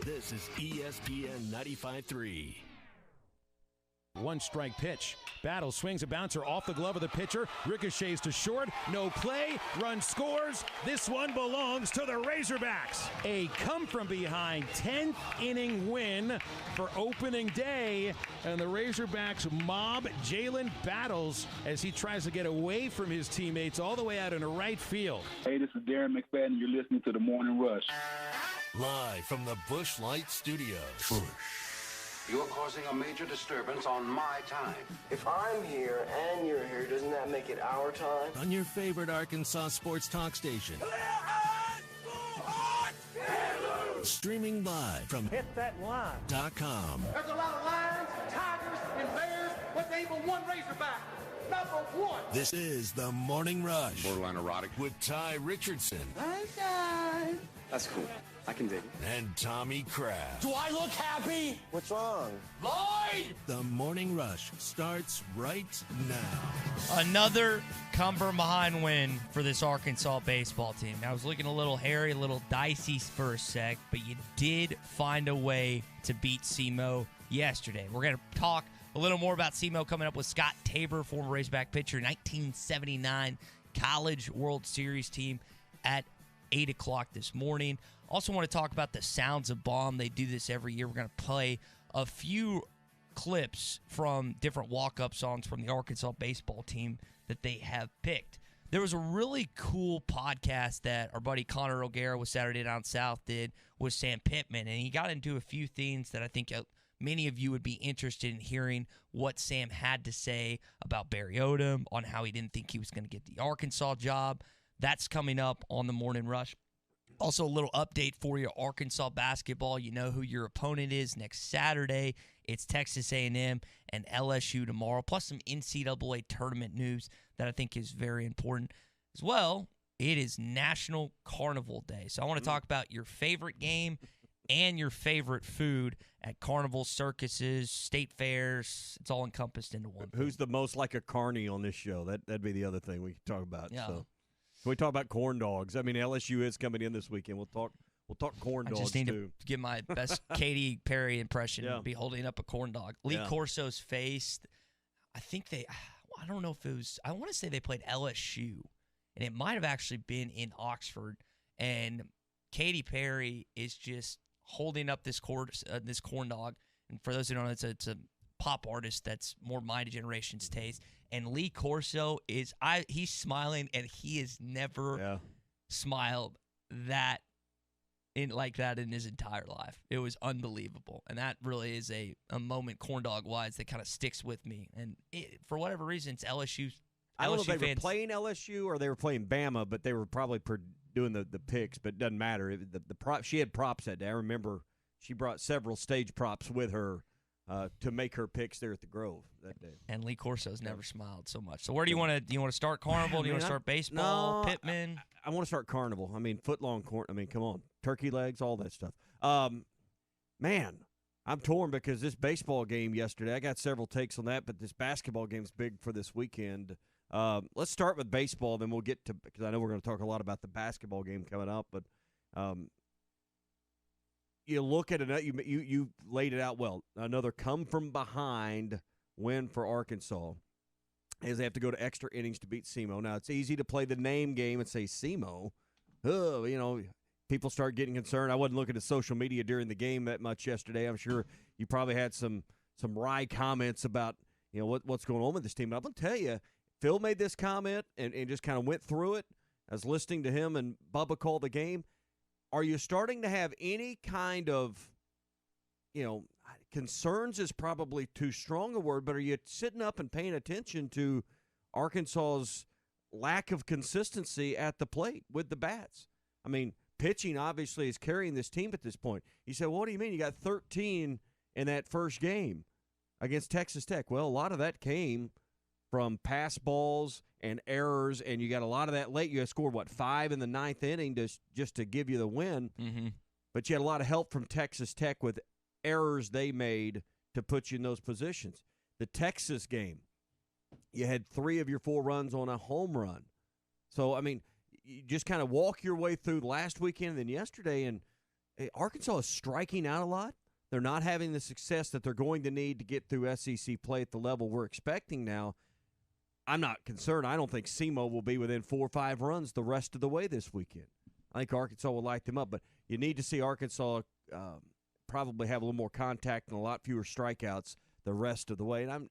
This is ESPN 95.3. One strike pitch. Battle swings a bouncer off the glove of the pitcher. Ricochets to short. No play. Run scores. This one belongs to the Razorbacks. A come-from-behind 10th inning win for opening day. And the Razorbacks mob Jalen Battles as he tries to get away from his teammates all the way out into right field. Hey, this is Darren McFadden. You're listening to The Morning Rush. Live from the Busch Light Studios. You're causing a major disturbance on my time. If I'm here and you're here, doesn't that make it our time? On your favorite Arkansas sports talk station. Streaming live from HitThatLine.com. There's a lot of lions, tigers, and bears, but there ain't but one Razorback. Number one. This is The Morning Rush. Borderline erotic. With Ty Richardson. That's cool. I can dig it. And Tommy Kraft. Do I look happy? What's wrong? Lloyd! The Morning Rush starts right now. Another come-from-behind win for this Arkansas baseball team. Now, I was looking a little hairy, a little dicey for a sec, but you did find a way to beat SEMO yesterday. We're going to talk a little more about SEMO coming up with Scott Tabor, former Razorback pitcher, 1979 College World Series team at 8 o'clock this morning. Also want to talk about the Sounds of Baum. They do this every year. We're going to play a few clips from different walk-up songs from the Arkansas baseball team that they have picked. There was a really cool podcast that our buddy Connor O'Gara with Saturday Down South did with Sam Pittman, and he got into a few things that I think many of you would be interested in hearing what Sam had to say about Barry Odom, on how he didn't think he was going to get the Arkansas job. That's coming up on the Morning Rush. Also, a little update for you, Arkansas basketball. You know who your opponent is next Saturday. It's Texas A&M and LSU tomorrow, plus some NCAA tournament news that I think is very important. As well, it is National Carnival Day. So I want to talk about your favorite game and your favorite food at carnivals, circuses, state fairs. It's all encompassed into one. Who's the most like a carny on this show? That'd be the other thing we could talk about. Yeah. So. Can we talk about corn dogs? I mean, LSU is coming in this weekend. We'll talk corn dogs, I just need too. to give my best Katy Perry impression and be holding up a corn dog. Lee Corso's face, I don't know if it was, I want to say they played LSU, and it might have actually been in Oxford, and Katy Perry is just holding up this corn dog, and for those who don't know, it's a pop artist that's more my generation's taste. And Lee Corso he's smiling, and he has never smiled like that in his entire life. It was unbelievable. And that really is a moment corn dog wise that kind of sticks with me. And for whatever reason, it's LSU. I don't know if they were playing LSU or they were playing Bama, but they were probably doing the picks, but it doesn't matter. She had props that day. I remember she brought several stage props with her to make her picks there at the Grove that day. And Lee Corso's never smiled so much. So where do you want to? Do you want to start Carnival? Do you want to start baseball? No, Pittman? I want to start Carnival. I mean, footlong corn. I mean, come on, turkey legs, all that stuff. Man, I'm torn because this baseball game yesterday. I got several takes on that, but this basketball game's big for this weekend. Let's start with baseball, then we'll get to, because I know we're going to talk a lot about the basketball game coming up, but. You look at it, you laid it out well. Another come-from-behind win for Arkansas as they have to go to extra innings to beat SEMO. Now, it's easy to play the name game and say SEMO. People start getting concerned. I wasn't looking at social media during the game that much yesterday. I'm sure you probably had some wry comments about what's going on with this team. But I'm going to tell you, Phil made this comment and just kind of went through it. I was listening to him and Bubba call the game. Are you starting to have any kind of, concerns is probably too strong a word, but are you sitting up and paying attention to Arkansas's lack of consistency at the plate with the bats? I mean, pitching obviously is carrying this team at this point. You said, well, what do you mean? You got 13 in that first game against Texas Tech. Well, a lot of that came from pass balls and errors, and you got a lot of that late. You had scored, 5 in the ninth inning just to give you the win. Mm-hmm. But you had a lot of help from Texas Tech with errors they made to put you in those positions. The Texas game, you had 3 of your 4 runs on a home run. So, I mean, you just kind of walk your way through last weekend and then yesterday, and Arkansas is striking out a lot. They're not having the success that they're going to need to get through SEC play at the level we're expecting now. I'm not concerned. I don't think SEMO will be within 4 or 5 runs the rest of the way this weekend. I think Arkansas will light them up, but you need to see Arkansas probably have a little more contact and a lot fewer strikeouts the rest of the way. And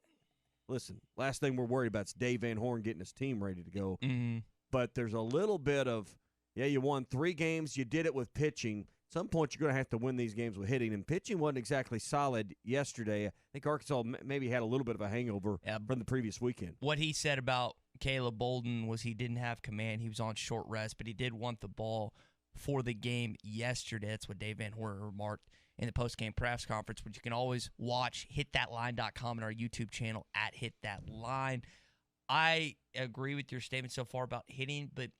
listen, last thing we're worried about is Dave Van Horn getting his team ready to go. Mm-hmm. But there's a little bit of, you won 3 games, you did it with pitching. At some point, you're going to have to win these games with hitting. And pitching wasn't exactly solid yesterday. I think Arkansas maybe had a little bit of a hangover from the previous weekend. What he said about Caleb Bolden was he didn't have command. He was on short rest, but he did want the ball for the game yesterday. That's what Dave Van Horn remarked in the post-game press conference, which you can always watch, hitthatline.com, and our YouTube channel at hitthatline. I agree with your statement so far about hitting, but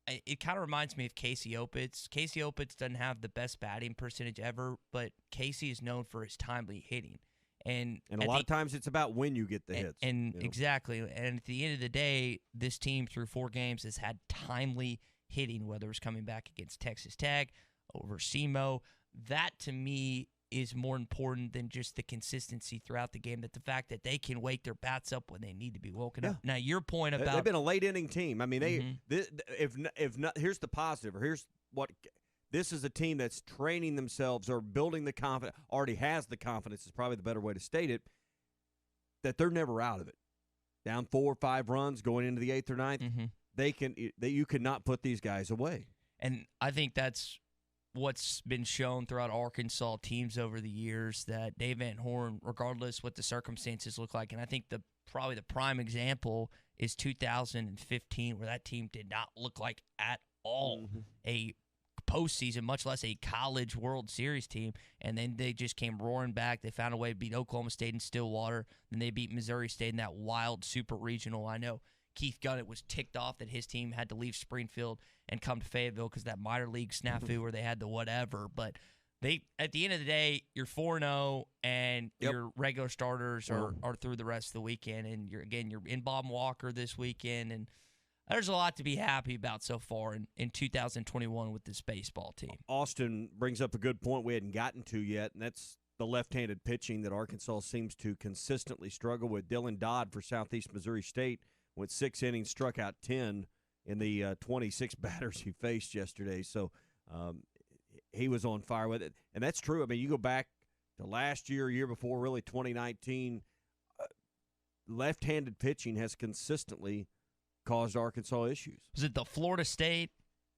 it kind of reminds me of Casey Opitz. Casey Opitz doesn't have the best batting percentage ever, but Casey is known for his timely hitting. And a lot of times it's about when you get the hits. Exactly. And at the end of the day, this team through 4 games has had timely hitting, whether it's coming back against Texas Tech, over SEMO. That, to me, is more important than just the consistency throughout the game, that the fact that they can wake their bats up when they need to be woken up. Now, your point about... They've been a late-inning team. I mean, if not, here's the positive, or here's what... This is a team that's training themselves or building the confidence, already has the confidence is probably the better way to state it, that they're never out of it. Down 4 or 5 runs going into the 8th or 9th, you cannot put these guys away. And I think that's what's been shown throughout Arkansas teams over the years, that Dave Van Horn, regardless what the circumstances look like, and I think probably the prime example is 2015, where that team did not look like at all a postseason, much less a college World Series team, and then they just came roaring back. They found a way to beat Oklahoma State in Stillwater, then they beat Missouri State in that wild super regional. I know Keith Gunnett was ticked off that his team had to leave Springfield and come to Fayetteville because that minor league snafu where they had the whatever, but at the end of the day, you're 4-0, and your regular starters are through the rest of the weekend, and you're in Bob Walker this weekend, and there's a lot to be happy about so far in 2021 with this baseball team. Austin brings up a good point we hadn't gotten to yet, and that's the left-handed pitching that Arkansas seems to consistently struggle with. Dylan Dodd for Southeast Missouri State went 6 innings, struck out 10 in the 26 batters he faced yesterday. So he was on fire with it. And that's true. I mean, you go back to last year before, really 2019, left-handed pitching has consistently caused Arkansas issues. Was it the Florida State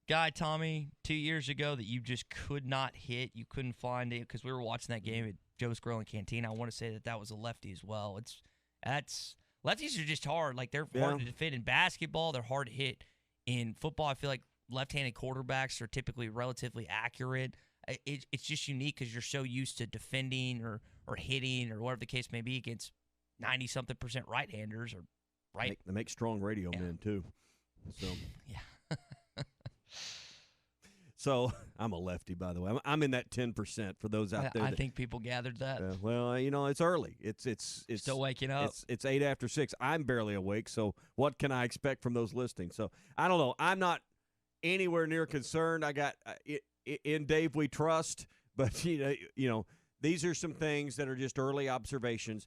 guy, Tommy, 2 years ago that you just could not hit? You couldn't find it because we were watching that game at Joe's Grill and Canteen. I want to say that was a lefty as well. Lefties are just hard. Like, they're hard to defend in basketball. They're hard to hit in football. I feel like left-handed quarterbacks are typically relatively accurate. It's just unique because you're so used to defending or hitting or whatever the case may be against 90-something% right-handers or right. They make strong radio men, too. So So I'm a lefty, by the way. I'm in that 10% for those out there. I think people gathered that. Well, it's early. It's still waking up. It's 8 after 6. I'm barely awake, so what can I expect from those listings? So I don't know. I'm not anywhere near concerned. I got in Dave we trust, but these are some things that are just early observations.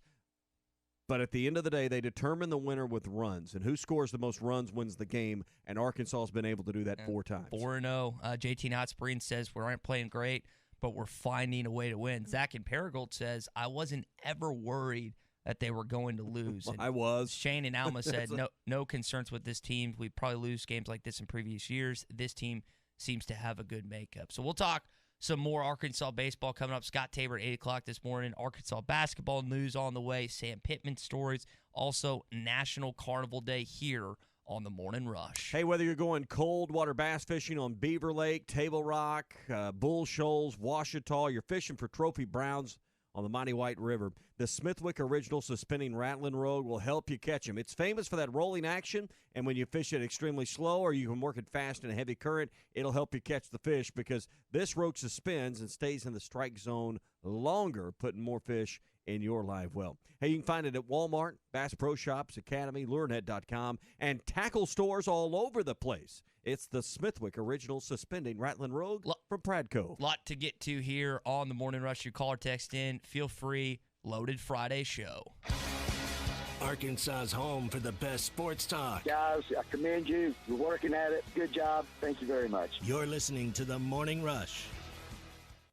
But at the end of the day, they determine the winner with runs. And who scores the most runs wins the game, and Arkansas has been able to do that 4 times. 4-0. JT Notsbreen says, we aren't playing great, but we're finding a way to win. Zach in Paragould says, I wasn't ever worried that they were going to lose. Well, I was. Shane in Alma said, no concerns with this team. We probably lose games like this in previous years. This team seems to have a good makeup. So we'll talk some more Arkansas baseball coming up. Scott Tabor at 8 o'clock this morning. Arkansas basketball news on the way. Sam Pittman stories. Also, National Carnival Day here on the Morning Rush. Hey, whether you're going cold water bass fishing on Beaver Lake, Table Rock, Bull Shoals, Ouachita, you're fishing for trophy browns on the Mighty White River, the Smithwick Original Suspending Rattling Rod will help you catch them. It's famous for that rolling action, and when you fish it extremely slow or you can work it fast in a heavy current, it'll help you catch the fish because this rope suspends and stays in the strike zone longer, putting more fish in your live well. Hey, you can find it at Walmart, Bass Pro Shops, Academy, LureNet.com, and tackle stores all over the place. It's the Smithwick Original Suspending Rattling Rogue from Pradco. Lot to get to here on the Morning Rush. You call or text in. Feel free. Loaded Friday show. Arkansas's home for the best sports talk. Guys, I commend you. You're working at it. Good job. Thank you very much. You're listening to the Morning Rush.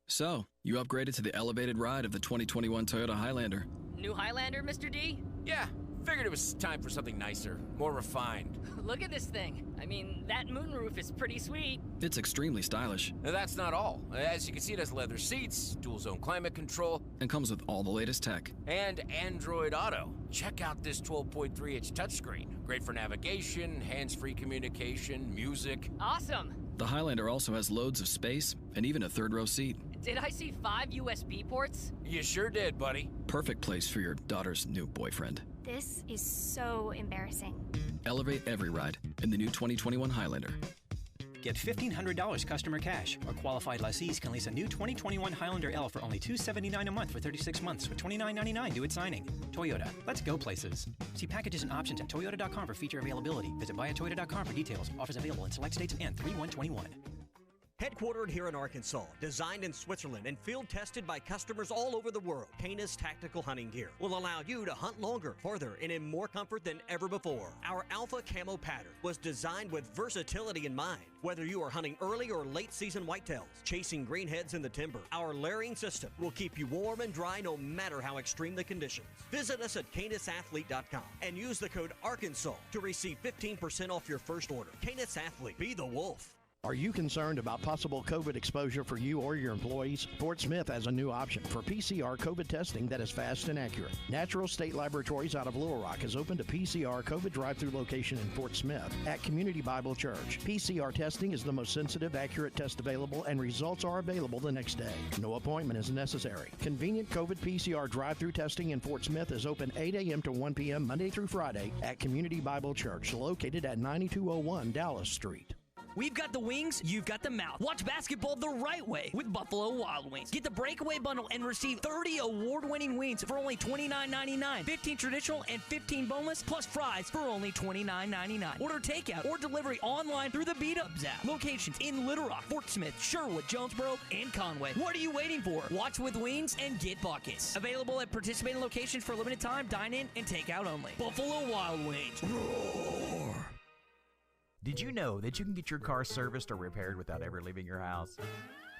So, you upgraded to the elevated ride of the 2021 Toyota Highlander. New Highlander, Mr. D? Yeah, figured it was time for something nicer, more refined. Look at this thing. I mean, that moonroof is pretty sweet. It's extremely stylish. That's not all. As you can see, it has leather seats, dual-zone climate control, and comes with all the latest tech. And Android Auto. Check out this 12.3-inch touchscreen. Great for navigation, hands-free communication, music. Awesome. The Highlander also has loads of space and even a third-row seat. Did I see 5 USB ports? You sure did, buddy. Perfect place for your daughter's new boyfriend. This is so embarrassing. Elevate every ride in the new 2021 Highlander. Get $1,500 customer cash, or qualified lessees can lease a new 2021 Highlander L for only $279 a month for 36 months with $29.99 due at signing. Toyota, let's go places. See packages and options at toyota.com for feature availability. Visit buyatoyota.com for details. Offers available in select states and 3/1/21. Headquartered here in Arkansas, designed in Switzerland, and field tested by customers all over the world, Canis Tactical Hunting Gear will allow you to hunt longer, farther, and in more comfort than ever before. Our Alpha Camo pattern was designed with versatility in mind. Whether you are hunting early or late season whitetails, chasing greenheads in the timber, our layering system will keep you warm and dry no matter how extreme the conditions. Visit us at canisathlete.com and use the code Arkansas to receive 15% off your first order. Canis Athlete, be the wolf. Are you concerned about possible COVID exposure for you or your employees? Fort Smith has a new option for PCR COVID testing that is fast and accurate. Natural State Laboratories out of Little Rock has opened a PCR COVID drive-thru location in Fort Smith at Community Bible Church. PCR testing is the most sensitive, accurate test available, and results are available the next day. No appointment is necessary. Convenient COVID PCR drive-thru testing in Fort Smith is open 8 a.m. to 1 p.m. Monday through Friday at Community Bible Church, located at 9201 Dallas Street. We've got the wings, you've got the mouth. Watch basketball the right way with Buffalo Wild Wings. Get the breakaway bundle and receive 30 award-winning wings for only $29.99. 15 traditional and 15 boneless, plus fries for only $29.99. Order takeout or delivery online through the Beat-Ups app. Locations in Little Rock, Fort Smith, Sherwood, Jonesboro, and Conway. What are you waiting for? Watch with wings and get buckets. Available at participating locations for a limited time, dine-in, and takeout only. Buffalo Wild Wings. Roar! Did you know that you can get your car serviced or repaired without ever leaving your house?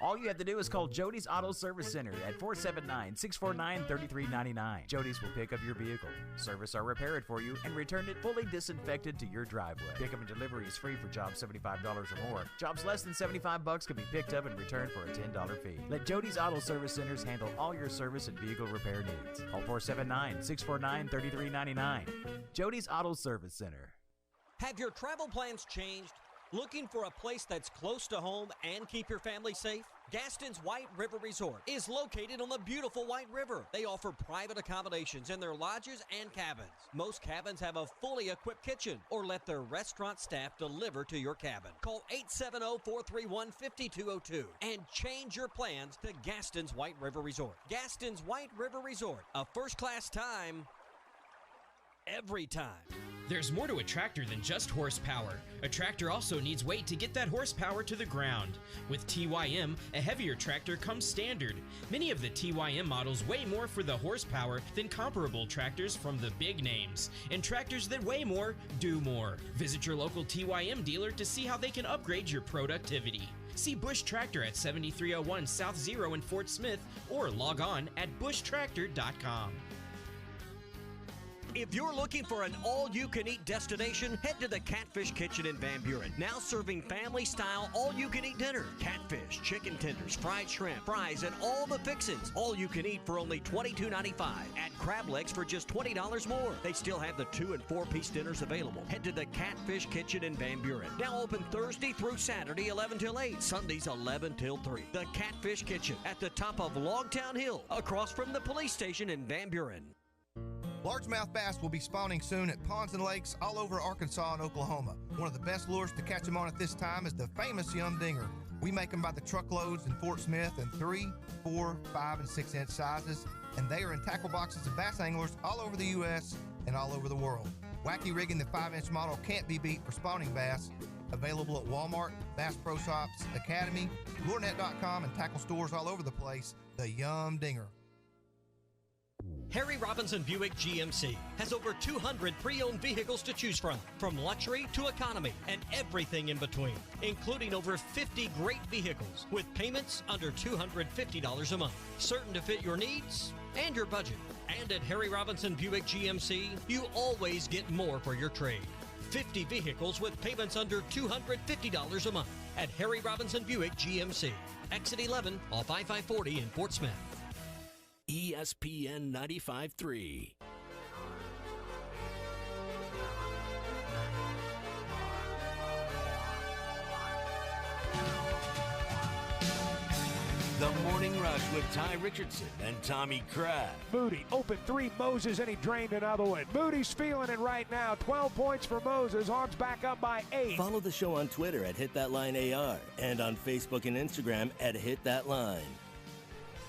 All you have to do is call Jody's Auto Service Center at 479-649-3399. Jody's will pick up your vehicle, service or repair it for you, and return it fully disinfected to your driveway. Pickup and delivery is free for jobs $75 or more. Jobs less than $75 can be picked up and returned for a $10 fee. Let Jody's Auto Service Centers handle all your service and vehicle repair needs. Call 479-649-3399. Jody's Auto Service Center. Have your travel plans changed? Looking for a place that's close to home and keep your family safe? Gaston's White River Resort is located on the beautiful White River. They offer private accommodations in their lodges and cabins. Most cabins have a fully equipped kitchen or let their restaurant staff deliver to your cabin. Call 870-431-5202 and change your plans to Gaston's White River Resort. Gaston's White River Resort, a first-class time every time. There's more to a tractor than just horsepower. A tractor also needs weight to get that horsepower to the ground. With TYM, a heavier tractor comes standard. Many of the TYM models weigh more for the horsepower than comparable tractors from the big names. And tractors that weigh more, do more. Visit your local TYM dealer to see how they can upgrade your productivity. See Bush Tractor at 7301 South Zero in Fort Smith or log on at bushtractor.com. If you're looking for an all-you-can-eat destination, head to the Catfish Kitchen in Van Buren. Now serving family-style all-you-can-eat dinner. Catfish, chicken tenders, fried shrimp, fries, and all the fixins. All you can eat for only $22.95. Add crab legs for just $20 more. They still have the 2- and 4-piece dinners available. Head to the Catfish Kitchen in Van Buren. Now open Thursday through Saturday, 11 till 8. Sundays, 11 till 3. The Catfish Kitchen at the top of Logtown Hill, across from the police station in Van Buren. Largemouth bass will be spawning soon at ponds and lakes all over Arkansas and Oklahoma. One of the best lures to catch them on at this time is the famous Young Dinger. We make them by the truckloads in Fort Smith in 3, 4, 5, and 6-inch sizes, and they are in tackle boxes of bass anglers all over the U.S. and all over the world. Wacky Rigging, the 5-inch model, can't be beat for spawning bass. Available at Walmart, Bass Pro Shops, Academy, LureNet.com, and tackle stores all over the place. The Yum Dinger. Harry Robinson Buick GMC has over 200 pre-owned vehicles to choose from luxury to economy and everything in between, including over 50 great vehicles with payments under $250 a month, certain to fit your needs and your budget. And at Harry Robinson Buick GMC, you always get more for your trade. 50 vehicles with payments under $250 a month at Harry Robinson Buick GMC. Exit 11 off I-540 in Fort Smith. ESPN 95.3. The Morning Rush with Ty Richardson and Tommy Kraft. Moody open three, Moses, and he drained another one. Moody's feeling it right now. 12 points for Moses. Hawks back up by 8. Follow the show on Twitter at HitThatLineAR and on Facebook and Instagram at HitThatLine.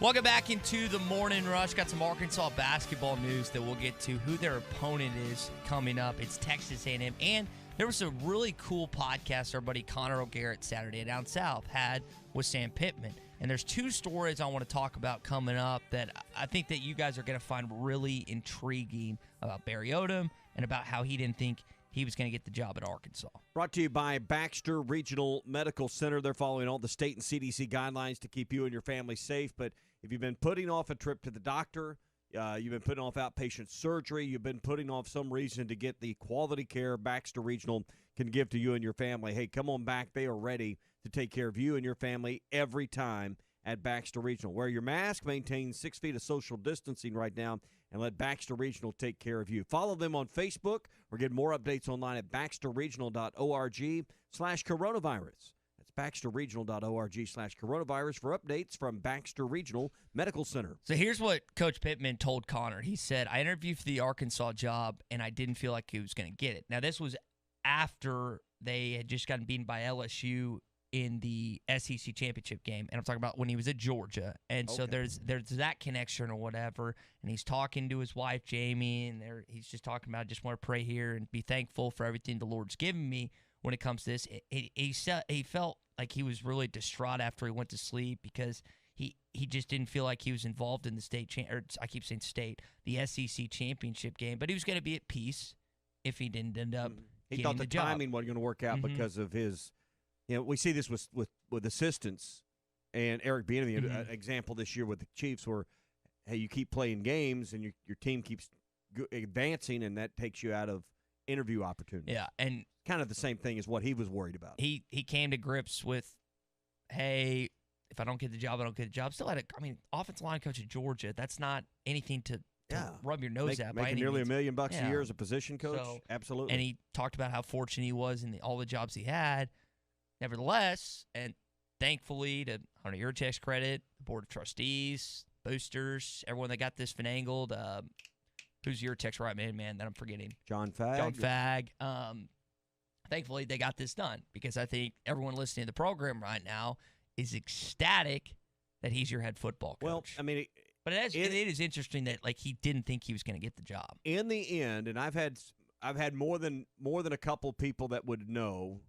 Welcome back into the Morning Rush. Got some Arkansas basketball news that we'll get to. Who their opponent is coming up. It's Texas A&M. And there was a really cool podcast our buddy Connor O'Garrett Saturday Down South had with Sam Pittman. And there's two stories I want to talk about coming up that I think that you guys are going to find really intriguing about Barry Odom and about how he didn't think he was going to get the job at Arkansas. Brought to you by Baxter Regional Medical Center. They're following all the state and CDC guidelines to keep you and your family safe. But if you've been putting off a trip to the doctor, you've been putting off outpatient surgery, you've been putting off some reason to get the quality care Baxter Regional can give to you and your family, hey, come on back. They are ready to take care of you and your family every time at Baxter Regional. Wear your mask, maintain 6 feet of social distancing right now, and let Baxter Regional take care of you. Follow them on Facebook or get more updates online at baxterregional.org/coronavirus. That's baxterregional.org/coronavirus for updates from Baxter Regional Medical Center. So here's what Coach Pittman told Connor. He said, I interviewed for the Arkansas job, and I didn't feel like he was going to get it. Now, this was after they had just gotten beaten by LSU in the SEC championship game, and I'm talking about when he was at Georgia. And so there's that connection or whatever, and he's talking to his wife Jamie, and he's just talking about, I just want to pray here and be thankful for everything the Lord's given me when it comes to this. He felt like he was really distraught after he went to sleep because he just didn't feel like he was involved in the the SEC championship game, but he was going to be at peace if he didn't end up He thought the timing wasn't going to work out because of his. We see this with assistants, and Eric being the example this year with the Chiefs, where hey, you keep playing games and your team keeps advancing, and that takes you out of interview opportunities. Yeah, and kind of the same thing as what he was worried about. He came to grips with, hey, if I don't get the job, I don't get the job. Still had offensive line coach at Georgia. That's not anything to rub your nose at. Making nearly $1 million a year as a position coach. So, absolutely. And he talked about how fortunate he was in all the jobs he had. Nevertheless, and thankfully, to Hunter Yurchek's credit, the Board of Trustees, boosters, everyone that got this finagled. Who's Yurchek's right man that I'm forgetting? John Fagg. John Fagg. Thankfully, they got this done because I think everyone listening to the program right now is ecstatic that he's your head football coach. Well, but it is interesting that he didn't think he was going to get the job. In the end, and I've had more than a couple people that would know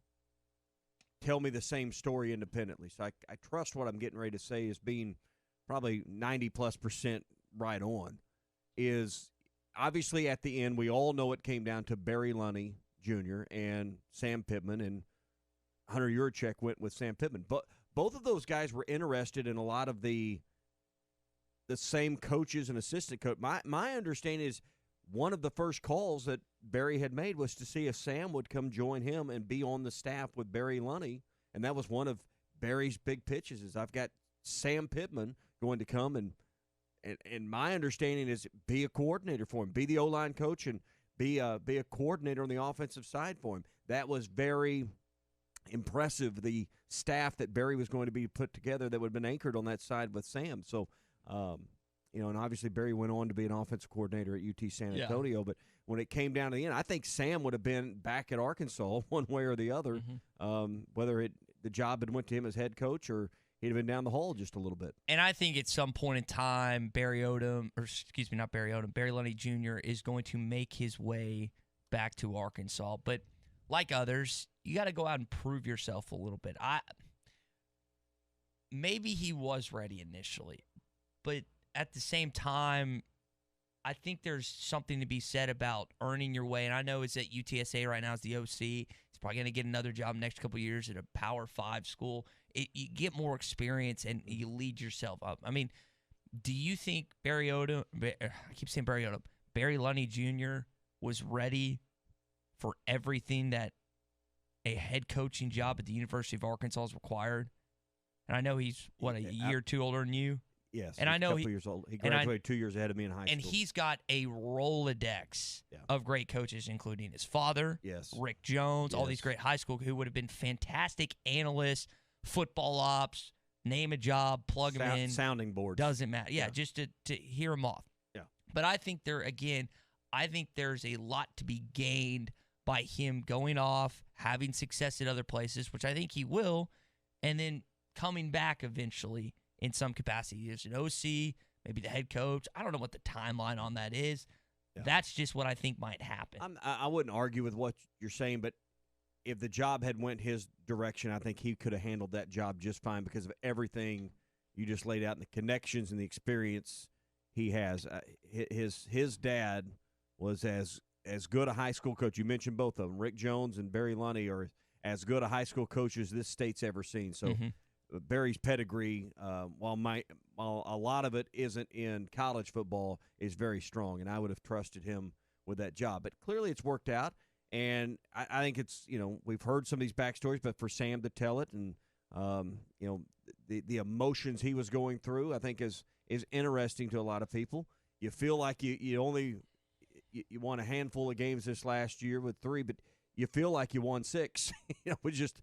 tell me the same story independently. So I trust what I'm getting ready to say is being probably 90+% right on. Is obviously at the end we all know it came down to Barry Lunney Jr. and Sam Pittman, and Hunter Yurchek went with Sam Pittman. But both of those guys were interested in a lot of the same coaches and assistant coach. My understanding is one of the first calls that Barry had made was to see if Sam would come join him and be on the staff with Barry Lunney, and that was one of Barry's big pitches is I've got Sam Pittman going to come and my understanding is be a coordinator for him, be the O-line coach and be a coordinator on the offensive side for him. That was very impressive, the staff that Barry was going to be put together that would have been anchored on that side with Sam. So, and obviously Barry went on to be an offensive coordinator at UT San Antonio. But when it came down to the end, I think Sam would have been back at Arkansas one way or the other, whether it the job had went to him as head coach, or he'd have been down the hall just a little bit. And I think at some point in time, Barry Lunney Jr. is going to make his way back to Arkansas. But like others, you got to go out and prove yourself a little bit. Maybe he was ready initially, but at the same time, I think there's something to be said about earning your way. And I know it's at UTSA right now as the OC. He's probably going to get another job next couple of years at a Power 5 school. You get more experience and you lead yourself up. I mean, do you think Barry Lunney Jr. was ready for everything that a head coaching job at the University of Arkansas is required? And I know he's, a year or two older than you? Yes, and I know a couple years old. He graduated 2 years ahead of me in high school. And he's got a Rolodex of great coaches, including his father, Rick Jones, all these great high school who would have been fantastic analysts, football ops, name a job, plug them in. Sounding boards. Doesn't matter. Yeah, just to hear them off. Yeah. But I think I think there's a lot to be gained by him going off, having success at other places, which I think he will, and then coming back eventually in some capacity. As an OC, maybe the head coach. I don't know what the timeline on that is. Yeah. That's just what I think might happen. I wouldn't argue with what you're saying, but if the job had went his direction, I think he could have handled that job just fine because of everything you just laid out and the connections and the experience he has. His dad was as good a high school coach. You mentioned both of them. Rick Jones and Barry Lunney are as good a high school coach as this state's ever seen. So Barry's pedigree, while a lot of it isn't in college football, is very strong, and I would have trusted him with that job. But clearly it's worked out, and I think it's, we've heard some of these backstories, but for Sam to tell it and, the emotions he was going through, I think is interesting to a lot of people. You feel like you won a handful of games this last year with 3, but you feel like you won 6. It's just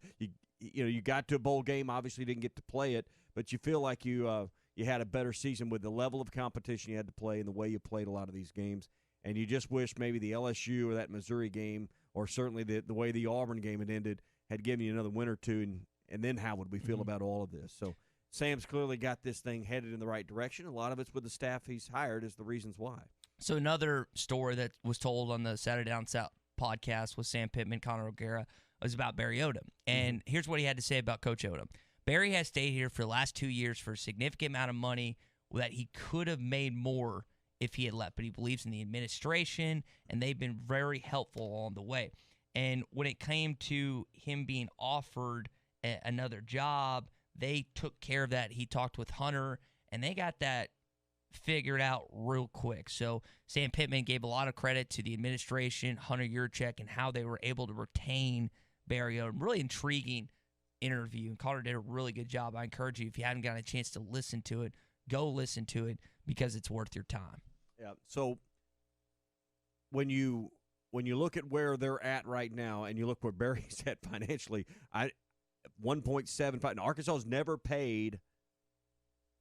you got to a bowl game. Obviously, didn't get to play it, but you feel like you had a better season with the level of competition you had to play and the way you played a lot of these games. And you just wish maybe the LSU or that Missouri game, or certainly the way the Auburn game had ended, had given you another win or two. And then how would we feel about all of this? So Sam's clearly got this thing headed in the right direction. A lot of it's with the staff he's hired is the reasons why. So another story that was told on the Saturday Down South podcast with Sam Pittman, Connor O'Gara, was about Barry Odom. And here's what he had to say about Coach Odom. Barry has stayed here for the last 2 years for a significant amount of money that he could have made more if he had left. But he believes in the administration, and they've been very helpful along the way. And when it came to him being offered another job, they took care of that. He talked with Hunter, and they got that figured out real quick. So Sam Pittman gave a lot of credit to the administration, Hunter Yurchek, and how they were able to retain Barry Odom. Really intriguing interview, and Connor did a really good job. I encourage you, if you haven't gotten a chance to listen to it, go listen to it because it's worth your time. Yeah. So when you look at where they're at right now, and you look where Barry's at financially, 1.75. And Arkansas has never paid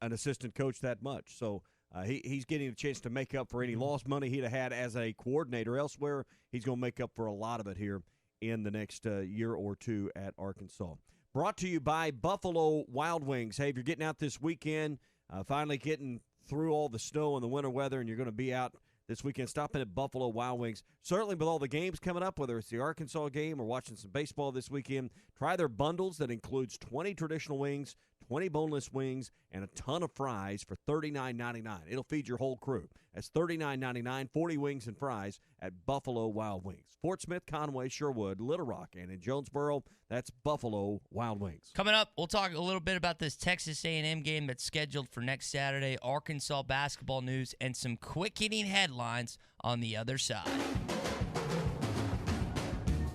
an assistant coach that much, so he's getting a chance to make up for any lost money he'd have had as a coordinator elsewhere. He's going to make up for a lot of it here in the next year or two at Arkansas. Brought to you by Buffalo Wild Wings. Hey, if you're getting out this weekend, finally getting through all the snow and the winter weather, and you're going to be out this weekend, stop in at Buffalo Wild Wings. Certainly with all the games coming up, whether it's the Arkansas game or watching some baseball this weekend, try their bundles that includes 20 traditional wings, 20 boneless wings, and a ton of fries for $39.99. It'll feed your whole crew. That's $39.99, 40 wings and fries at Buffalo Wild Wings. Fort Smith, Conway, Sherwood, Little Rock, and in Jonesboro, that's Buffalo Wild Wings. Coming up, we'll talk a little bit about this Texas A&M game that's scheduled for next Saturday, Arkansas basketball news, and some quick-hitting headlines on the other side.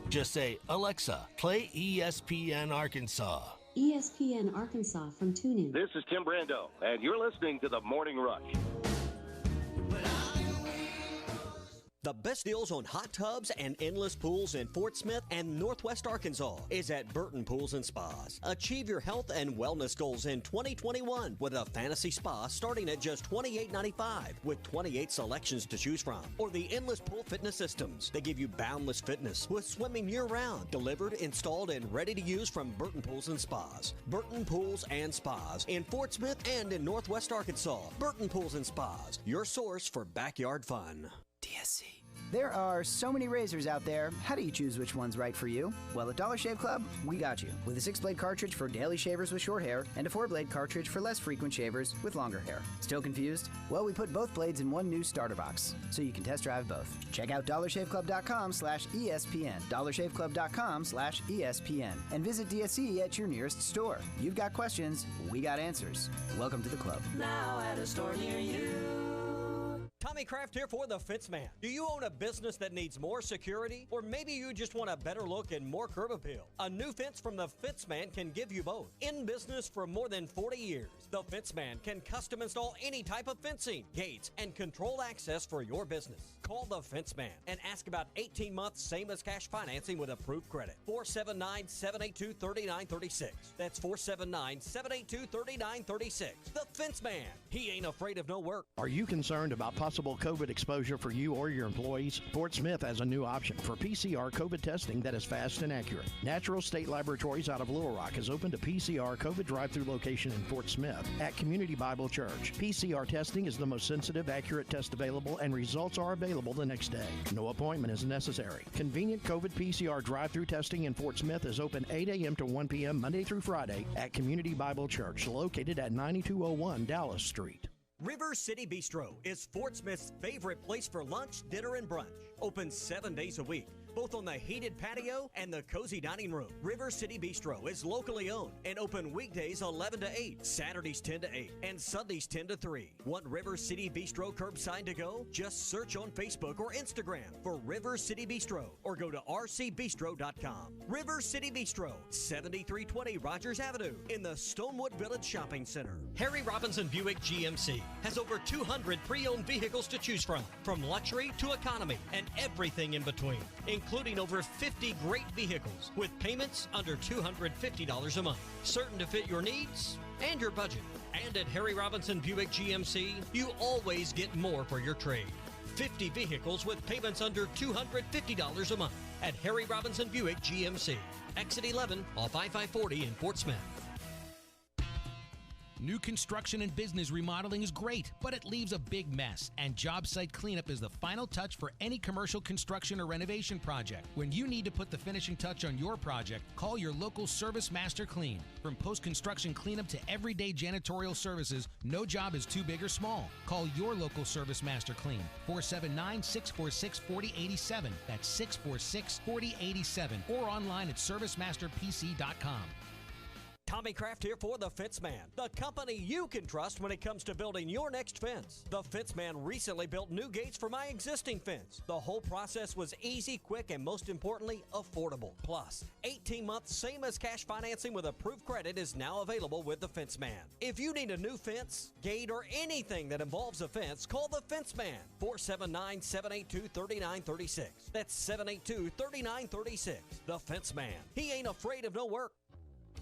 Just say, Alexa, play ESPN Arkansas. ESPN Arkansas from TuneIn. This is Tim Brando, and you're listening to The Morning Rush. The best deals on hot tubs and endless pools in Fort Smith and Northwest Arkansas is at Burton Pools and Spas. Achieve your health and wellness goals in 2021 with a fantasy spa starting at just $28.95 with 28 selections to choose from. Or the Endless Pool Fitness Systems. They give you boundless fitness with swimming year-round. Delivered, installed, and ready to use from Burton Pools and Spas. Burton Pools and Spas in Fort Smith and in Northwest Arkansas. Burton Pools and Spas, your source for backyard fun. DSC. There are so many razors out there. How do you choose which one's right for you? Well, at Dollar Shave Club, we got you. With a 6-blade cartridge for daily shavers with short hair and a 4-blade cartridge for less frequent shavers with longer hair. Still confused? Well, we put both blades in one new starter box, so you can test drive both. Check out dollarshaveclub.com/ESPN, dollarshaveclub.com/ESPN, and visit DSC at your nearest store. You've got questions, we got answers. Welcome to the club. Now at a store near you. Tommy Kraft here for The Fence Man. Do you own a business that needs more security? Or maybe you just want a better look and more curb appeal? A new fence from The Fence Man can give you both. In business for more than 40 years, The Fence Man can custom install any type of fencing, gates, and controlled access for your business. Call The Fence Man and ask about 18 months same as cash financing with approved credit. 479-782-3936. That's 479-782-3936. The Fence Man. He ain't afraid of no work. Are you concerned about possible COVID exposure for you or your employees? Fort Smith has a new option for PCR COVID testing that is fast and accurate. Natural State Laboratories out of Little Rock has opened a PCR COVID drive-thru location in Fort Smith at Community Bible Church. PCR testing is the most sensitive, accurate test available, and results are available the next day. No appointment is necessary. Convenient COVID PCR drive-thru testing in Fort Smith is open 8 a.m. to 1 p.m. Monday through Friday at Community Bible Church, located at 9201 Dallas Street. River City Bistro is Fort Smith's favorite place for lunch, dinner, and brunch. Open 7 days a week, both on the heated patio and the cozy dining room. River City Bistro is locally owned and open weekdays 11 to 8, Saturdays 10 to 8, and Sundays 10 to 3. Want River City Bistro curbside to go? Just search on Facebook or Instagram for River City Bistro or go to rcbistro.com. River City Bistro, 7320 Rogers Avenue in the Stonewood Village Shopping Center. Harry Robinson Buick GMC has over 200 pre-owned vehicles to choose from luxury to economy and everything in between, including over 50 great vehicles with payments under $250 a month, certain to fit your needs and your budget. And at Harry Robinson Buick GMC, you always get more for your trade. 50 vehicles with payments under $250 a month at Harry Robinson Buick GMC, exit 11 off I-540 in Fort Smith. New construction and business remodeling is great, but it leaves a big mess, and job site cleanup is the final touch for any commercial construction or renovation project. When you need to put the finishing touch on your project, call your local Service Master Clean. From post-construction cleanup to everyday janitorial services, no job is too big or small. Call your local Service Master Clean, 479-646-4087. That's 646-4087, or online at servicemasterpc.com. Tommy Kraft here for The Fence Man, the company you can trust when it comes to building your next fence. The Fence Man recently built new gates for my existing fence. The whole process was easy, quick, and most importantly, affordable. Plus, 18-month same as cash financing with approved credit is now available with The Fence Man. If you need a new fence, gate, or anything that involves a fence, call The Fence Man, 479-782-3936. That's 782-3936. The Fence Man. He ain't afraid of no work.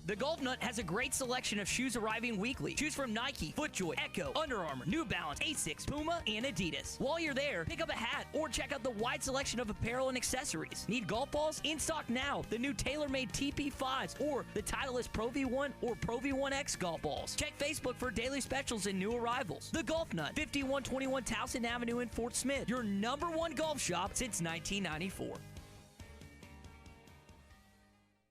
The Golf Nut has a great selection of shoes arriving weekly. Choose from Nike, FootJoy, Echo, Under Armour, New Balance, Asics, Puma, and Adidas. While you're there, pick up a hat or check out the wide selection of apparel and accessories. Need golf balls? In stock now. The new TaylorMade TP5s or the Titleist Pro V1 or Pro V1X golf balls. Check Facebook for daily specials and new arrivals. The Golf Nut, 5121 Towson Avenue in Fort Smith. Your #1 golf shop since 1994.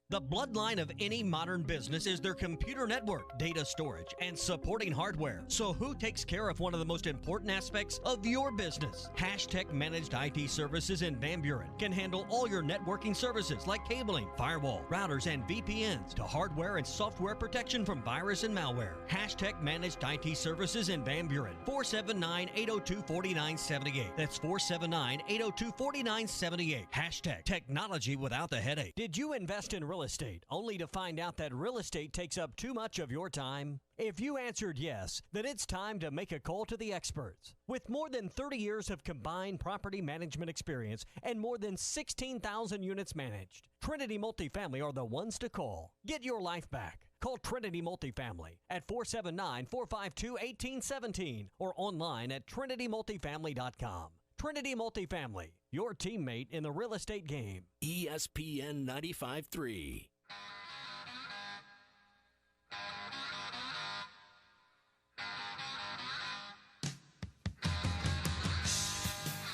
The bloodline of any modern business is their computer network, data storage, and supporting hardware. So who takes care of one of the most important aspects of your business? Hashtag Managed IT Services in Van Buren can handle all your networking services like cabling, firewall, routers, and VPNs to hardware and software protection from virus and malware. Hashtag Managed IT Services in Van Buren, 479-802-4978. That's 479-802-4978. Hashtag technology without the headache. Did you invest in real real estate, only to find out that real estate takes up too much of your time? If you answered yes, then it's time to make a call to the experts. With more than 30 years of combined property management experience and more than 16,000 units managed, Trinity Multifamily are the ones to call. Get your life back. Call Trinity Multifamily at 479-452-1817 or online at trinitymultifamily.com. Trinity Multifamily, your teammate in the real estate game. ESPN 95.3.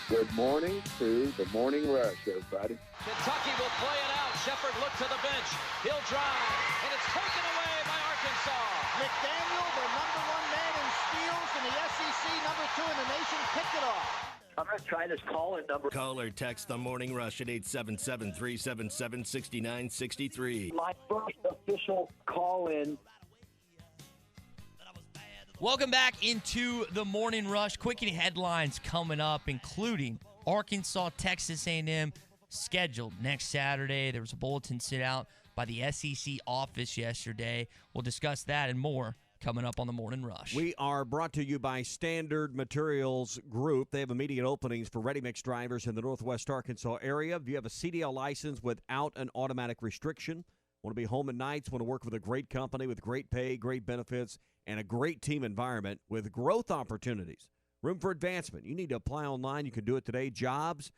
Good morning to the Morning Rush, everybody. Kentucky will play it out. Shepard looks to the bench. He'll drive, and it's taken away by Arkansas. McDaniel, the #1 man in steals in the SEC, #2 in the nation, picked it off. I'm going to try this call-in number. Call or text the Morning Rush at 877-377-6963. My first official call-in. Welcome back into the Morning Rush. Quickie headlines coming up, including Arkansas, Texas A&M scheduled next Saturday. There was a bulletin sent out by the SEC office yesterday. We'll discuss that and more coming up on the Morning Rush. We are brought to you by Standard Materials Group. They have immediate openings for ready-mix drivers in the Northwest Arkansas area. If you have a CDL license without an automatic restriction, want to be home at nights, want to work with a great company with great pay, great benefits, and a great team environment with growth opportunities, room for advancement, you need to apply online. You can do it today, jobs.crh.com.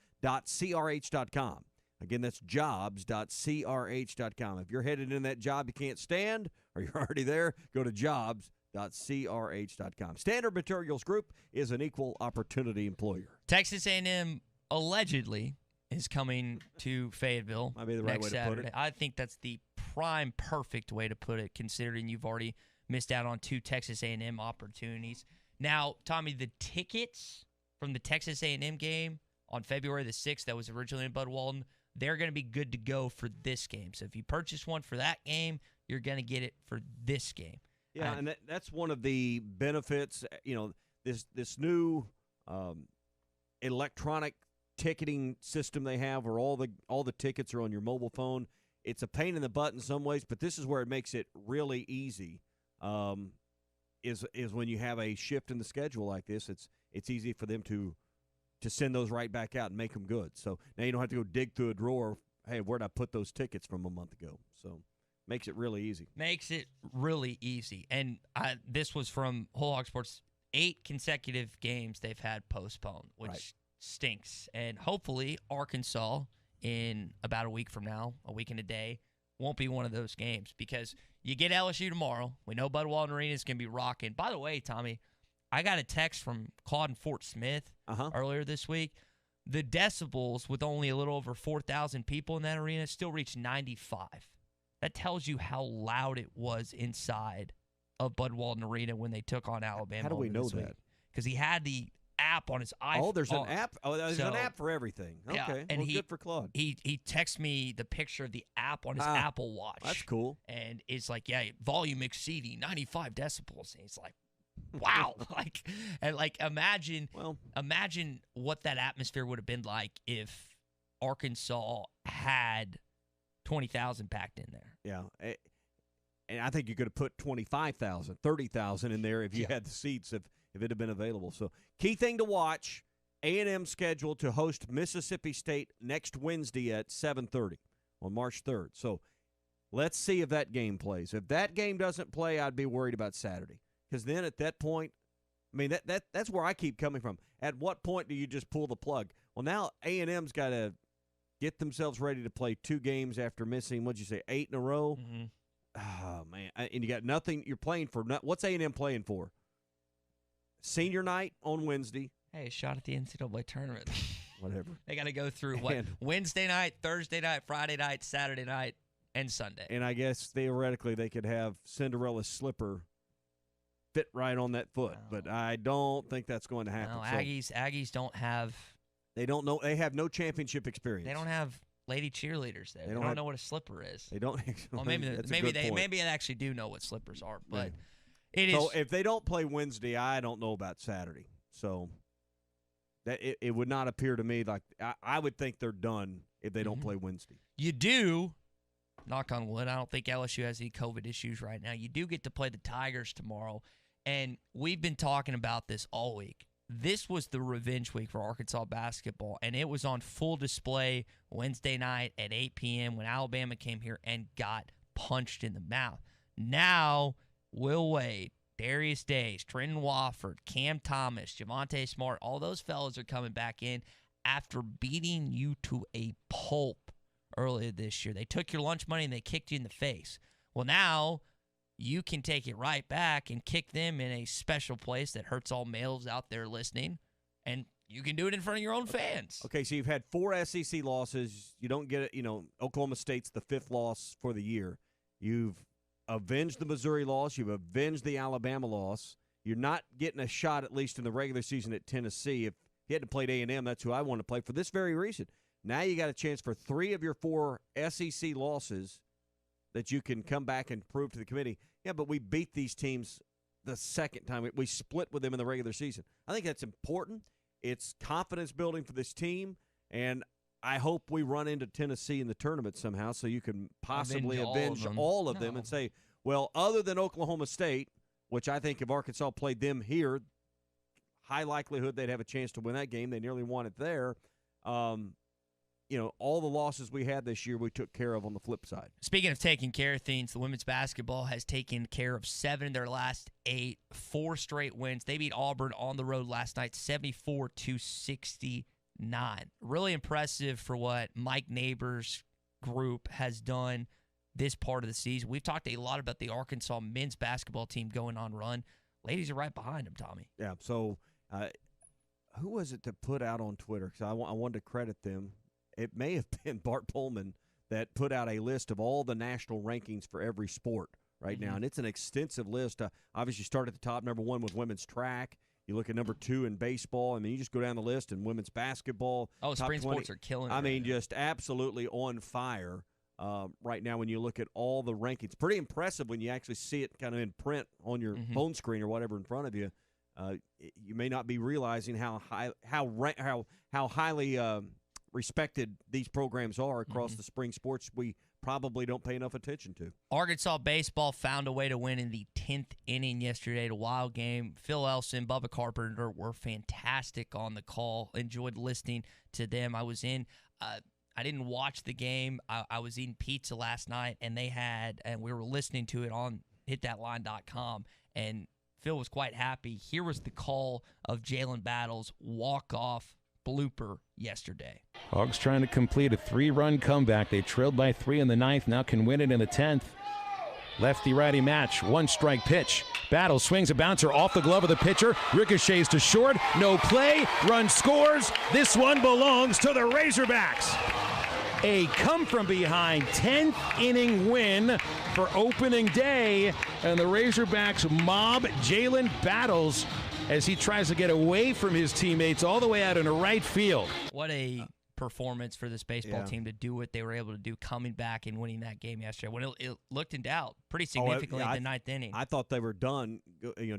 Again, that's jobs.crh.com. If you're headed in that job you can't stand or you're already there, go to jobs.crh.com. Standard Materials Group is an equal opportunity employer. Texas A&M allegedly is coming to Fayetteville Might be the right next way to Saturday. put it. I think that's the prime perfect way to put it, considering you've already missed out on 2 Texas A&M opportunities. Now, Tommy, the tickets from the Texas A&M game on February the 6th that was originally in Bud Walton, they're going to be good to go for this game. So if you purchase one for that game, you're going to get it for this game. Yeah, and that's one of the benefits. You know, this new electronic ticketing system they have, where all the tickets are on your mobile phone. It's a pain in the butt in some ways, but this is where it makes it really easy. Is when you have a shift in the schedule like this, it's easy for them to send those right back out and make them good. So now you don't have to go dig through a drawer. Hey, where'd I put those tickets from a month ago? So makes it really easy. Makes it really easy. And this was from Whole Hog Sports. 8 consecutive games they've had postponed, which stinks. And hopefully Arkansas, in about a week from now, a week and a day, won't be one of those games, because you get LSU tomorrow. We know Bud Walton Arena is going to be rocking. By the way, Tommy, I got a text from Claude in Fort Smith earlier this week. The decibels, with only a little over 4,000 people in that arena, still reached 95. That tells you how loud it was inside of Bud Walton Arena when they took on Alabama. How do we know that? Because he had the app on his iPhone. Oh, there's an app. Oh, there's an app for everything. Okay, yeah, and well, good for Claude. He texted me the picture of the app on his Apple Watch. That's cool. And it's like, yeah, volume exceeding 95 decibels. And he's like, wow. Imagine what that atmosphere would have been like if Arkansas had 20,000 packed in there. Yeah. And I think you could have put 25,000, 30,000 in there if you had the seats, if it had been available. So key thing to watch, A&M scheduled to host Mississippi State next Wednesday at 7:30 on March 3rd. So let's see if that game plays. If that game doesn't play, I'd be worried about Saturday. Because then at that point, I mean, that's where I keep coming from. At what point do you just pull the plug? Well, now A&M's got to get themselves ready to play 2 games after missing, what'd you say, 8 in a row? Mm-hmm. Oh, man. And you got nothing. You're playing for – what's A&M playing for? Senior night on Wednesday. Hey, a shot at the NCAA tournament. Whatever. They got to go through Wednesday night, Thursday night, Friday night, Saturday night, and Sunday. And I guess theoretically they could have Cinderella's slipper fit right on that foot, but I don't think that's going to happen. No, Aggies don't have – They don't know. They have no championship experience. They don't have lady cheerleaders there. They don't know what a slipper is. They don't. Well, maybe they actually do know what slippers are, but it is. So if they don't play Wednesday, I don't know about Saturday. So that it would not appear to me like I would think they're done if they don't play Wednesday. You do knock on wood, I don't think LSU has any COVID issues right now. You do get to play the Tigers tomorrow, and we've been talking about this all week. This was the revenge week for Arkansas basketball, and it was on full display Wednesday night at 8 p.m. when Alabama came here and got punched in the mouth. Now, Will Wade, Darius Days, Trenton Wofford, Cam Thomas, Javonte Smart, all those fellas are coming back in after beating you to a pulp earlier this year. They took your lunch money and they kicked you in the face. Well, now you can take it right back and kick them in a special place that hurts all males out there listening, and you can do it in front of your own fans. Okay, so you've had 4 SEC losses. You don't get it. Oklahoma State's the 5th loss for the year. You've avenged the Missouri loss. You've avenged the Alabama loss. You're not getting a shot, at least in the regular season, at Tennessee. If you hadn't played A&M, that's who I want to play for this very reason. Now you got a chance for 3 of your 4 SEC losses that you can come back and prove to the committee, yeah, but we beat these teams the second time. We split with them in the regular season. I think that's important. It's confidence building for this team, and I hope we run into Tennessee in the tournament somehow so you can possibly avenge all of them and say, well, other than Oklahoma State, which I think if Arkansas played them here, high likelihood they'd have a chance to win that game. They nearly won it there. All the losses we had this year we took care of on the flip side. Speaking of taking care of things, the women's basketball has taken care of 7 of their last 8, 4 straight wins. They beat Auburn on the road last night, 74-69. Really impressive for what Mike Neighbors' group has done this part of the season. We've talked a lot about the Arkansas men's basketball team going on run. Ladies are right behind them, Tommy. Yeah, so who was it that put out on Twitter? Because I wanted to credit them. It may have been Bart Pullman that put out a list of all the national rankings for every sport right now, and it's an extensive list. Obviously, start at the top. Number 1 with women's track. You look at number 2 in baseball. I mean, you just go down the list in women's basketball. Oh, spring sports are killing it. I mean, just absolutely on fire right now when you look at all the rankings. Pretty impressive when you actually see it kind of in print on your phone screen or whatever in front of you. You may not be realizing how highly respected these programs are across the spring sports we probably don't pay enough attention to. Arkansas baseball found a way to win in the 10th inning yesterday, a wild game. Phil Elson, Bubba Carpenter were fantastic on the call. Enjoyed listening to them. I was in I didn't watch the game. I was eating pizza last night, and we were listening to it on hitthatline.com, and Phil was quite happy. Here was the call of Jalen Battles' walk-off blooper yesterday. Hogs trying to complete a 3-run comeback. They trailed by 3 in the 9th, now can win it in the 10th. Lefty-righty match, 1-strike pitch. Battle swings a bouncer off the glove of the pitcher, ricochets to short, no play, run scores. This one belongs to the Razorbacks. A come-from-behind 10th inning win for opening day, and the Razorbacks mob Jalen Battles as he tries to get away from his teammates all the way out into right field. What a performance for this baseball team to do what they were able to do, coming back and winning that game yesterday when it looked in doubt pretty significantly in the 9th inning. I thought they were done,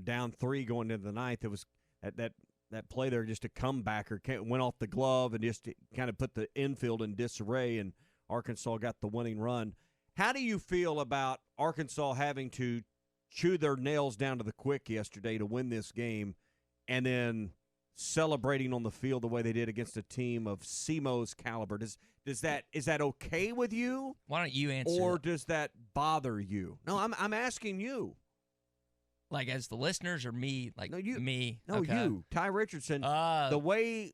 down 3 going into the 9th. It was that play there, just a comebacker went off the glove and just kind of put the infield in disarray, and Arkansas got the winning run. How do you feel about Arkansas having to chew their nails down to the quick yesterday to win this game, and then celebrating on the field the way they did against a team of SEMO's caliber? Is that okay with you? Why don't you answer? Or does that bother you? No, I'm asking you. Like, as the listeners, or me? Like, no, you. Me. No, okay. You. Ty Richardson. The way.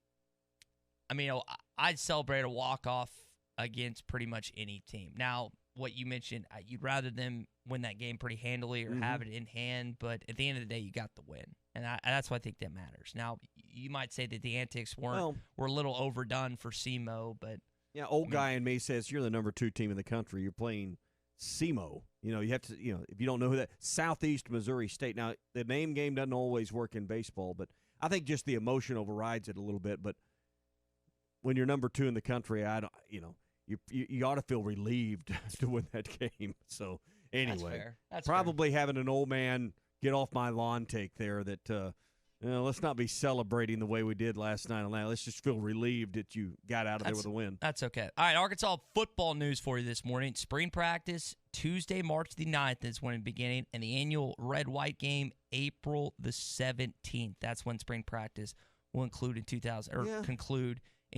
I mean, I'd celebrate a walk-off against pretty much any team. Now, what you mentioned, you'd rather them win that game pretty handily or have it in hand, but at the end of the day, you got the win. And that's why I think that matters. Now, you might say that the antics were a little overdone for SEMO, but. Yeah, guy in me says you're the number 2 team in the country. You're playing SEMO. You have to, if you don't know who that, Southeast Missouri State. Now, the name game doesn't always work in baseball, but I think just the emotion overrides it a little bit. But when you're number 2 in the country, you ought to feel relieved to win that game. So anyway, That's probably fair. Having an old man get off my lawn take there that Let's not be celebrating the way we did last night on that. Let's just feel relieved that you got out of there with a win. That's okay. All right, Arkansas football news for you this morning. Spring practice, Tuesday, March the 9th is when it's beginning, and the annual red-white game, April the 17th. That's when spring practice will conclude in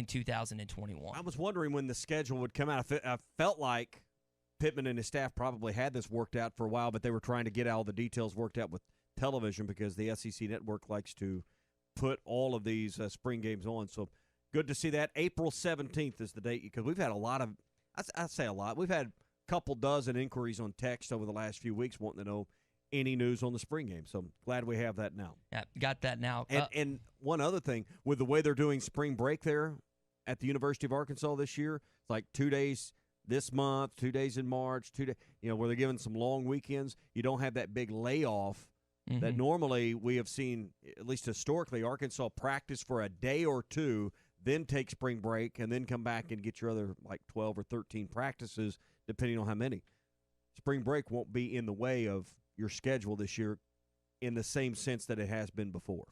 2021. I was wondering when the schedule would come out. I felt like Pittman and his staff probably had this worked out for a while, but they were trying to get all the details worked out with television because the SEC Network likes to put all of these spring games on. So good to see that. April 17th is the date because we've had a lot of – I say a lot. We've had a couple dozen inquiries on text over the last few weeks wanting to know any news on the spring game. So I'm glad we have that now. Yeah, got that now. And one other thing, with the way they're doing spring break there at the University of Arkansas this year, it's like 2 days this month, 2 days in March, 2 days, where they're giving some long weekends. You don't have that big layoff that normally we have seen, at least historically, Arkansas practice for a day or two, then take spring break, and then come back and get your other like 12 or 13 practices, depending on how many. Spring break won't be in the way of your schedule this year in the same sense that it has been before.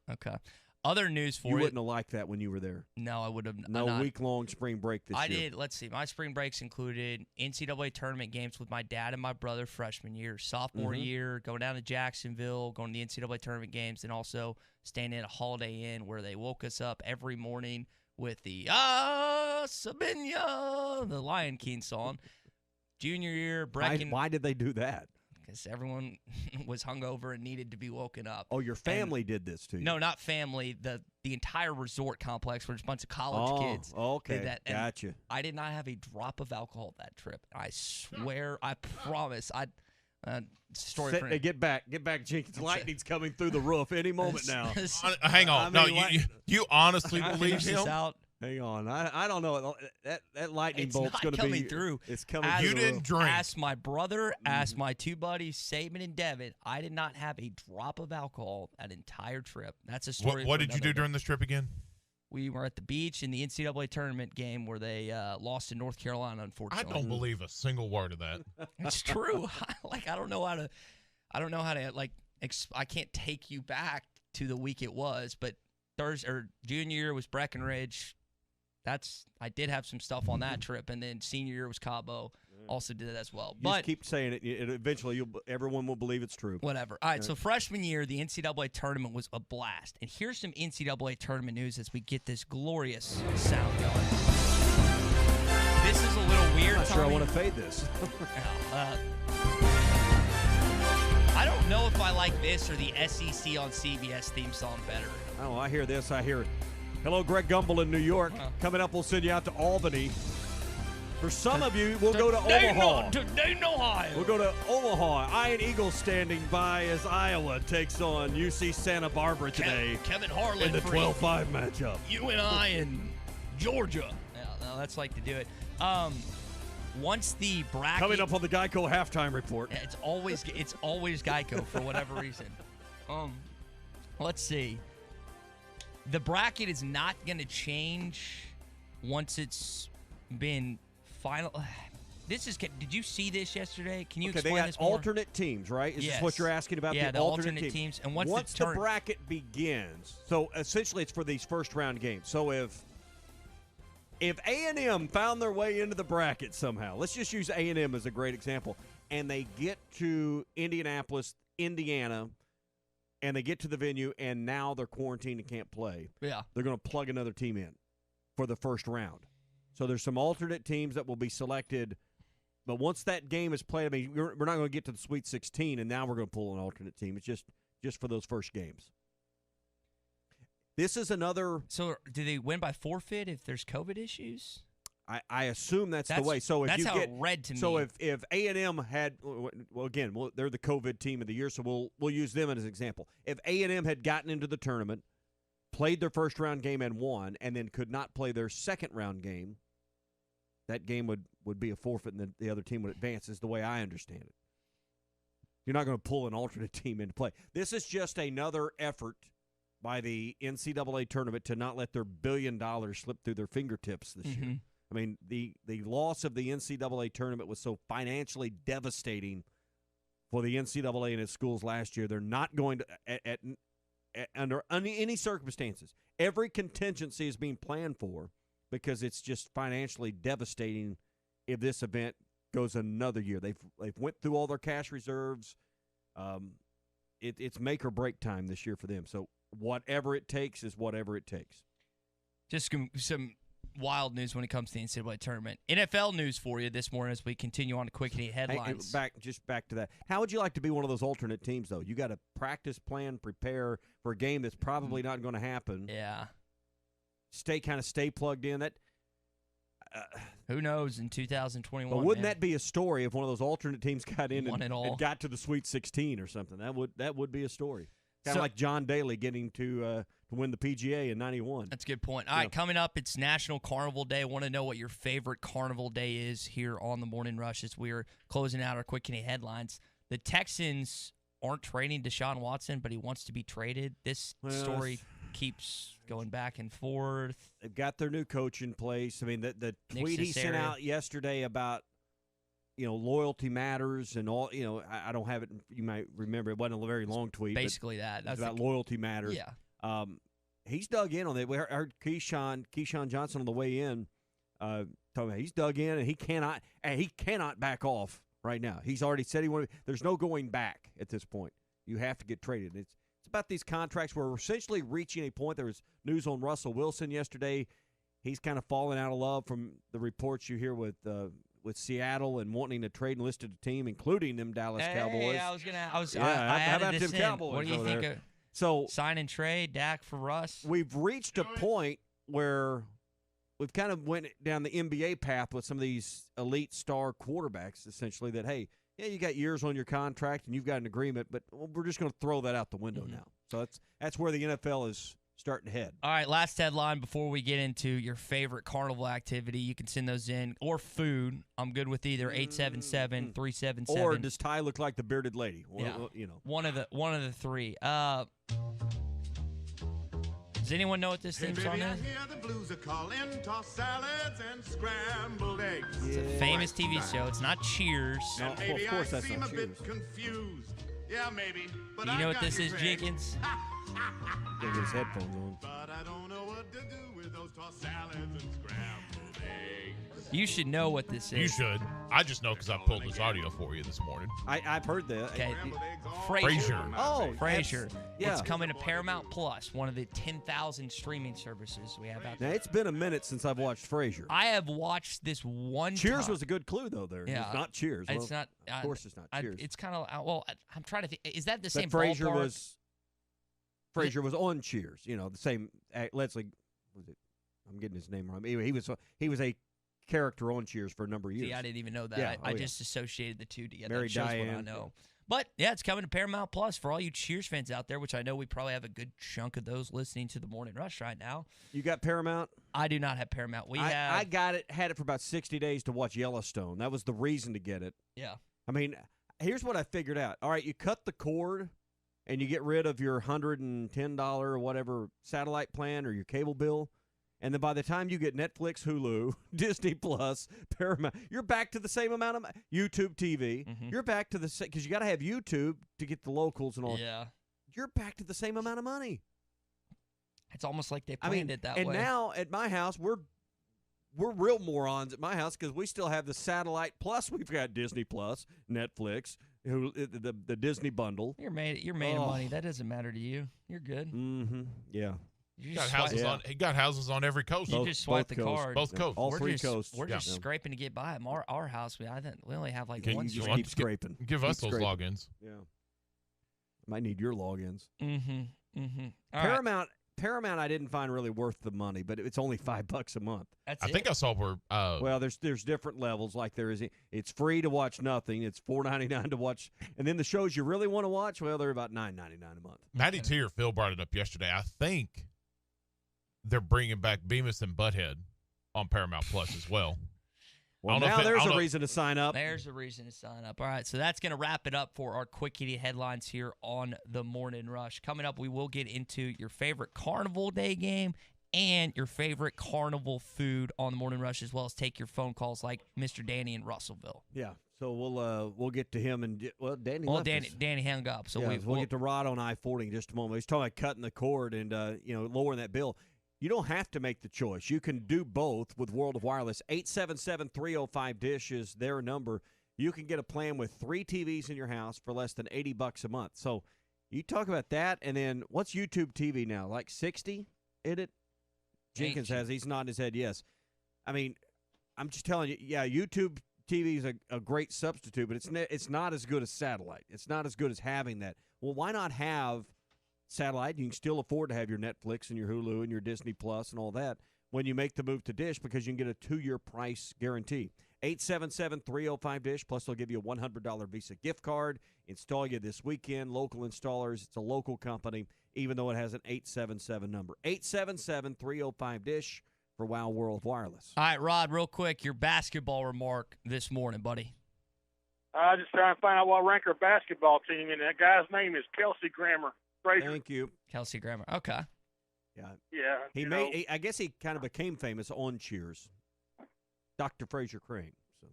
Okay. Other news for you wouldn't have liked that when you were there. No, I would have no week-long spring break this year. I did. Let's see. My spring breaks included NCAA tournament games with my dad and my brother freshman year, sophomore year, going down to Jacksonville, going to the NCAA tournament games, and also staying in a Holiday Inn where they woke us up every morning with the Sabina, the Lion King song. Junior year, Why did they do that? Because everyone was hungover and needed to be woken up. Oh, your family did this to you? No, not family. The entire resort complex where there's a bunch of college kids. Okay, did that. And gotcha. I did not have a drop of alcohol that trip. I swear, I promise. Story for get back, Jenkins. Lightning's coming through the roof any moment now. Hang on. You honestly believe him? Hang on, I don't know. That lightning bolt's going to be coming through. It's coming. You didn't drink. Ask my brother. Ask my two buddies, Saban and Devin. I did not have a drop of alcohol that entire trip. That's a story. What did you do during this trip again? We were at the beach in the NCAA tournament game where they lost in North Carolina. Unfortunately, I don't believe a single word of that. It's true. I don't know how to. I can't take you back to the week it was, but Thursday or junior year was Breckenridge. I did have some stuff on that trip, and then senior year was Cabo. Also did it as well. But just keep saying it. Eventually, everyone will believe it's true. Whatever. All right, so freshman year, the NCAA tournament was a blast. And here's some NCAA tournament news as we get this glorious sound going. This is a little weird, I'm not sure I Tommy. want to fade this. I don't know if I like this or the SEC on CBS theme song better. Oh, I hear this. I hear it. Hello, Greg Gumbel in New York. Coming up, we'll send you out to Albany. For some of you, we'll go to Omaha. Dayton, Ohio. We'll go to Omaha. Iron Eagle standing by as Iowa takes on UC Santa Barbara today. Kevin Harlan in the 12-5 matchup. UNI and Georgia. No, that's like to do it. Once the bracket coming up on the Geico halftime report. It's always Geico for whatever reason. Let's see. The bracket is not going to change once it's been final. Did you see this yesterday? Can you explain they got this more? alternate teams, right? Is this what you're asking about? Yeah, the alternate teams. And once the bracket begins, so essentially it's for these first round games. So if A&M found their way into the bracket somehow, let's just use A&M as a great example, and they get to Indianapolis, Indiana, and they get to the venue, and now they're quarantined and can't play. Yeah. They're going to plug another team in for the first round. So there's some alternate teams that will be selected. But once that game is played, I mean, we're not going to get to the Sweet 16, and now we're going to pull an alternate team. It's just for those first games. This is another. So do they win by forfeit if there's COVID issues? I assume that's the way. So if that's you how get, it read to me. So if A&M had, well, again, they're the COVID team of the year, so we'll use them as an example. If A&M had gotten into the tournament, played their first round game and won, and then could not play their second round game, that game would be a forfeit, and the other team would advance. Is the way I understand it. You're not going to pull an alternate team into play. This is just another effort by the NCAA tournament to not let their $1 billion slip through their fingertips this year. I mean, the loss of the NCAA tournament was so financially devastating for the NCAA and its schools last year. They're not going to under any circumstances. Every contingency is being planned for because it's just financially devastating if this event goes another year. They've went through all their cash reserves. It's make or break time this year for them. So whatever it takes is whatever it takes. Just some wild news when it comes to the NCAA tournament. NFL news for you this morning as we continue on to Quick Hit Headlines. Hey, back to that. How would you like to be one of those alternate teams, though? You got to practice, plan, prepare for a game that's probably not going to happen. Yeah. Stay plugged in. That who knows in 2021? But wouldn't that be a story if one of those alternate teams got in and got to the Sweet 16 or something? That would be a story. Kind of like John Daly getting to win the PGA in '91. That's a good point. All right, coming up, it's National Carnival Day. I want to know what your favorite Carnival Day is here on the Morning Rush as we're closing out our Quick Hit Headlines. The Texans aren't trading Deshaun Watson, but he wants to be traded. This story keeps going back and forth. They've got their new coach in place. I mean, the tweet he sent out yesterday about loyalty matters and all. I don't have it. You might remember it wasn't a very long tweet. Basically, that's about loyalty matters. Yeah. He's dug in on it. We heard Keyshawn Johnson on the way in. Talking about he's dug in and he cannot back off right now. He's already said he wanted. There's no going back at this point. You have to get traded. It's about these contracts. We're essentially reaching a point. There was news on Russell Wilson yesterday. He's kind of fallen out of love from the reports you hear with Seattle and wanting to trade and listed a team, including them Dallas Cowboys. I added this in. Cowboys. What do you think of sign and trade Dak for Russ? We've reached a point where we've kind of went down the NBA path with some of these elite star quarterbacks, essentially, that, hey, yeah, you got years on your contract and you've got an agreement, but we're just going to throw that out the window now. So that's where the NFL is starting to head. All right, last headline before we get into your favorite carnival activity. You can send those in, or food. I'm good with either 877-377. Or does Ty look like the bearded lady? Yeah. One of the three. Does anyone know what this theme song is? It's a famous TV show. It's not Cheers. No, well, of course that's not Cheers. Yeah, maybe. Do you know what this is, Jenkins? Get his headphones on. But I don't know what to do with those tossed salads and scrambled eggs. You should know what this is. You should. I just know because I pulled this audio for you this morning. I've heard that. Okay. Frasier. Oh, Frasier. Yeah. It's coming to Paramount Plus, one of the 10,000 streaming services we have out Now, there. it's been a minute since I've watched Frasier. I have watched this one Cheers time. was a good clue, though, there. Yeah. It's not Cheers. It's Well, not. Of course it's not Cheers. It's kind of, I'm trying to think. Is that the same Frasier ballpark? Frasier was on Cheers. The same. Leslie, was it? I'm getting his name wrong. Anyway, he was a character on Cheers for a number of years. See, I didn't even know that. Yeah. I just associated the two together. Mary That shows Diane. what I know. But, yeah, it's coming to Paramount Plus for all you Cheers fans out there, which I know we probably have a good chunk of those listening to the Morning Rush right now. You got Paramount? I do not have Paramount. I got it, had it for about 60 days to watch Yellowstone. That was the reason to get it. Yeah. I mean, here's what I figured out. All right, you cut the cord and you get rid of your $110 or whatever satellite plan or your cable bill, and then by the time you get Netflix, Hulu, Disney Plus, Paramount, you're back to the same amount of YouTube TV. Mm-hmm. You're back to the same, because you got to have YouTube to get the locals and all. Yeah. You're back to the same amount of money. It's almost like they planned it that way. And now at my house, we're real morons at my house because we still have the satellite plus we've got Disney Plus, Netflix, the Disney bundle. You're made of money. That doesn't matter to you. You're good. Mm-hmm. Yeah. He got houses on every coast. You just swipe the card. Both coasts. All three coasts. We're just scraping to get by. Our house, we only have like one. You just keep scraping. Give us those logins. Yeah. Might need your logins. Mm-hmm. Mm-hmm. Paramount I didn't find really worth the money, but it's only $5 a month. I think I saw where. Well, there's different levels. Like it's free to watch nothing. It's $4.99 to watch, and then the shows you really want to watch, well, they're about $9.99 a month. Maddie T or Phil brought it up yesterday. I think they're bringing back Beavis and Butthead on Paramount Plus as well. Well, now there's a reason to sign up. There's a reason to sign up. All right, so that's going to wrap it up for our Quick Hitty headlines here on the Morning Rush. Coming up, we will get into your favorite Carnival Day game and your favorite carnival food on the Morning Rush, as well as take your phone calls like Mr. Danny in Russellville. Yeah. So we'll get to him and Danny. Well, left us. Danny hung up, so Yeah, we'll get to Rod on I-40 in just a moment. He's talking about cutting the cord and lowering that bill. You don't have to make the choice. You can do both with World of Wireless. 877-305-DISH is their number. You can get a plan with 3 TVs in your house for less than $80 a month. So you talk about that, and then what's YouTube TV now? Like 60 in it? Jenkins has. He's nodding his head yes. I mean, I'm just telling you, yeah, YouTube TV is a great substitute, but it's not as good as satellite. It's not as good as having that. Well, why not have satellite? You can still afford to have your Netflix and your Hulu and your Disney Plus and all that when you make the move to Dish, because you can get a 2-year price guarantee. 877-305-DISH, plus they'll give you a $100 Visa gift card. Install you this weekend. Local installers. It's a local company, even though it has an 877 number. 877-305-DISH for Wow World Wireless. All right, Rod, real quick, your basketball remark this morning, buddy. I just trying to find out what rank our basketball team, and that guy's name is Kelsey Grammer. Frazier. Thank you. Kelsey Grammer. Okay. Yeah. Yeah. I guess he kind of became famous on Cheers. Dr. Fraser Crane. So.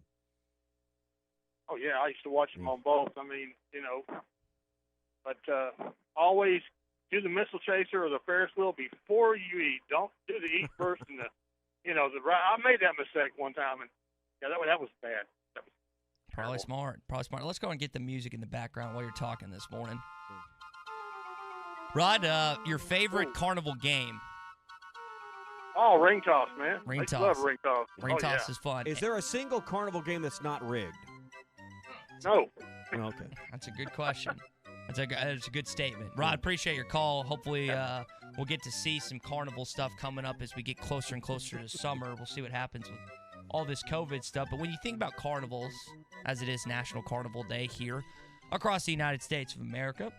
Oh, yeah, I used to watch him on both. I mean, but always do the missile chaser or the Ferris wheel before you eat. Don't do the eat first and I made that mistake one time, and that was bad. That was Probably smart. Let's go and get the music in the background while you're talking this morning. Rod, your favorite carnival game? Oh, ring toss, man. Ring toss. I love ring toss. Ring toss is fun. Is there a single carnival game that's not rigged? No. Okay. That's a good question. That's a good statement. Rod, appreciate your call. Hopefully we'll get to see some carnival stuff coming up as we get closer and closer to summer. We'll see what happens with all this COVID stuff. But when you think about carnivals, as it is National Carnival Day here across the United States of America,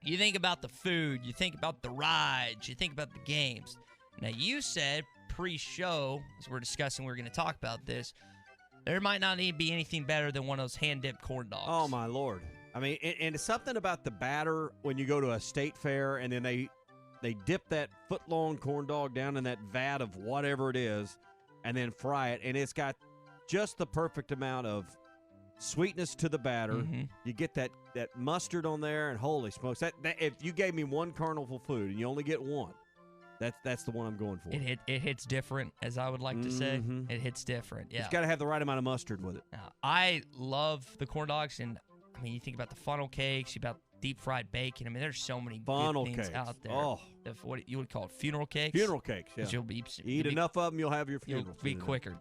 you think about the food, you think about the rides, you think about the games. Now, you said pre-show, as we're discussing, we're going to talk about this, there might not even be anything better than one of those hand-dipped corn dogs. Oh, my Lord. I mean, and it's something about the batter when you go to a state fair and then they dip that foot-long corn dog down in that vat of whatever it is and then fry it, and it's got just the perfect amount of sweetness to the batter. Mm-hmm. You get that mustard on there, and holy smokes, that if you gave me one carnival food and you only get one, that's the one I'm going for. It hits different, as I would like to say. Mhm. It hits different. Yeah. It's got to have the right amount of mustard with it. Now, I love the corn dogs, and I mean, you think about the funnel cakes, you about deep fried bacon. I mean, there's so many Funnel good things cakes. out there. Oh. What you would call it, funeral cakes. Funeral cakes, yeah. 'Cause you'll be Eat enough of them, you'll have your funeral. You'll be quicker.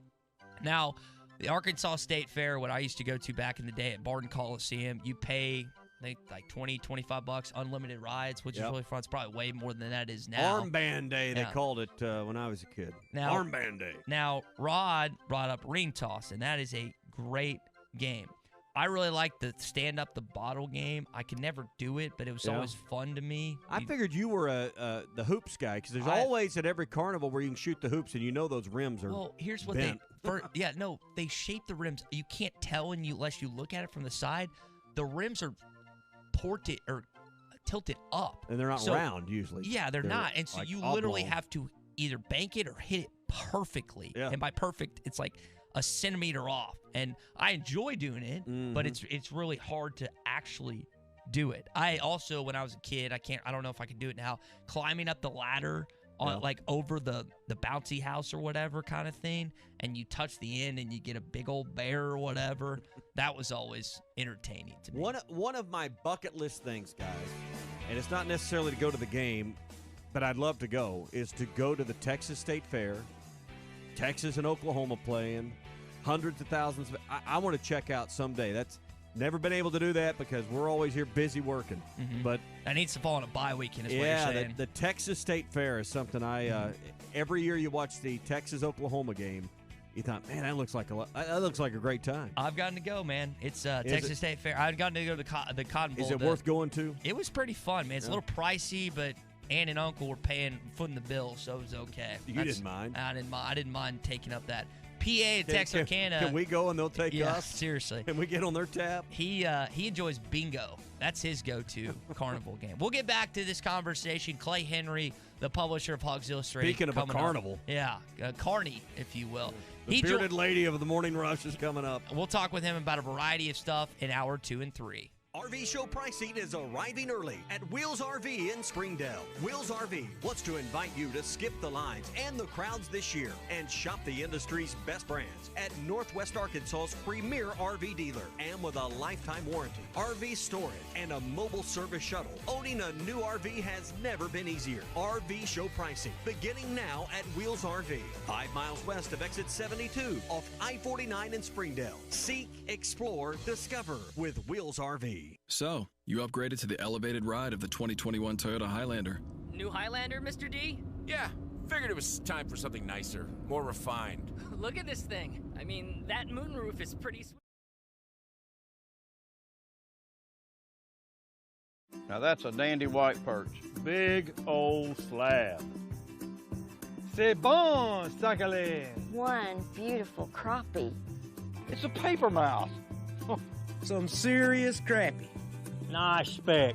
Now, the Arkansas State Fair, what I used to go to back in the day at Barton Coliseum, you pay like $20, $25, unlimited rides, which is really fun. It's probably way more than that is now. Armband Day, they called it when I was a kid. Armband Day. Now, Rod brought up ring toss, and that is a great game. I really like the stand up the bottle game. I could never do it, but it was always fun to me. I figured you were the hoops guy because there's always at every carnival where you can shoot the hoops, and you know those rims are. Well, here's what bent. they shape the rims. You can't tell unless you look at it from the side. The rims are ported or tilted up, and they're not round usually. Yeah, they're not, and so like you literally oblong. have to either bank it or hit it perfectly. Yeah. And by perfect, it's like a centimeter off. And I enjoy doing it, but it's really hard to actually do it. I also, when I was a kid, I don't know if I can do it now, climbing up the ladder on like over the bouncy house or whatever kind of thing, and you touch the end and you get a big old bear or whatever. That was always entertaining to me. One of my bucket list things, guys, and it's not necessarily to go to the game, but I'd love to go, is to go to the Texas State Fair. Texas and Oklahoma playing, hundreds of thousands. I want to check out someday. That's never been able to do that because we're always here busy working. But that needs to fall on a bye weekend. Is what you're saying. The Texas State Fair is something every year you watch the Texas Oklahoma game, you thought, man, that looks like a great time. I've gotten to go, man. It's Texas State Fair. I've gotten to go to the Cotton Bowl. Is it worth going to? It was pretty fun, man. It's a little pricey, but Aunt and Uncle were footing the bill, so it was okay. You didn't mind? I didn't mind taking up that PA at Texarkana. Can we go and they'll take Yeah, us? seriously. Can we get on their tab? He enjoys bingo. That's his go-to carnival game. We'll get back to this conversation. Clay Henry, the publisher of Hogs Illustrated. Speaking of a coming up. carnival. Yeah, Carney, if you will. The bearded lady of the Morning Rush is coming up. We'll talk with him about a variety of stuff in hour 2 and 3. RV Show pricing is arriving early at Wheels RV in Springdale. Wheels RV wants to invite you to skip the lines and the crowds this year and shop the industry's best brands at Northwest Arkansas's premier RV dealer. And with a lifetime warranty, RV storage, and a mobile service shuttle, owning a new RV has never been easier. RV Show pricing beginning now at Wheels RV, 5 miles west of exit 72 off I-49 in Springdale. Seek, explore, discover with Wheels RV. So, you upgraded to the elevated ride of the 2021 Toyota Highlander. New Highlander, Mr. D? Yeah, figured it was time for something nicer, more refined. Look at this thing. I mean, that moonroof is pretty sweet. Now that's a dandy white perch. Big old slab. C'est bon, sacalé. One beautiful crappie. It's a paper mouse. Some serious crappie. Nice speck.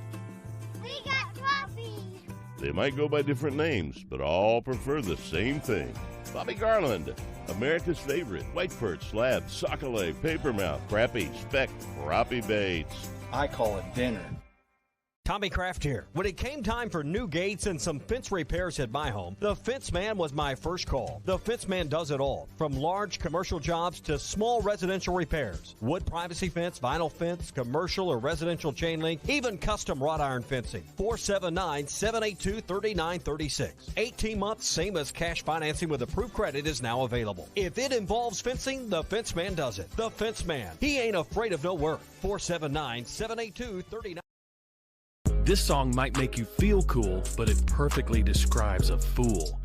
We got crappies. They might go by different names, but all prefer the same thing. Bobby Garland, America's favorite white perch, slab, sockeye, papermouth, crappie, speck, crappie baits. I call it dinner. Tommy Kraft here. When it came time for new gates and some fence repairs at my home, the Fence Man was my first call. The Fence Man does it all, from large commercial jobs to small residential repairs. Wood privacy fence, vinyl fence, commercial or residential chain link, even custom wrought iron fencing. 479-782-3936. 18 months, same as cash financing with approved credit is now available. If it involves fencing, the Fence Man does it. The Fence Man. He ain't afraid of no work. 479-782-3936. This song might make you feel cool, but it perfectly describes a fool.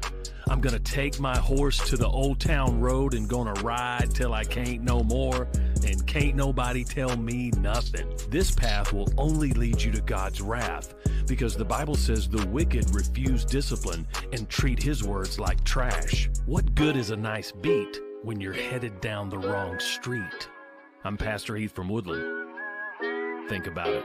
I'm gonna take my horse to the old town road and gonna ride till I can't no more, and can't nobody tell me nothing. This path will only lead you to God's wrath, because the Bible says the wicked refuse discipline and treat his words like trash. What good is a nice beat when you're headed down the wrong street? I'm Pastor Heath from Woodland. Think about it.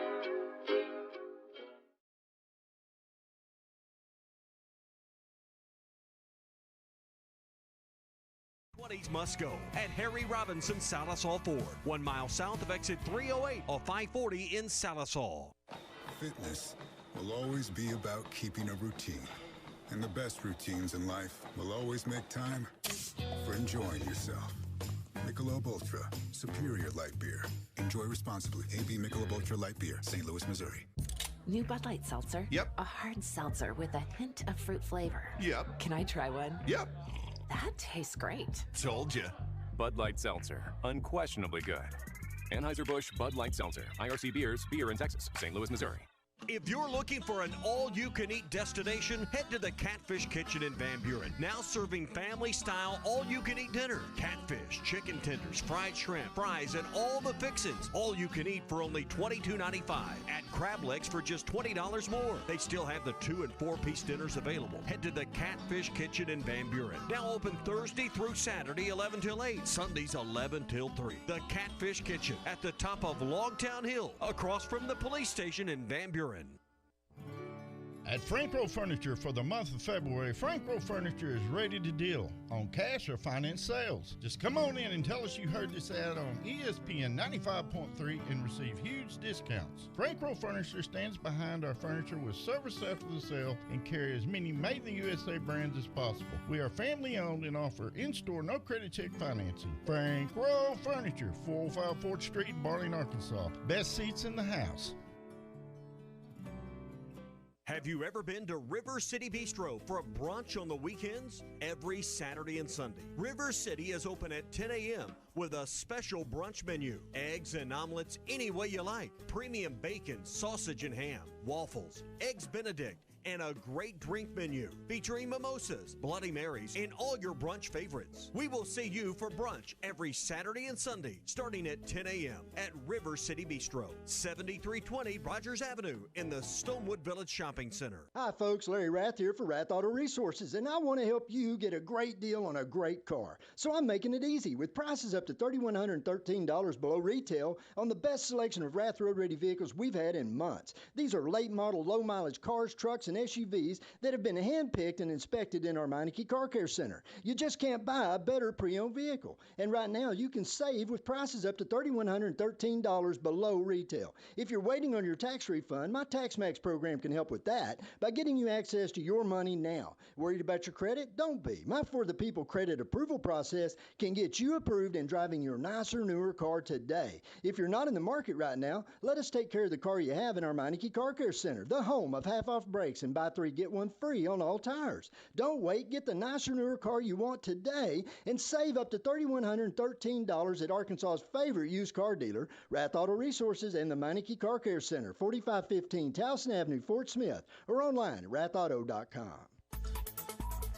Must go at Harry Robinson Salisaw Ford, 1 mile south of exit 308 off 540 in Salisaw. Fitness will always be about keeping a routine, and the best routines in life will always make time for enjoying yourself. Michelob Ultra, superior light beer. Enjoy responsibly. AB Michelob Ultra Light Beer, St. Louis, Missouri. New Bud Light Seltzer? Yep. A hard seltzer with a hint of fruit flavor. Yep. Can I try one? Yep. That tastes great. Told you. Bud Light Seltzer, unquestionably good. Anheuser-Busch Bud Light Seltzer, IRC Beers, beer in Texas, St. Louis, Missouri. If you're looking for an all-you-can-eat destination, head to the Catfish Kitchen in Van Buren. Now serving family-style all-you-can-eat dinner. Catfish, chicken tenders, fried shrimp, fries, and all the fixins. All you can eat for only $22.95. Add crab legs for just $20 more. They still have the 2- and 4-piece dinners available. Head to the Catfish Kitchen in Van Buren. Now open Thursday through Saturday, 11 till 8. Sundays, 11 till 3. The Catfish Kitchen at the top of Longtown Hill, across from the police station in Van Buren. At Frankrow Furniture for the month of February, Frankrow Furniture is ready to deal on cash or finance sales. Just come on in and tell us you heard this ad on ESPN 95.3 and receive huge discounts. Frankrow Furniture stands behind our furniture with service after the sale and carry as many made in the USA brands as possible. We are family owned and offer in-store no credit check financing. Frankrow Furniture, 405 4th Street, Barling, Arkansas. Best seats in the house. Have you ever been to River City Bistro for a brunch on the weekends? Every Saturday and Sunday, River City is open at 10 a.m. with a special brunch menu. Eggs and omelets any way you like. Premium bacon, sausage and ham, waffles, eggs Benedict, and a great drink menu featuring mimosas, Bloody Marys, and all your brunch favorites. We will see you for brunch every Saturday and Sunday, starting at 10 a.m. at River City Bistro, 7320 Rogers Avenue in the Stonewood Village Shopping Center. Hi, folks. Larry Rath here for Rath Auto Resources, and I want to help you get a great deal on a great car. So I'm making it easy with prices up to $3,113 below retail on the best selection of Rath road-ready vehicles we've had in months. These are late-model, low-mileage cars, trucks, and SUVs that have been hand-picked and inspected in our Meineke Car Care Center. You just can't buy a better pre-owned vehicle. And right now, you can save with prices up to $3,113 below retail. If you're waiting on your tax refund, my TaxMax program can help with that by getting you access to your money now. Worried about your credit? Don't be. My For the People credit approval process can get you approved and driving your nicer, newer car today. If you're not in the market right now, let us take care of the car you have in our Meineke Car Care Center, the home of half-off brakes and buy 3, get 1 free on all tires. Don't wait. Get the nicer, newer car you want today and save up to $3,113 at Arkansas's favorite used car dealer, Rath Auto Resources and the Meineke Car Care Center, 4515 Towson Avenue, Fort Smith, or online at rathauto.com.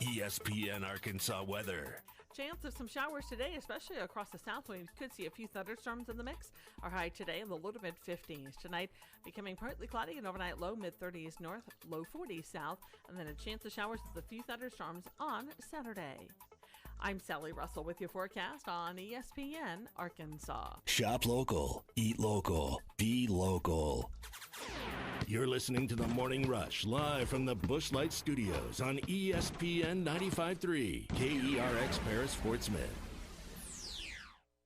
ESPN Arkansas weather. Chance of some showers today, especially across the south. We could see a few thunderstorms in the mix. Our high today in the low to mid 50s. Tonight, becoming partly cloudy and overnight low mid 30s north, low 40s south, and then a chance of showers with a few thunderstorms on Saturday. I'm Sally Russell with your forecast on ESPN Arkansas. Shop local, eat local, be local. You're listening to The Morning Rush live from the Busch Light Studios on ESPN 95.3 KERX Paris Fort Smith.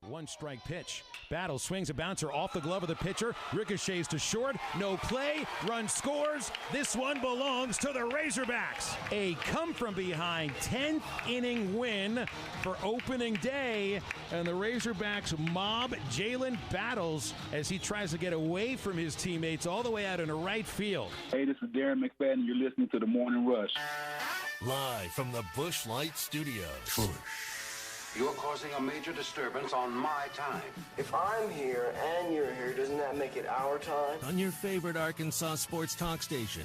1-strike pitch. Battle swings a bouncer off the glove of the pitcher. Ricochets to short. No play. Run scores. This one belongs to the Razorbacks. A come-from-behind 10th inning win for opening day. And the Razorbacks mob Jalen Battles as he tries to get away from his teammates all the way out into right field. Hey, this is Darren McFadden. You're listening to The Morning Rush. Live from the Busch Light Studios. You're causing a major disturbance on my time. If I'm here and you're here, doesn't that make it our time? On your favorite Arkansas sports talk station.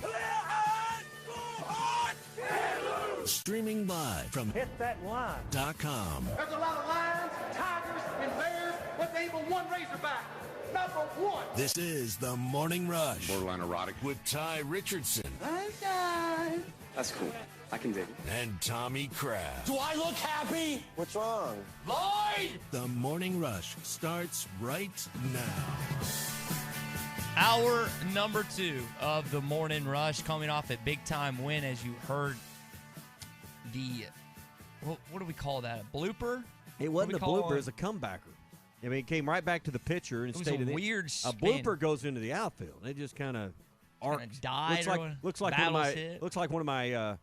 Streaming live from HitThatLine.com. There's a lot of lions, tigers, and bears, but there ain't but one Razorback. Number one. This is The Morning Rush. Borderline erotic. With Ty Richardson. That's cool. I can dig it. And Tommy Kraft. Do I look happy? What's wrong? Lloyd! The Morning Rush starts right now. Hour number 2 of the Morning Rush, coming off a big-time win, as you heard. What do we call that, a blooper? It wasn't a blooper, it was a comebacker. I mean, it came right back to the pitcher and stayed in the weird A blooper goes into the outfield. It just kind of died. Looks like one of my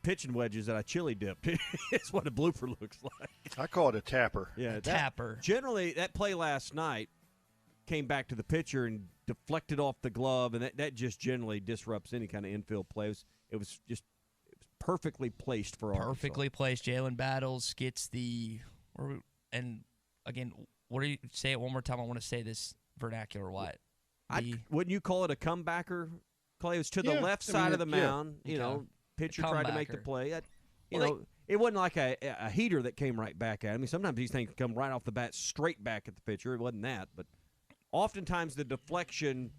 pitching wedges that I chili dipped. It's what a blooper looks like. I call it a tapper. Yeah, tapper. Generally, that play last night came back to the pitcher and deflected off the glove, and that just generally disrupts any kind of infield plays. It was perfectly placed for Arkansas. Perfectly placed. Jalen Battles gets the and again, what do you say it one more time? I want to say this vernacular. What? Wouldn't you call it a comebacker? Clay, it was to the left side of the mound. You know, pitcher tried to make the play. It wasn't like a heater that came right back at him. I mean, sometimes these things come right off the bat, straight back at the pitcher. It wasn't that, but oftentimes the deflection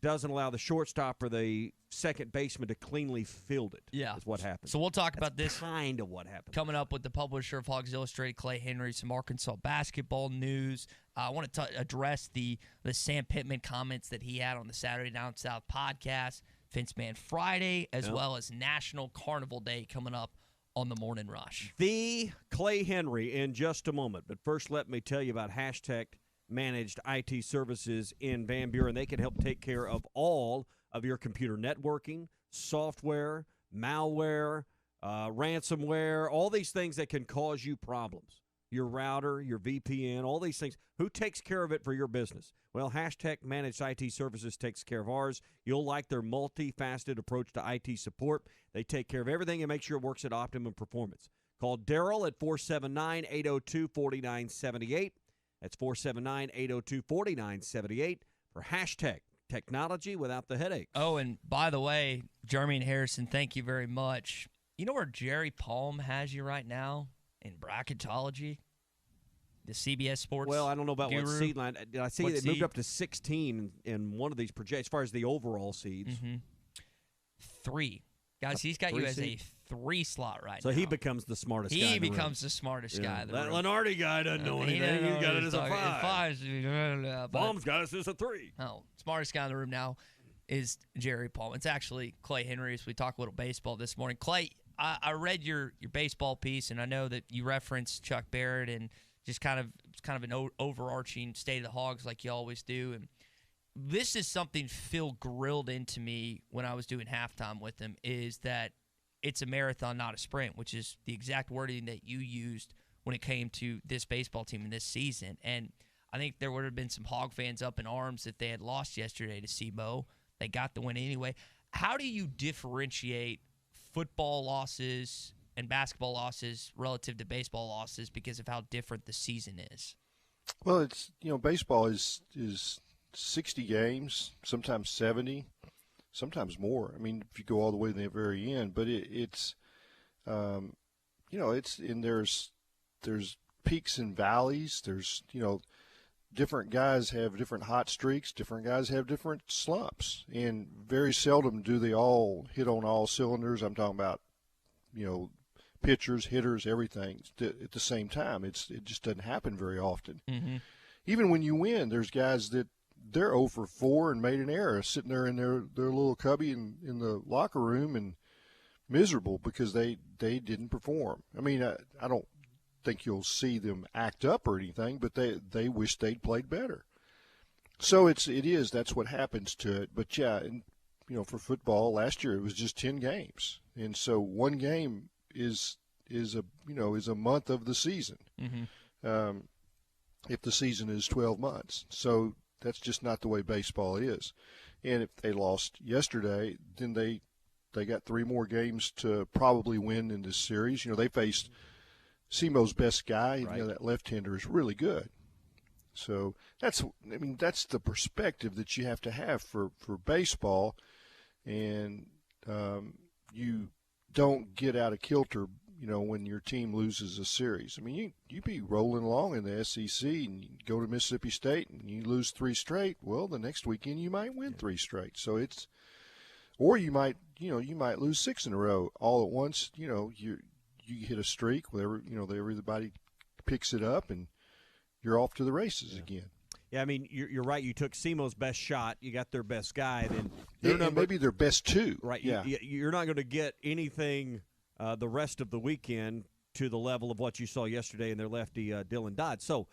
doesn't allow the shortstop or the second baseman to cleanly field it. Yeah, is what happens. So we'll talk about this kind of what happened coming up with the publisher of Hogs Illustrated, Clay Henry, some Arkansas basketball news. I want to address the Sam Pittman comments that he had on the Saturday Down South podcast, Fence Man Friday, as well as National Carnival Day coming up on the Morning Rush. The Clay Henry in just a moment, but first let me tell you about Hashtag Managed IT Services in Van Buren. They can help take care of all of your computer networking, software, malware, ransomware, all these things that can cause you problems. Your router, your VPN, all these things. Who takes care of it for your business? Well, Hashtag Managed IT Services takes care of ours. You'll like their multifaceted approach to IT support. They take care of everything and make sure it works at optimum performance. Call Daryl at 479-802-4978. That's 479-802-4978 for Hashtag technology without the headaches. Oh, and by the way, Jeremy and Harrison, thank you very much. You know where Jerry Palm has you right now? In bracketology? The CBS Sports Well, I don't know about guru. what seed line. Did I see What they moved seed? up to 16 in one of these projects as far as the overall seeds? 3. Guys, he's got you as seed? a 3 slot right So now. he becomes the smartest guy He in the room. becomes the smartest guy in the That room. Lenardi guy doesn't know anything. He's got it as a 5. Palm's Palm's got us as a 3. Oh, smartest guy in the room now is Jerry Palm. It's actually Clay Henry as we talk a little baseball this morning. Clay, I read your baseball piece, and I know that you referenced Chuck Barrett and just kind of an overarching state of the Hogs like you always do. And this is something Phil grilled into me when I was doing halftime with him, is that it's a marathon, not a sprint, which is the exact wording that you used when it came to this baseball team in this season. And I think there would have been some Hog fans up in arms if they had lost yesterday to SEMO. They got the win anyway. How do you differentiate football losses and basketball losses relative to baseball losses because of how different the season is? Well, it's baseball is 60 games, sometimes 70, sometimes more. I mean, if you go all the way to the very end, but it's and there's peaks and valleys. There's different guys have different hot streaks. Different guys have different slumps, and very seldom do they all hit on all cylinders. I'm talking about pitchers, hitters, everything at the same time. It just doesn't happen very often. Mm-hmm. Even when you win, there's guys that they're 0 for 4 and made an error, sitting there in their little cubby in the locker room and miserable because they didn't perform. I mean, I don't think you'll see them act up or anything, but they wish they'd played better. So that's what happens to it. But yeah, and, for football last year it was just 10 games, and so one game is a month of the season. Mm-hmm. If the season is 12 months, so that's just not the way baseball is. And if they lost yesterday, then they got 3 more games to probably win in this series. They faced SEMO's best guy. Right. That left-hander is really good. So that's the perspective that you have to have for baseball, and you don't get out of kilter, when your team loses a series. I mean, you be rolling along in the SEC and you go to Mississippi State and you lose 3 straight. Well, the next weekend you might win 3 straight. So or you might lose 6 in a row all at once. You hit a streak where everybody picks it up and you're off to the races again. Yeah, I mean, you're right. You took SEMO's best shot. You got their best guy. Then maybe their best 2. Right. Yeah. You're not going to get anything the rest of the weekend to the level of what you saw yesterday in their lefty Dylan Dodd. So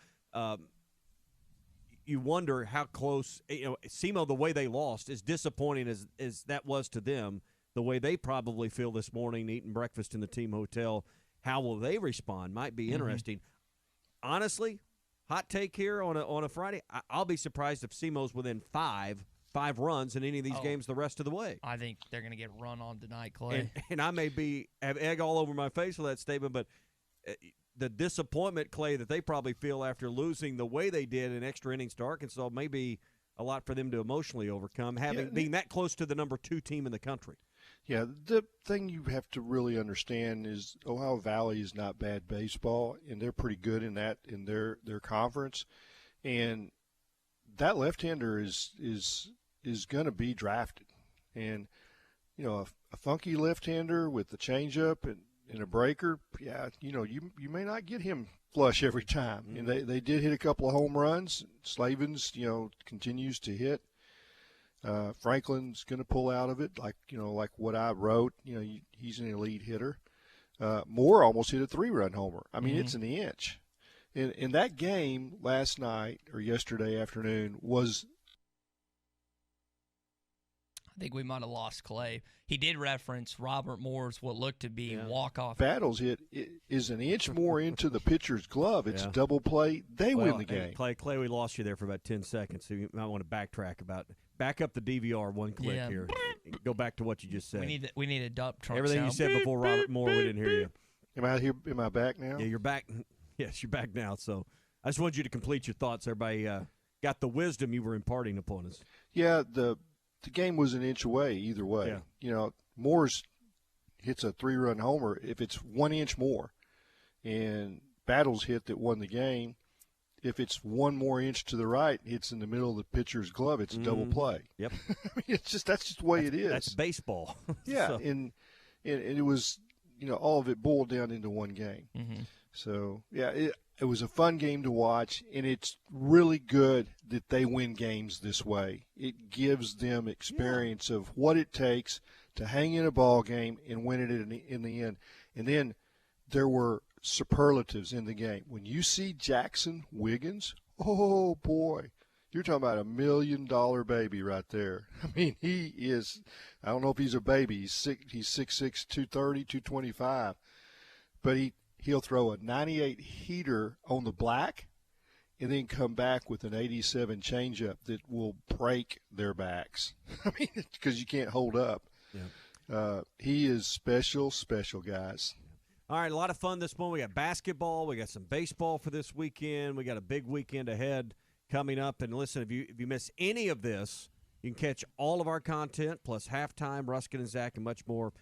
you wonder how close. SEMO, the way they lost, as disappointing as that was to them, the way they probably feel this morning eating breakfast in the team hotel, how will they respond might be interesting. Honestly, hot take here on a Friday, I'll be surprised if SEMO's within 5 runs in any of these games the rest of the way. I think they're going to get run on tonight, Clay. And I may have egg all over my face with that statement, but the disappointment, Clay, that they probably feel after losing the way they did in extra innings to Arkansas may be a lot for them to emotionally overcome, being that close to the number 2 team in the country. Yeah, the thing you have to really understand is Ohio Valley is not bad baseball, and they're pretty good in their conference. And that left-hander is going to be drafted. And, a funky left-hander with the changeup and a breaker, yeah, you may not get him flush every time. Mm-hmm. And they did hit a couple of home runs. Slavens, continues to hit. Franklin's going to pull out of it, like what I wrote. He's an elite hitter. Moore almost hit a 3-run homer. I mean, it's an inch. In that game last night or yesterday afternoon was. I think we might have lost Clay. He did reference Robert Moore's what looked to be walk-off. Battles is an inch more into the pitcher's glove. It's double play. They win the game. Clay, we lost you there for about 10 seconds, so you might want to backtrack back up the DVR one click here. Go back to what you just said. We need a dump truck Everything sound. you said before Robert Moore, we didn't hear you. Am I here? Am I back now? Yeah, you're back. Yes, you're back now. So I just wanted you to complete your thoughts. Everybody got the wisdom you were imparting upon us. Yeah, the game was an inch away either way. Yeah. You know, Moore's hits a 3-run homer if it's 1 inch more, and Battle's hit that won the game. If it's 1 more inch to the right, it's in the middle of the pitcher's glove. It's a double play. Yep. I mean, that's just the way it is. That's baseball. Yeah, So- and it was, all of it boiled down into one game. Mm-hmm. So, yeah, it was a fun game to watch, and it's really good that they win games this way. It gives them experience of what it takes to hang in a ball game and win it in the end. And then there were superlatives in the game. When you see Jackson Wiggins, oh, boy, you're talking about $1 million baby right there. I mean, he is – I don't know if he's a baby. He's 6'6", 230, 225. But he'll throw a 98 heater on the black and then come back with an 87 changeup that will break their backs. I mean, because you can't hold up. Yeah. He is special, guys. All right, a lot of fun this morning. We got basketball. We got some baseball for this weekend. We got a big weekend ahead coming up. And listen, if you miss any of this, you can catch all of our content plus Halftime, Ruskin and Zach, and much more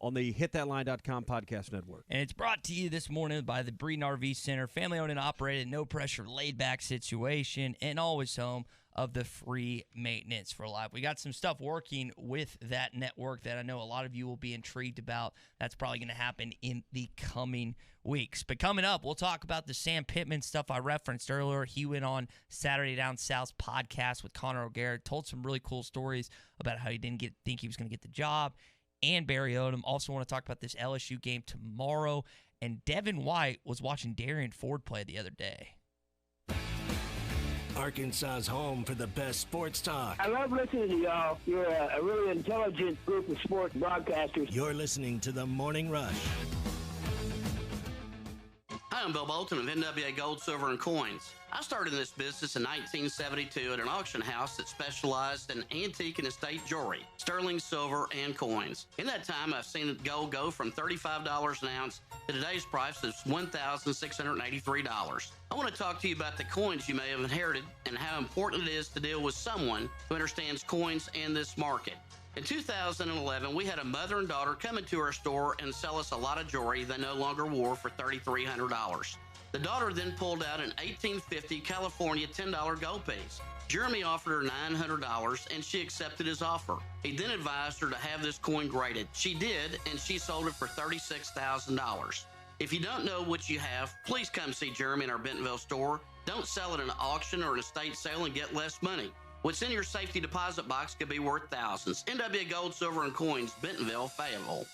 on the hitthatline.com podcast network. And it's brought to you this morning by the Breeden RV Center, family-owned and operated, no-pressure, laid-back situation, and always home of the free maintenance for life. We got some stuff working with that network that I know a lot of you will be intrigued about. That's probably going to happen in the coming weeks. But coming up, we'll talk about the Sam Pittman stuff I referenced earlier. He went on Saturday Down South's podcast with Connor O'Gara, told some really cool stories about how he didn't think he was going to get the job. And Barry Odom. Also want to talk about this LSU game tomorrow. And Devin White was watching Darian Ford play the other day. Arkansas's home for the best sports talk. I love listening to y'all. You're a really intelligent group of sports broadcasters. You're listening to The Morning Rush. Hi, I'm Bill Bolton of NWA Gold, Silver, and Coins. I started in this business in 1972 at an auction house that specialized in antique and estate jewelry, sterling silver, and coins. In that time, I've seen gold go from $35 an ounce to today's price of $1,683. I want to talk to you about the coins you may have inherited and how important it is to deal with someone who understands coins and this market. In 2011, we had a mother and daughter come into our store and sell us a lot of jewelry they no longer wore for $3,300. The daughter then pulled out an 1850 California $10 gold piece. Jeremy offered her $900 and she accepted his offer. He then advised her to have this coin graded. She did, and she sold it for $36,000. If you don't know what you have, please come see Jeremy in our Bentonville store. Don't sell at an auction or an estate sale and get less money. What's in your safety deposit box could be worth thousands. NWA Gold, Silver, and Coins, Bentonville, Fayetteville.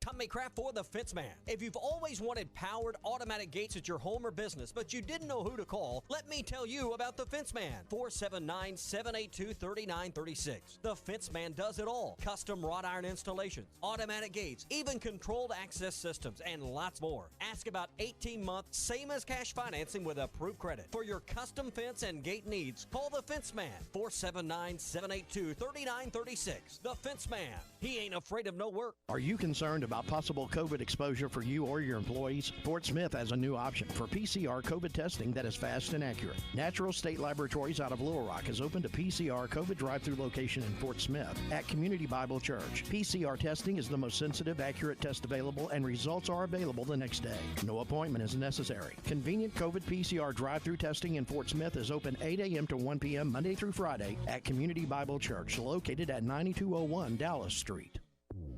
Tommy Kraft for the Fence Man. If you've always wanted powered automatic gates at your home or business, but you didn't know who to call, let me tell you about the Fence Man. 479-782-3936. The Fence Man does it all. Custom wrought iron installations, automatic gates, even controlled access systems, and lots more. Ask about 18-month, same as cash financing with approved credit. For your custom fence and gate needs, call the Fence Man. 479-782-3936. The Fence Man. He ain't afraid of no work. Are you concerned about possible COVID exposure for you or your employees? Fort Smith has a new option for PCR COVID testing that is fast and accurate. Natural State Laboratories out of Little Rock has opened a PCR COVID drive-thru location in Fort Smith at Community Bible Church. PCR testing is the most sensitive, accurate test available, and results are available the next day. No appointment is necessary. Convenient COVID PCR drive-thru testing in Fort Smith is open 8 a.m. to 1 p.m. Monday through Friday at Community Bible Church, located at 9201 Dallas Street.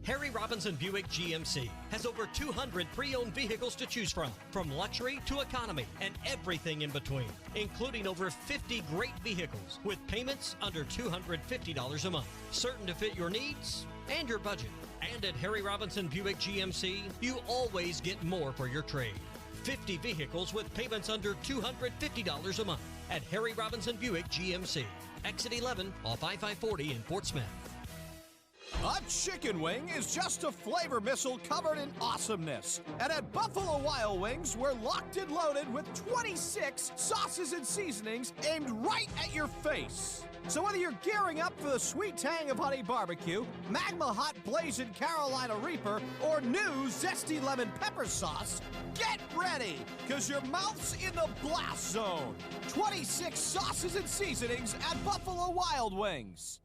Harry Robinson Buick GMC has over 200 pre-owned vehicles to choose from luxury to economy and everything in between, including over 50 great vehicles with payments under $250 a month, certain to fit your needs and your budget. And at Harry Robinson Buick GMC, you always get more for your trade. 50 vehicles with payments under $250 a month at Harry Robinson Buick GMC, exit 11 off I-540 in Fort Smith. A chicken wing is just a flavor missile covered in awesomeness. And at Buffalo Wild Wings, we're locked and loaded with 26 sauces and seasonings aimed right at your face. So whether you're gearing up for the sweet tang of honey barbecue, Magma Hot Blazing Carolina Reaper, or new zesty lemon pepper sauce, get ready, because your mouth's in the blast zone. 26 sauces and seasonings at Buffalo Wild Wings.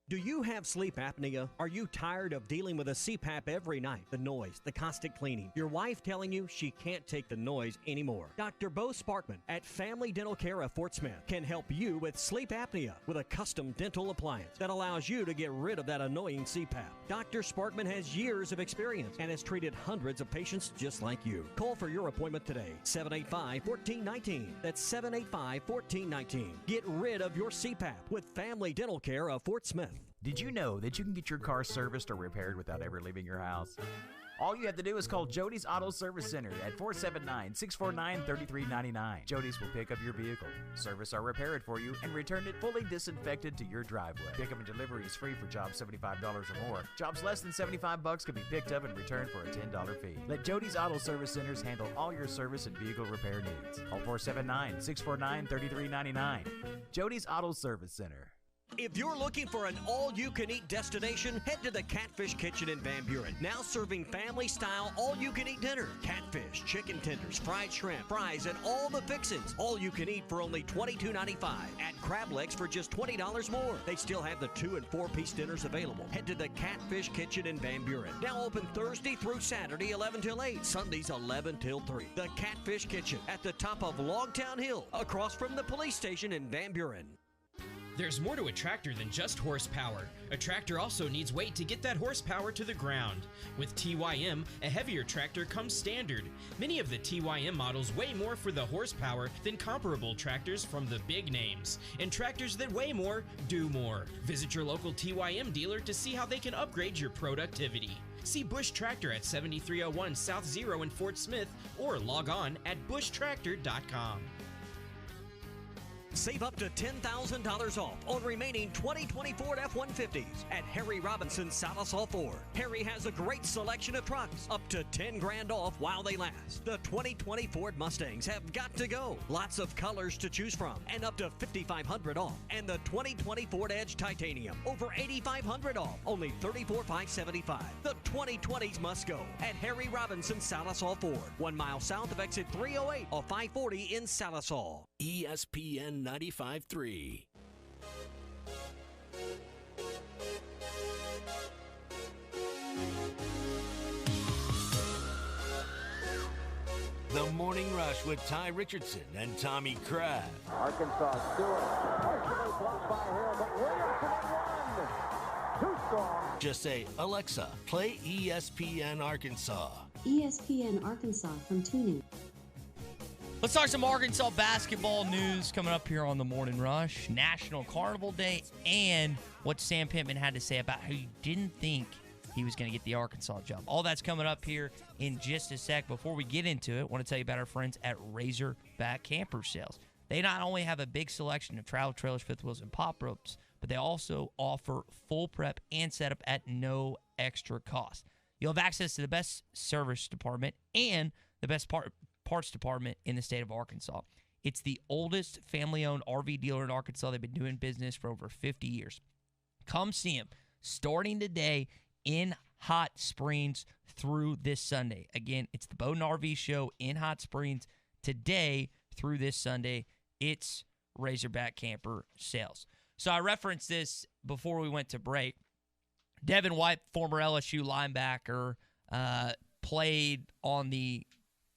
Do you have sleep apnea? Are you tired of dealing with a CPAP every night? The noise, the constant cleaning, your wife telling you she can't take the noise anymore. Dr. Bo Sparkman at Family Dental Care of Fort Smith can help you with sleep apnea with a custom dental appliance that allows you to get rid of that annoying CPAP. Dr. Sparkman has years of experience and has treated hundreds of patients just like you. Call for your appointment today, 785-1419. That's 785-1419. Get rid of your CPAP with Family Dental Care of Fort Smith. Did you know that you can get your car serviced or repaired without ever leaving your house? All you have to do is call Jody's Auto Service Center at 479-649-3399. Jody's will pick up your vehicle, service or repair it for you, and return it fully disinfected to your driveway. Pickup and delivery is free for jobs $75 or more. Jobs less than $75 can be picked up and returned for a $10 fee. Let Jody's Auto Service Centers handle all your service and vehicle repair needs. Call 479-649-3399. Jody's Auto Service Center. If you're looking for an all-you-can-eat destination, head to the Catfish Kitchen in Van Buren. Now serving family-style all-you-can-eat dinner. Catfish, chicken tenders, fried shrimp, fries, and all the fixins. All you can eat for only $22.95. Add crab legs for just $20 more. They still have the 2- and 4-piece dinners available. Head to the Catfish Kitchen in Van Buren. Now open Thursday through Saturday, 11 till 8. Sundays, 11 till 3. The Catfish Kitchen at the top of Logtown Hill, across from the police station in Van Buren. There's more to a tractor than just horsepower. A tractor also needs weight to get that horsepower to the ground. With TYM, a heavier tractor comes standard. Many of the TYM models weigh more for the horsepower than comparable tractors from the big names. And tractors that weigh more, do more. Visit your local TYM dealer to see how they can upgrade your productivity. See Bush Tractor at 7301 South Zero in Fort Smith or log on at bushtractor.com. Save up to $10,000 off on remaining 2020 Ford F-150s at Harry Robinson Salasol Ford. Harry has a great selection of trucks, up to $10,000 off while they last. The 2020 Ford Mustangs have got to go. Lots of colors to choose from and up to $5,500 off. And the 2020 Ford Edge Titanium, over $8,500 off, only $34,575. The 2020s must go at Harry Robinson Salasol Ford, 1 mile south of exit 308 or 540 in Salasol. ESPN 95.3. The Morning Rush with Ty Richardson and Tommy Kraft. Arkansas Stewart, partially blocked by Hill, but Williamson at one. Too strong. Just say, Alexa, play ESPN Arkansas. ESPN Arkansas from tuning. Let's talk some Arkansas basketball news coming up here on the Morning Rush. National Carnival Day and what Sam Pittman had to say about how he didn't think he was going to get the Arkansas job. All that's coming up here in just a sec. Before we get into it, I want to tell you about our friends at Razorback Camper Sales. They not only have a big selection of travel trailers, fifth wheels, and pop ropes, but they also offer full prep and setup at no extra cost. You'll have access to the best service department and the best parts department in the state of Arkansas. It's the oldest family-owned RV dealer in Arkansas. They've been doing business for over 50 years. Come see them starting today in Hot Springs through this Sunday. Again, it's the Bowden RV Show in Hot Springs today through this Sunday. It's Razorback Camper Sales. So I referenced this before we went to break. Devin White, former LSU linebacker, played on the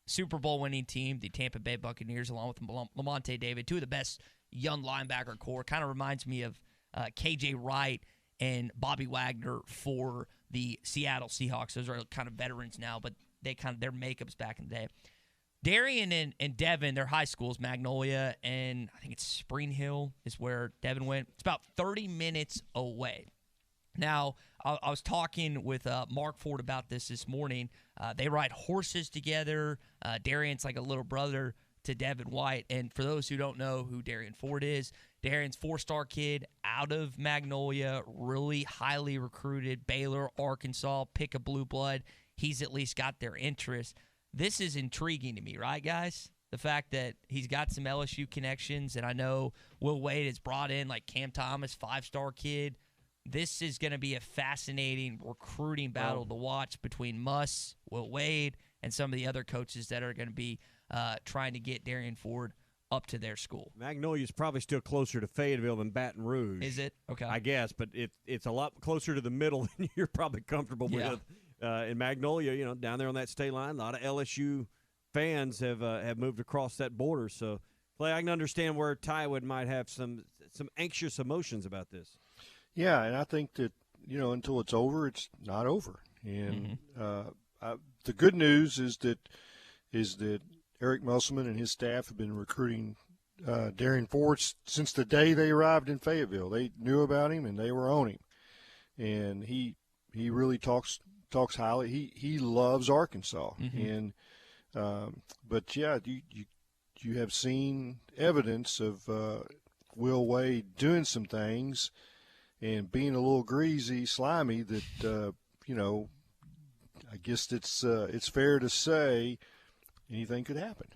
Super Bowl winning team, the Tampa Bay Buccaneers, along with Lamonte David, two of the best young linebacker core. Kind of reminds me of KJ Wright and Bobby Wagner for the Seattle Seahawks. Those are kind of veterans now, but their makeups back in the day. Darian and Devin, their high schools, Magnolia and I think it's Spring Hill is where Devin went. It's about 30 minutes away. Now, I was talking with Mark Ford about this morning. They ride horses together. Darian's like a little brother to Devin White. And for those who don't know who Darian Ford is, Darian's 4-star kid out of Magnolia, really highly recruited, Baylor, Arkansas, pick a blue blood. He's at least got their interest. This is intriguing to me, right, guys? The fact that he's got some LSU connections, and I know Will Wade has brought in like Cam Thomas, 5-star kid. This is going to be a fascinating recruiting battle to watch between Muss, Will Wade, and some of the other coaches that are going to be trying to get Darian Ford up to their school. Magnolia's probably still closer to Fayetteville than Baton Rouge. Is it? Okay. I guess, but it's a lot closer to the middle than you're probably comfortable with. In Magnolia, down there on that state line, a lot of LSU fans have moved across that border. So, Clay, I can understand where Tywood might have some anxious emotions about this. Yeah, and I think that, until it's over, it's not over. And the good news is that Eric Musselman and his staff have been recruiting Darian Ford since the day they arrived in Fayetteville. They knew about him and they were on him. And he really talks highly. He loves Arkansas. And but yeah, you have seen evidence of Will Wade doing some things and being a little greasy, slimy, that I guess it's fair to say anything could happen.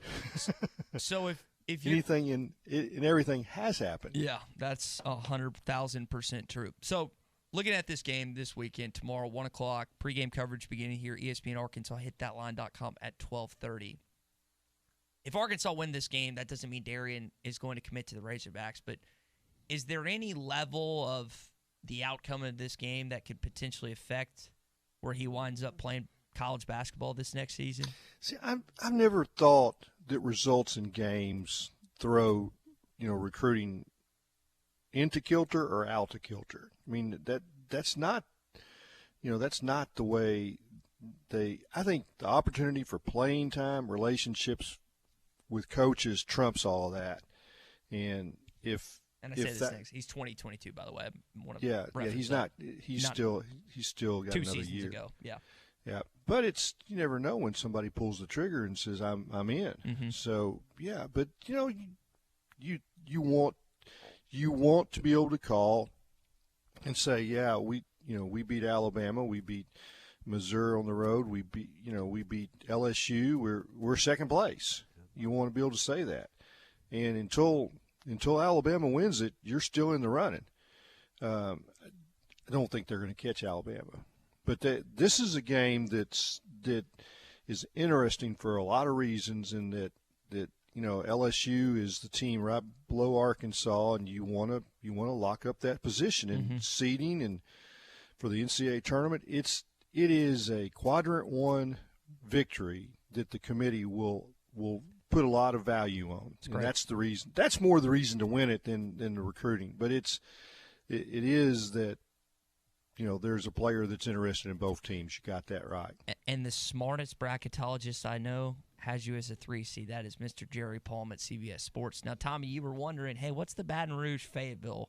So if anything and everything has happened. Yeah, that's 100,000% true. So looking at this game this weekend, tomorrow 1:00 pregame coverage beginning here, ESPN Arkansas. HitThatLine.com at 12:30. If Arkansas win this game, that doesn't mean Darian is going to commit to the Razorbacks, but is there any level of the outcome of this game that could potentially affect where he winds up playing college basketball this next season? See, I've never thought that results in games throw, recruiting into kilter or out of kilter. I mean, that's not the way I think the opportunity for playing time, relationships with coaches trumps all of that. And I say this next. He's 2022, by the way. He's still got 2 another seasons year ago. Yeah, but you never know when somebody pulls the trigger and says I'm in. So yeah, but you want to be able to call and say, yeah, we beat Alabama, we beat Missouri on the road, we beat LSU, we're second place. You want to be able to say that, and until Alabama wins it, you're still in the running. I don't think they're going to catch Alabama. But this is a game that is interesting for a lot of reasons, in that LSU is the team right below Arkansas, and you want to lock up that position in seeding and for the NCAA tournament. It is a quadrant 1 victory that the committee will put a lot of value on, and that's the reason. That's more the reason to win it than the recruiting. But it is that. There's a player that's interested in both teams. You got that right. And the smartest bracketologist I know has you as a 3 seed. That is Mr. Jerry Palm at CBS Sports. Now, Tommy, you were wondering, hey, what's the Baton Rouge-Fayetteville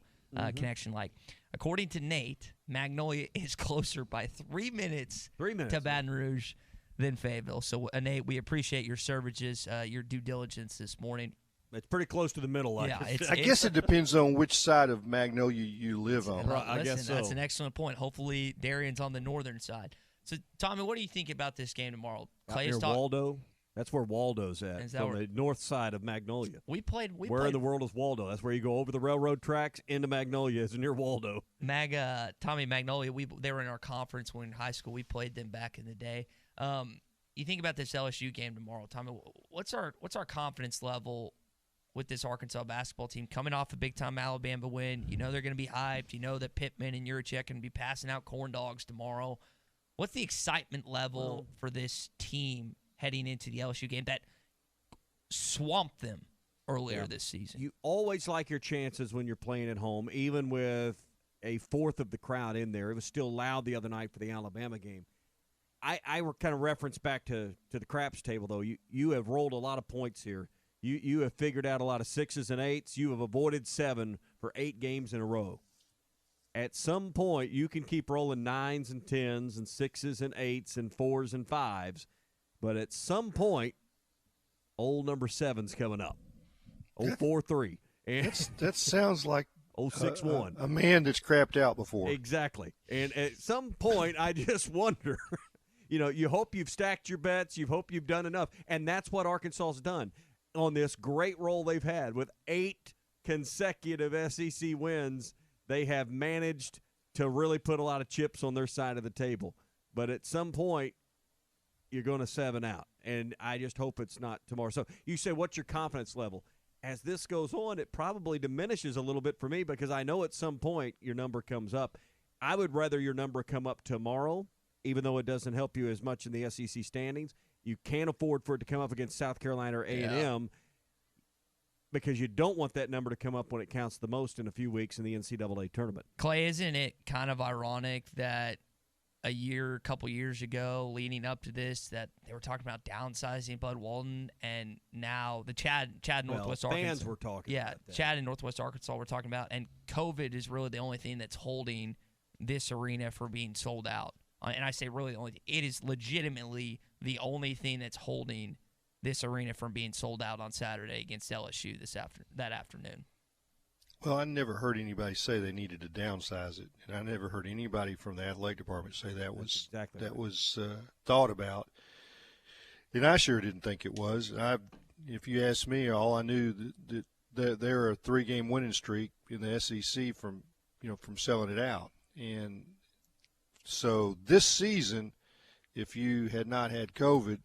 connection like? According to Nate, Magnolia is closer by 3 minutes to Baton Rouge than Fayetteville. So, Nate, we appreciate your services, your due diligence this morning. It's pretty close to the middle. I guess it depends on which side of Magnolia you live on. I guess so. That's an excellent point. Hopefully, Darian's on the northern side. So, Tommy, what do you think about this game tomorrow? Near Waldo. That's where Waldo's at, on the north side of Magnolia. Where in the world is Waldo? That's where you go over the railroad tracks into Magnolia. Is near Waldo. Tommy, Magnolia, they were in our conference when in high school. We played them back in the day. You think about this LSU game tomorrow, Tommy. What's our confidence level with this Arkansas basketball team coming off a big-time Alabama win? They're going to be hyped. That Pittman and Yurichek are going to be passing out corn dogs tomorrow. What's the excitement level for this team heading into the LSU game that swamped them earlier this season? You always like your chances when you're playing at home, even with a fourth of the crowd in there. It was still loud the other night for the Alabama game. I kind of reference back to the craps table, though. You have rolled a lot of points here. You have figured out a lot of 6s and 8s. You have avoided 7 for 8 games in a row. At some point, you can keep rolling 9s and 10s and 6s and 8s and 4s and 5s. But at some point, Old number 7's coming up. 043. That sounds like 061. A man that's crapped out before. Exactly. And at some point, I just wonder, you hope you've stacked your bets. You hope you've done enough. And that's what Arkansas's done on this great roll they've had. With 8 consecutive SEC wins, they have managed to really put a lot of chips on their side of the table. But at some point, you're going to 7 out. And I just hope it's not tomorrow. So you say, what's your confidence level? As this goes on, it probably diminishes a little bit for me because I know at some point your number comes up. I would rather your number come up tomorrow, even though it doesn't help you as much in the SEC standings. You can't afford for it to come up against South Carolina or A&M because you don't want that number to come up when it counts the most in a few weeks in the NCAA tournament. Clay, isn't it kind of ironic that a couple years ago, leading up to this, that they were talking about downsizing Bud Walton, and now the Chad Northwest Arkansas. Fans were talking about that. Chad and Northwest Arkansas were talking about, and COVID is really the only thing that's holding this arena for being sold out. And I say really the only thing. It is legitimately the only thing that's holding this arena from being sold out on Saturday against LSU that afternoon. Well, I never heard anybody say they needed to downsize it, and I never heard anybody from the athletic department say was thought about. And I sure didn't think it was. If you ask me, all I knew that they're a 3-game winning streak in the SEC from selling it out, and so this season, if you had not had COVID,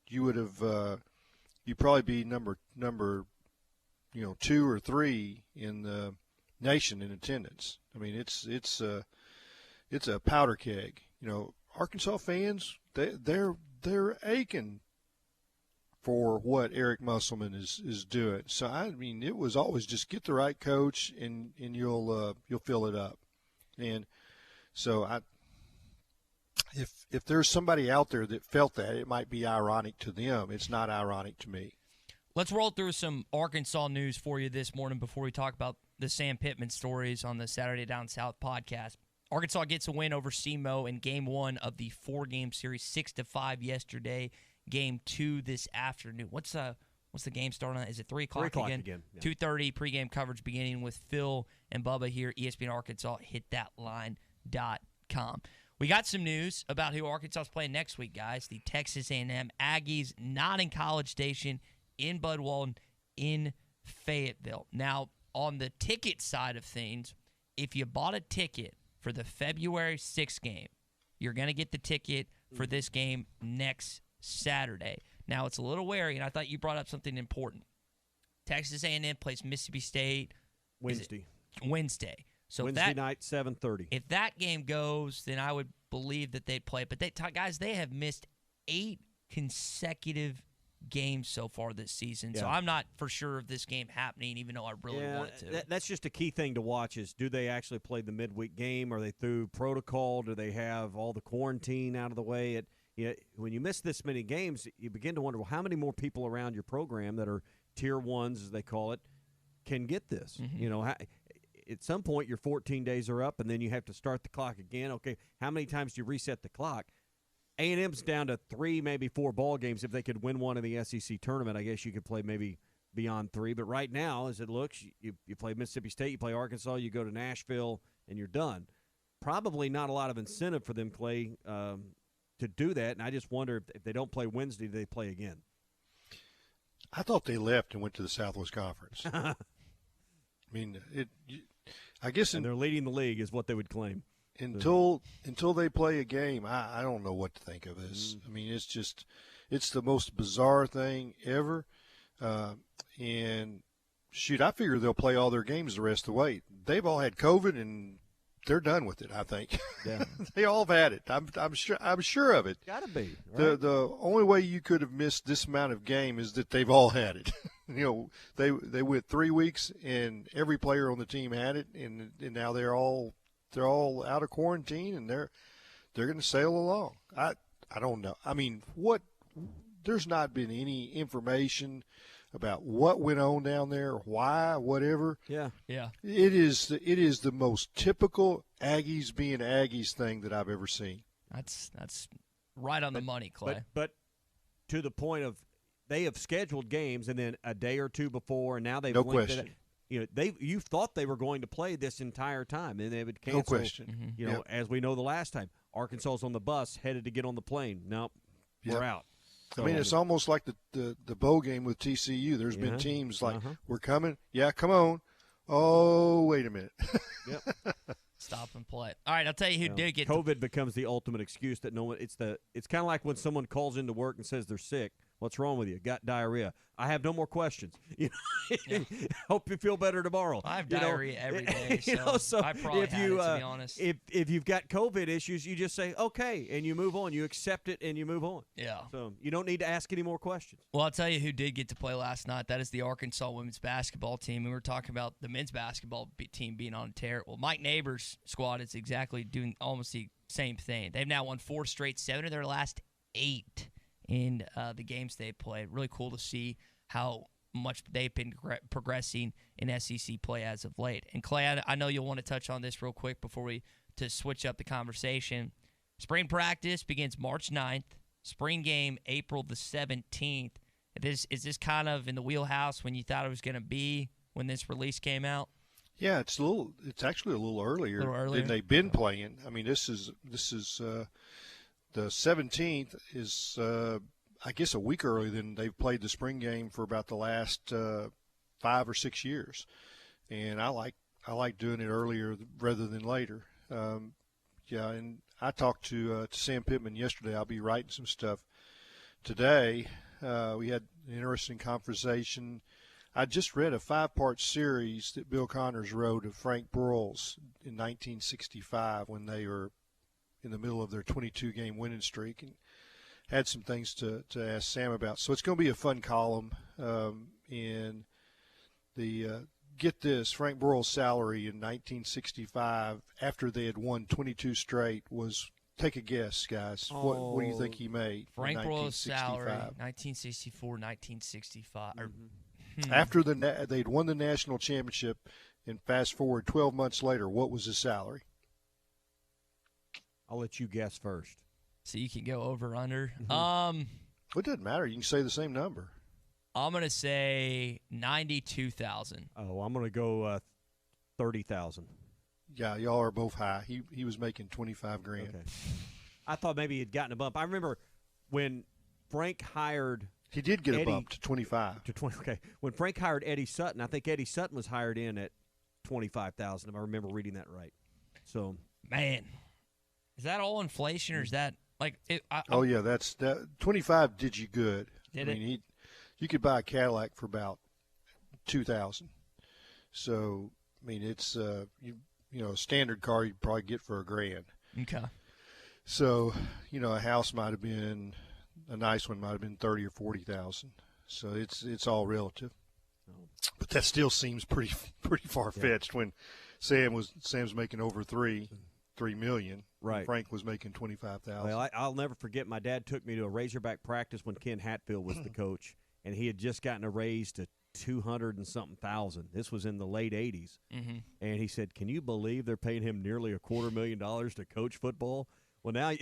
you would have you'd probably be number 2 or 3 in the nation in attendance. I mean, it's a powder keg. Arkansas fans, they're aching for what Eric Musselman is doing. So I mean, it was always just get the right coach and you'll fill it up. And so if there's somebody out there that felt that, it might be ironic to them. It's not ironic to me. Let's roll through some Arkansas news for you this morning before we talk about the Sam Pittman stories on the Saturday Down South podcast. Arkansas gets a win over SEMO in Game 1 of the 4-game series, 6-5 yesterday. Game 2 this afternoon. What's the game starting on? Is it 3 o'clock again? 3 o'clock again. Yeah. 2:30 pregame coverage beginning with Phil and Bubba here, ESPN Arkansas. HitThatLine.com. We got some news about who Arkansas is playing next week, guys. The Texas A&M Aggies, not in College Station, in Bud Walton, in Fayetteville. Now, on the ticket side of things, if you bought a ticket for the February 6th game, you're going to get the ticket for this game next Saturday. Now, it's a little wary, and I thought you brought up something important. Texas A&M plays Mississippi State Wednesday. So Wednesday night, 7:30. If that game goes, then I would believe that they'd play. But they have missed 8 consecutive games so far this season. Yeah. So I'm not for sure of this game happening, even though I really want it to. That's just a key thing to watch is, do they actually play the midweek game? Are they through protocol? Do they have all the quarantine out of the way? When you miss this many games, you begin to wonder, well, how many more people around your program that are tier 1s, as they call it, can get this? Mm-hmm. At some point, your 14 days are up, and then you have to start the clock again. Okay, how many times do you reset the clock? A&M's down to 3, maybe 4 ball games. If they could win one in the SEC tournament, I guess you could play maybe beyond 3. But right now, as it looks, you play Mississippi State, you play Arkansas, you go to Nashville, and you're done. Probably not a lot of incentive for them, Clay, to do that. And I just wonder if they don't play Wednesday, do they play again? I thought they left and went to the Southwest Conference. I mean, I guess and they're leading the league is what they would claim. Until they play a game, I don't know what to think of this. I mean, it's the most bizarre thing ever. And shoot, I figure they'll play all their games the rest of the way. They've all had COVID and they're done with it, I think. Yeah. They all have had it. I'm sure of it. Gotta be. Right? The only way you could have missed this amount of game is that they've all had it. They went 3 weeks and every player on the team had it, and now they're all out of quarantine and they're going to sail along. I don't know. I mean, there's not been any information about what went on down there, why, whatever. Yeah. It is the most typical Aggies being Aggies thing that I've ever seen. That's right on the money, Clay. But to the point of they have scheduled games, and then a day or two before, and now they've No question. You thought they were going to play this entire time, and they would cancel. No question. Yep. As we know the last time, Arkansas's on the bus headed to get on the plane. Nope, we're out. I mean, it's almost like the bowl game with TCU. There's been teams like, we're coming. Yeah, come on. Oh, wait a minute. Yep. Stop and play. All right, I'll tell you who did get COVID becomes the ultimate excuse that no one. It's kind of like when someone calls into work and says they're sick. What's wrong with you? Got diarrhea. I have no more questions. Hope you feel better tomorrow. I have diarrhea every day, so I probably had it, to be honest. If you've got COVID issues, you just say, okay, and you move on. You accept it, and you move on. Yeah. So you don't need to ask any more questions. Well, I'll tell you who did get to play last night. That is the Arkansas women's basketball team. And we were talking about the men's basketball team being on a tear. Well, Mike Neighbors' squad is exactly doing almost the same thing. They've now won 4 straight, 7 of their last 8 in the games they played. Really cool to see how much they've been progressing in SEC play as of late. And Clay, I know you'll want to touch on this real quick before to switch up the conversation. Spring practice begins March 9th. Spring game April the 17th. Is this kind of in the wheelhouse when you thought it was going to be when this release came out? Yeah, it's actually a little earlier than they've been playing. I mean, this is the 17th is, I guess, a week earlier than they've played the spring game for about the last 5 or 6 years, and I like doing it earlier rather than later. And I talked to Sam Pittman yesterday. I'll be writing some stuff today. We had an interesting conversation. I just read a 5-part series that Bill Connors wrote of Frank Broyles in 1965 when they were in the middle of their 22-game winning streak, and had some things to ask Sam about. So it's going to be a fun column. And get this, Frank Broyles' salary in 1965 after they had won 22 straight was, take a guess, guys. What do you think he made? Frank Broyles' salary, 1964, 1965. After they'd won the national championship, and fast forward 12 months later, what was his salary? I'll let you guess first. So you can go over, under. It doesn't matter. You can say the same number. I'm going to say $92,000. Oh, I'm going to go 30,000. Yeah, y'all are both high. He was making $25,000. Okay. I thought maybe he'd gotten a bump. I remember when Frank hired. He did get Eddie, a bump to 25. To 20. Okay. When Frank hired Eddie Sutton, I think Eddie Sutton was hired in at 25,000. If I remember reading that right. So, man. Is that all inflation, or is that like? Yeah, that's that. 25 did you good. Did I mean, you could buy a Cadillac for about $2,000. So I mean, it's a standard car you'd probably get for $1,000. Okay. So a house might have been a nice one, might have been 30 or 40,000. So it's all relative. But that still seems pretty far fetched when Sam's making over $3 million. Right. Frank was making $25,000. Well, I'll never forget. My dad took me to a Razorback practice when Ken Hatfield was the coach, and he had just gotten a raise to 200 and something thousand. This was in the late 80s, and he said, "Can you believe they're paying him nearly $250,000 to coach football?" Well,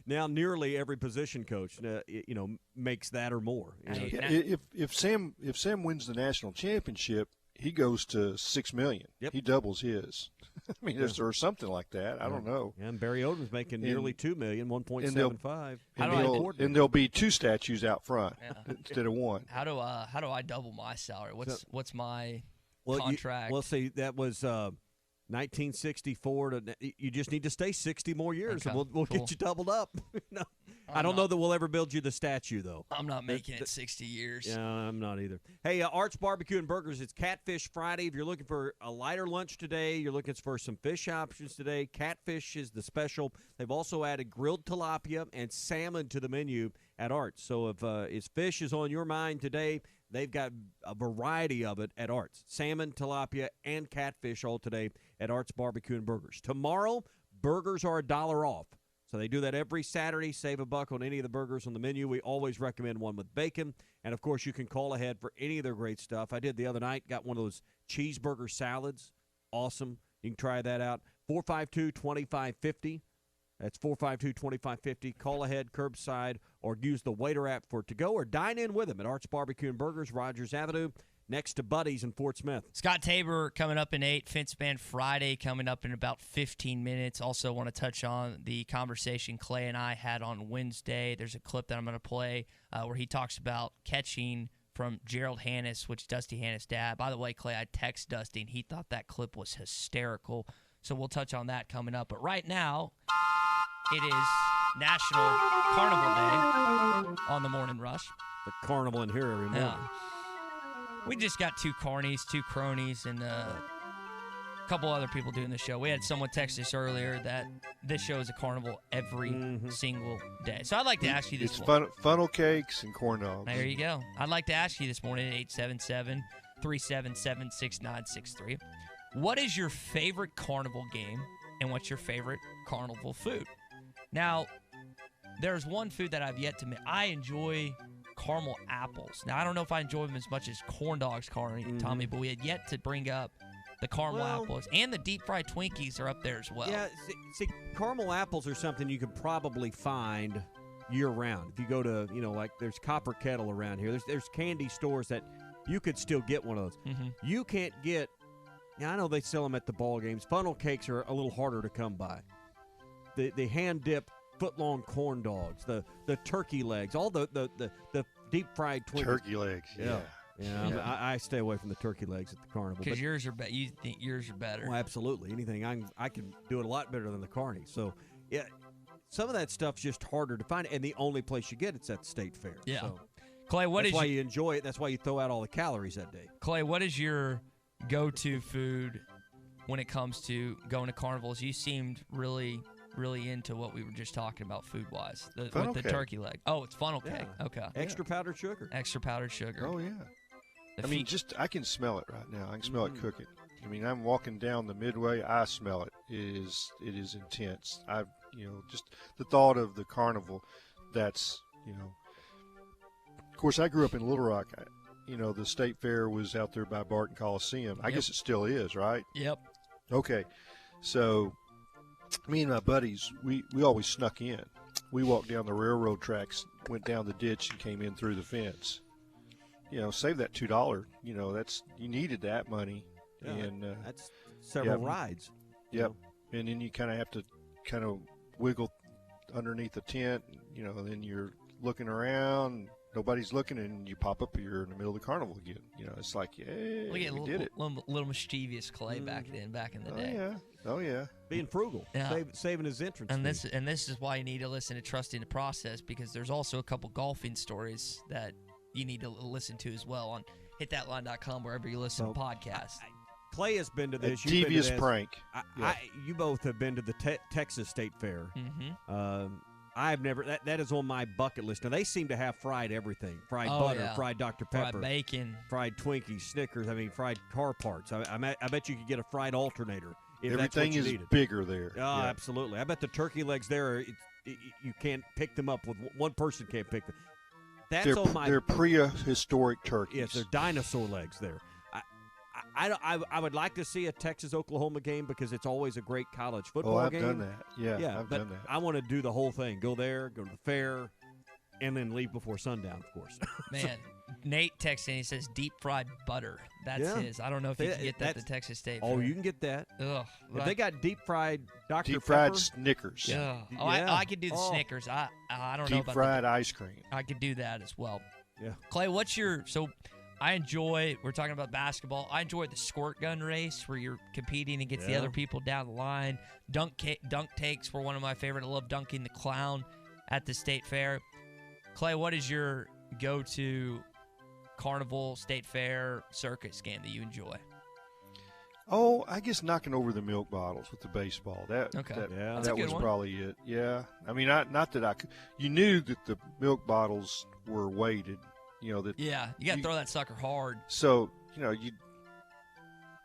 now nearly every position coach, makes that or more. If Sam wins the national championship, he goes to $6 million. Yep. He doubles his. I mean, or something like that. I don't know. And Barry Odom's making nearly $2 million, 1.75. And there'll be 2 statues out front instead of 1. How do I double my salary? What's my contract? See, that was 1964. You just need to stay 60 more years, and we'll get you doubled up. I don't know that we'll ever build you the statue, though. I'm not making it 60 years. Yeah, I'm not either. Hey, Art's Barbecue and Burgers, it's Catfish Friday. If you're looking for a lighter lunch today, you're looking for some fish options today, catfish is the special. They've also added grilled tilapia and salmon to the menu at Art's. So if fish is on your mind today, they've got a variety of it at Art's. Salmon, tilapia, and catfish all today at Art's Barbecue and Burgers. Tomorrow, burgers are $1 off. So they do that every Saturday. Save $1 on any of the burgers on the menu. We always recommend one with bacon. And, of course, you can call ahead for any of their great stuff. I did the other night, got one of those cheeseburger salads. Awesome. You can try that out. 452-2550. That's 452-2550. Call ahead, curbside, or use the Waiter app for to-go, or dine in with them at Arch Barbecue and Burgers, Rogers Avenue, next to Buddy's in Fort Smith. Scott Tabor coming up in 8. Fence Band Friday coming up in about 15 minutes. Also want to touch on the conversation Clay and I had on Wednesday. There's a clip that I'm going to play where he talks about catching from Gerald Hannis, which is Dusty Hannis' dad. By the way, Clay, I text Dusty, and he thought that clip was hysterical. So we'll touch on that coming up. But right now, it is National Carnival Day on the Morning Rush. The carnival in here every morning. Yeah. We just got 2 carnies, 2 cronies, and a couple other people doing the show. We had someone text us earlier that this show is a carnival every single day. So I'd like to ask you this morning. It's funnel cakes and corn dogs. There you go. I'd like to ask you this morning at 877-377-6963. What is your favorite carnival game, and what's your favorite carnival food? Now, there's one food that I've yet to make. I enjoy caramel apples. Now, I don't know if I enjoy them as much as corn dogs, Tommy, but we had yet to bring up the caramel apples. And the deep-fried Twinkies are up there as well. Yeah, see, caramel apples are something you can probably find year-round. If you go to, like there's Copper Kettle around here. There's candy stores that you could still get one of those. You can't get, I know they sell them at the ball games. Funnel cakes are a little harder to come by. The hand-dipped foot-long corn dogs, the turkey legs, all the deep-fried Twinkies. Turkey legs, yeah. I stay away from the turkey legs at the carnival. Because yours are better. You think yours are better. Well, absolutely. Anything I can do it a lot better than the carny. So, yeah, some of that stuff's just harder to find, and the only place you get it's at the state fair. Yeah. So Clay, that's why you enjoy it. That's why you throw out all the calories that day. Clay, what is your go-to food when it comes to going to carnivals? You seemed really into what we were just talking about food-wise. With the turkey leg. Oh, it's funnel cake. Okay. Extra powdered sugar. Extra powdered sugar. Oh, yeah. I can smell it right now. I can smell it cooking. I mean, I'm walking down the Midway. I smell it. It is intense. Just the thought of the carnival, that's, Of course, I grew up in Little Rock. The state fair was out there by Barton Coliseum. I guess it still is, right? Yep. Okay. So me and my buddies, we always snuck in. We walked down the railroad tracks, went down the ditch, and came in through the fence. Save that $2. You needed that money. Yeah, and that's several rides. Yep. And then you kind of have to wiggle underneath the tent. And then you're looking around. Nobody's looking, and you pop up. You're in the middle of the carnival again. It's like, yeah, we did it. Little mischievous Clay back in the day. Oh yeah. Being frugal, saving his entrance. And this is why you need to listen to Trusting the Process, because there's also a couple golfing stories that you need to listen to as well on hitthatline.com, wherever you listen to podcasts. Clay has been to this. A devious prank. You both have been to the Texas State Fair. I've never. That is on my bucket list. Now, they seem to have fried everything. Fried butter, fried Dr. Pepper. Fried bacon. Fried Twinkies, Snickers. Fried car parts. I bet you could get a fried alternator if everything that's what you is needed. Bigger there. Oh, absolutely. I bet the turkey legs there, you can't pick them up. One person can't pick them. They're prehistoric turkeys. Yes, they're dinosaur legs there. I would like to see a Texas-Oklahoma game because it's always a great college football game. I've done that. Yeah, I've done that. I want to do the whole thing. Go there, go to the fair, and then leave before sundown, of course. Man, Nate texts in. He says deep-fried butter. That's his. I don't know if you can get that at the Texas State Fair. Oh, you can get that. Ugh. If they got deep-fried Dr. Deep-fried Pepper. Snickers. Yeah. I could do the Snickers. I don't know about deep-fried ice cream. I could do that as well. Yeah. Clay, we're talking about basketball. I enjoy the squirt gun race where you're competing against the other people down the line. Dunk takes were one of my favorite. I love dunking the clown at the state fair. Clay, what is your go-to carnival, state fair, circus game that you enjoy? Oh, I guess knocking over the milk bottles with the baseball. That was probably it. Yeah. I mean, not that I could. You knew that the milk bottles were weighted. You got to throw that sucker hard. So, you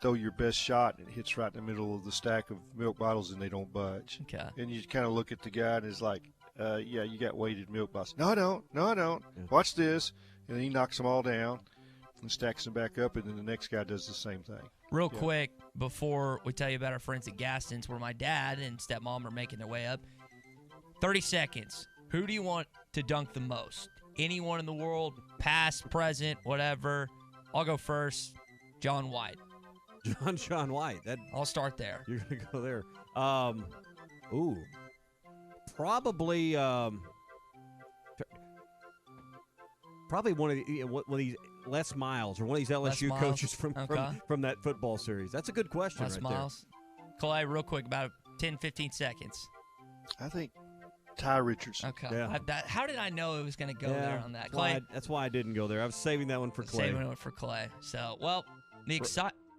throw your best shot and it hits right in the middle of the stack of milk bottles and they don't budge. Okay. And you kind of look at the guy and it's like, you got weighted milk bottles. No, I don't. Yeah. Watch this. And then he knocks them all down and stacks them back up, and then the next guy does the same thing. Real quick, before we tell you about our friends at Gaston's, where my dad and stepmom are making their way up, 30 seconds. Who do you want to dunk the most? Anyone in the world, past, present, whatever. I'll go first. John White. John White. I'll start there. You're going to go there. Probably one of these Les Miles or one of these LSU coaches from that football series. That's a good question Les right Miles. Clay, real quick, about 10, 15 seconds. I think Ty Richardson. Okay. Yeah. How did I know it was going to go there on that? Clay? That's why I didn't go there. I was saving that one for Clay. Saving it for Clay. So, well,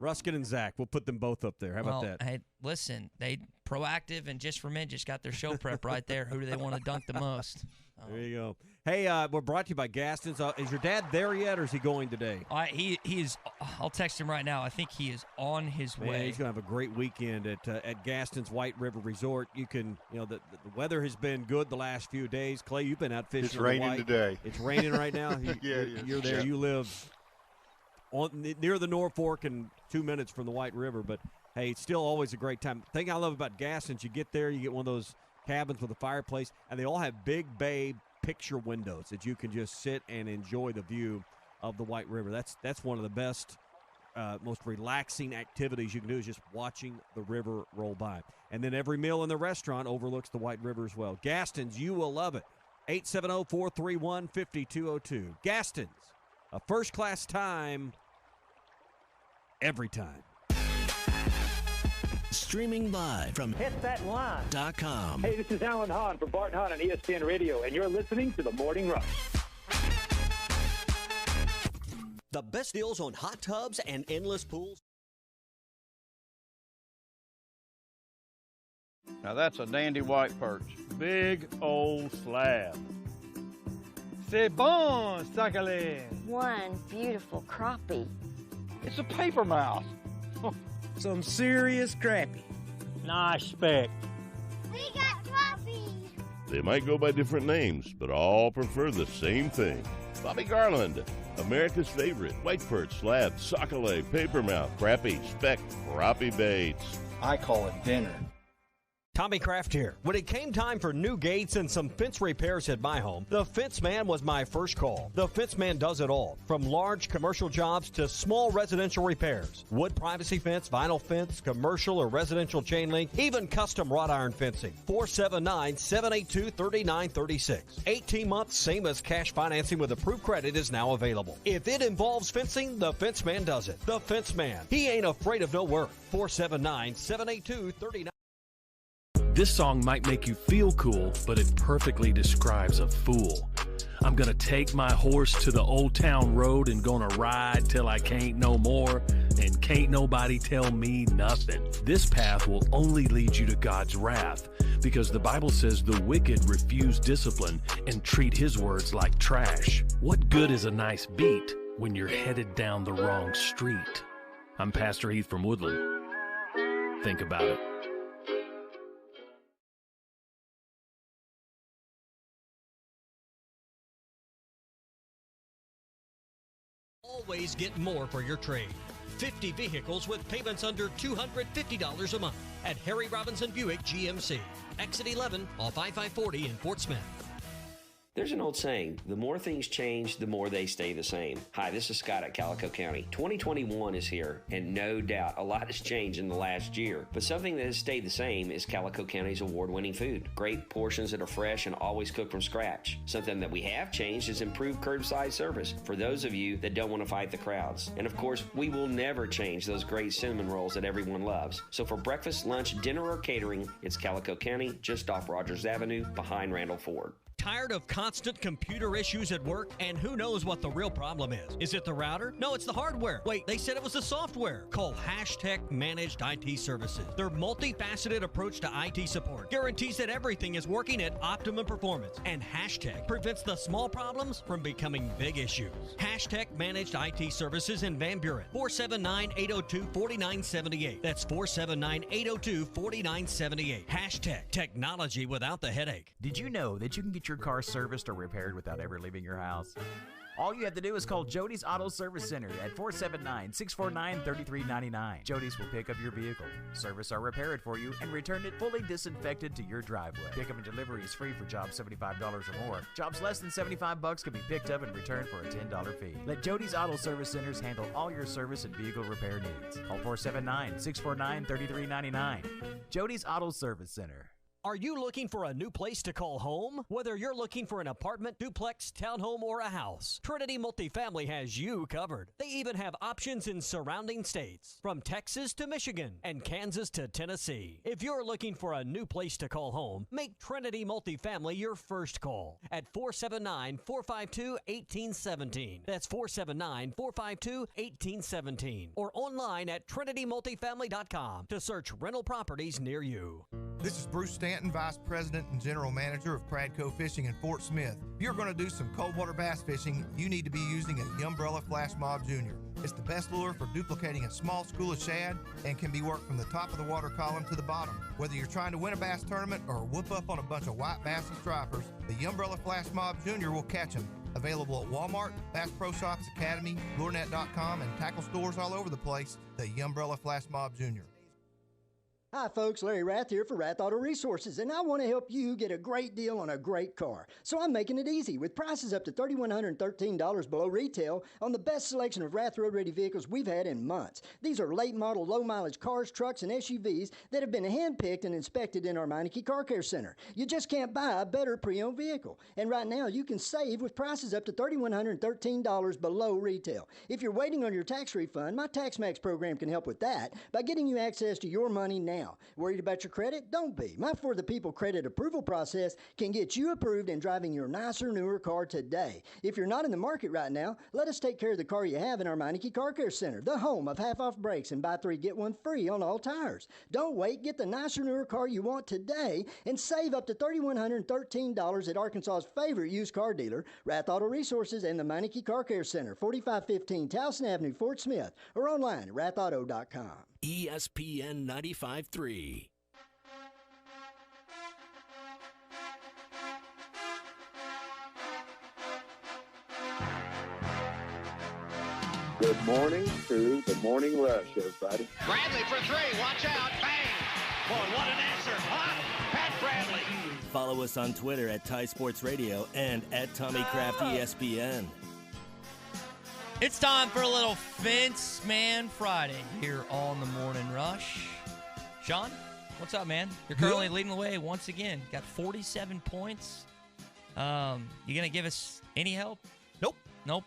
Ruskin and Zach. We'll put them both up there. How about that? Hey, listen, they Proactive and Just for Men just got their show prep right there. Who do they want to dunk the most? There you go. Hey, we're brought to you by Gaston's. Is your dad there yet, or is he going today? He is. I'll text him right now. I think he is on his way. He's going to have a great weekend at Gaston's White River Resort. You can, the weather has been good the last few days. Clay, you've been out fishing. It's raining today. It's raining right now. You're there. Yeah. You live near the Norfolk and 2 minutes from the White River, but hey, it's still always a great time. The thing I love about Gaston's, you get there, you get one of those cabins with a fireplace, and they all have big bay picture windows that you can just sit and enjoy the view of the White River. That's one of the best, most relaxing activities you can do is just watching the river roll by. And then every meal in the restaurant overlooks the White River as well. Gaston's, you will love it. 870-431-5202. Gaston's, a first-class time every time. Streaming live from HitThatLine.com. Hey, this is Alan Hahn from Bart Hahn on ESPN Radio, and you're listening to The Morning Rush. The best deals on hot tubs and endless pools. Now that's a dandy white perch. Big old slab. C'est bon, sacalé. One beautiful crappie. It's a paper mouse. Some serious crappie. Nice speck. We got crappies. They might go by different names, but all prefer the same thing. Bobby Garland, America's favorite white perch, slab, sockeye, papermouth, crappie, speck, crappie baits. I call it dinner. Tommy Kraft here. When it came time for new gates and some fence repairs at my home, the Fence Man was my first call. The Fence Man does it all, from large commercial jobs to small residential repairs. Wood privacy fence, vinyl fence, commercial or residential chain link, even custom wrought iron fencing. 479-782-3936. 18 months, same as cash financing with approved credit is now available. If it involves fencing, the Fence Man does it. The Fence Man. He ain't afraid of no work. 479-782-3936. This song might make you feel cool, but it perfectly describes a fool. I'm gonna take my horse to the old town road and gonna ride till I can't no more, and can't nobody tell me nothing. This path will only lead you to God's wrath, because the Bible says the wicked refuse discipline and treat his words like trash. What good is a nice beat when you're headed down the wrong street? I'm Pastor Heath from Woodland. Think about it. Always get more for your trade. 50 vehicles with payments under $250 a month at Harry Robinson Buick GMC. Exit 11 off I-540 in Fort Smith. There's an old saying, the more things change, the more they stay the same. Hi, this is Scott at Calico County. 2021 is here, and no doubt a lot has changed in the last year. But something that has stayed the same is Calico County's award-winning food. Great portions that are fresh and always cooked from scratch. Something that we have changed is improved curbside service for those of you that don't want to fight the crowds. And of course, we will never change those great cinnamon rolls that everyone loves. So for breakfast, lunch, dinner, or catering, it's Calico County, just off Rogers Avenue, behind Randall Ford. Tired of constant computer issues at work? And who knows what the real problem is? Is it the router? No, it's the hardware. Wait, they said it was the software. Call Hashtag Managed IT Services. Their multifaceted approach to IT support guarantees that everything is working at optimum performance. And Hashtag prevents the small problems from becoming big issues. Hashtag Managed IT Services in Van Buren. 479-802-4978. That's 479-802-4978. Hashtag Technology without the headache. Did you know that you can get your car serviced or repaired without ever leaving your house? All you have to do is call Jody's Auto Service Center at 479-649-3399. Jody's will pick up your vehicle, service or repair it for you, and return it fully disinfected to your driveway. Pickup and delivery is free for jobs $75 or more. Jobs less than $75 can be picked up and returned for a $10 fee. Let Jody's Auto Service Centers handle all your service and vehicle repair needs. Call 479-649-3399. Jody's Auto Service Center. Are you looking for a new place to call home? Whether you're looking for an apartment, duplex, townhome, or a house, Trinity Multifamily has you covered. They even have options in surrounding states, from Texas to Michigan and Kansas to Tennessee. If you're looking for a new place to call home, make Trinity Multifamily your first call at 479-452-1817. That's 479-452-1817. Or online at trinitymultifamily.com to search rental properties near you. This is Bruce Stanton, Vice President and General Manager of Pradco Fishing in Fort Smith. If you're going to do some cold water bass fishing, you need to be using a Umbrella Flash Mob Jr. It's the best lure for duplicating a small school of shad and can be worked from the top of the water column to the bottom. Whether you're trying to win a bass tournament or whoop up on a bunch of white bass and stripers, the Umbrella Flash Mob Jr. will catch them. Available at Walmart, Bass Pro Shops Academy, LureNet.com, and tackle stores all over the place, the Umbrella Flash Mob Jr. Hi folks, Larry Rath here for Rath Auto Resources, and I want to help you get a great deal on a great car. So I'm making it easy with prices up to $3,113 below retail on the best selection of Rath road-ready vehicles we've had in months. These are late-model, low-mileage cars, trucks, and SUVs that have been hand-picked and inspected in our Meineke Car Care Center. You just can't buy a better pre-owned vehicle. And right now, you can save with prices up to $3,113 below retail. If you're waiting on your tax refund, my TaxMax program can help with that by getting you access to your money now. Worried about your credit? Don't be. My For the People credit approval process can get you approved and driving your nicer, newer car today. If you're not in the market right now, let us take care of the car you have in our Meineke Car Care Center, the home of half-off brakes and buy 3, get 1 free on all tires. Don't wait. Get the nicer, newer car you want today and save up to $3,113 at Arkansas's favorite used car dealer, Rath Auto Resources and the Meineke Car Care Center, 4515 Towson Avenue, Fort Smith, or online at rathauto.com. ESPN 95.3. Good morning to the Morning Rush, everybody. Bradley for 3. Watch out. Bang. Boy, what an answer. Huh? Pat Bradley. Follow us on Twitter at Ty Sports Radio and at Tommy Craft ESPN. It's time for a little Fence Man Friday here on the Morning Rush. Sean, what's up, man? You're currently leading the way once again. Got 47 points. You going to give us any help? Nope. All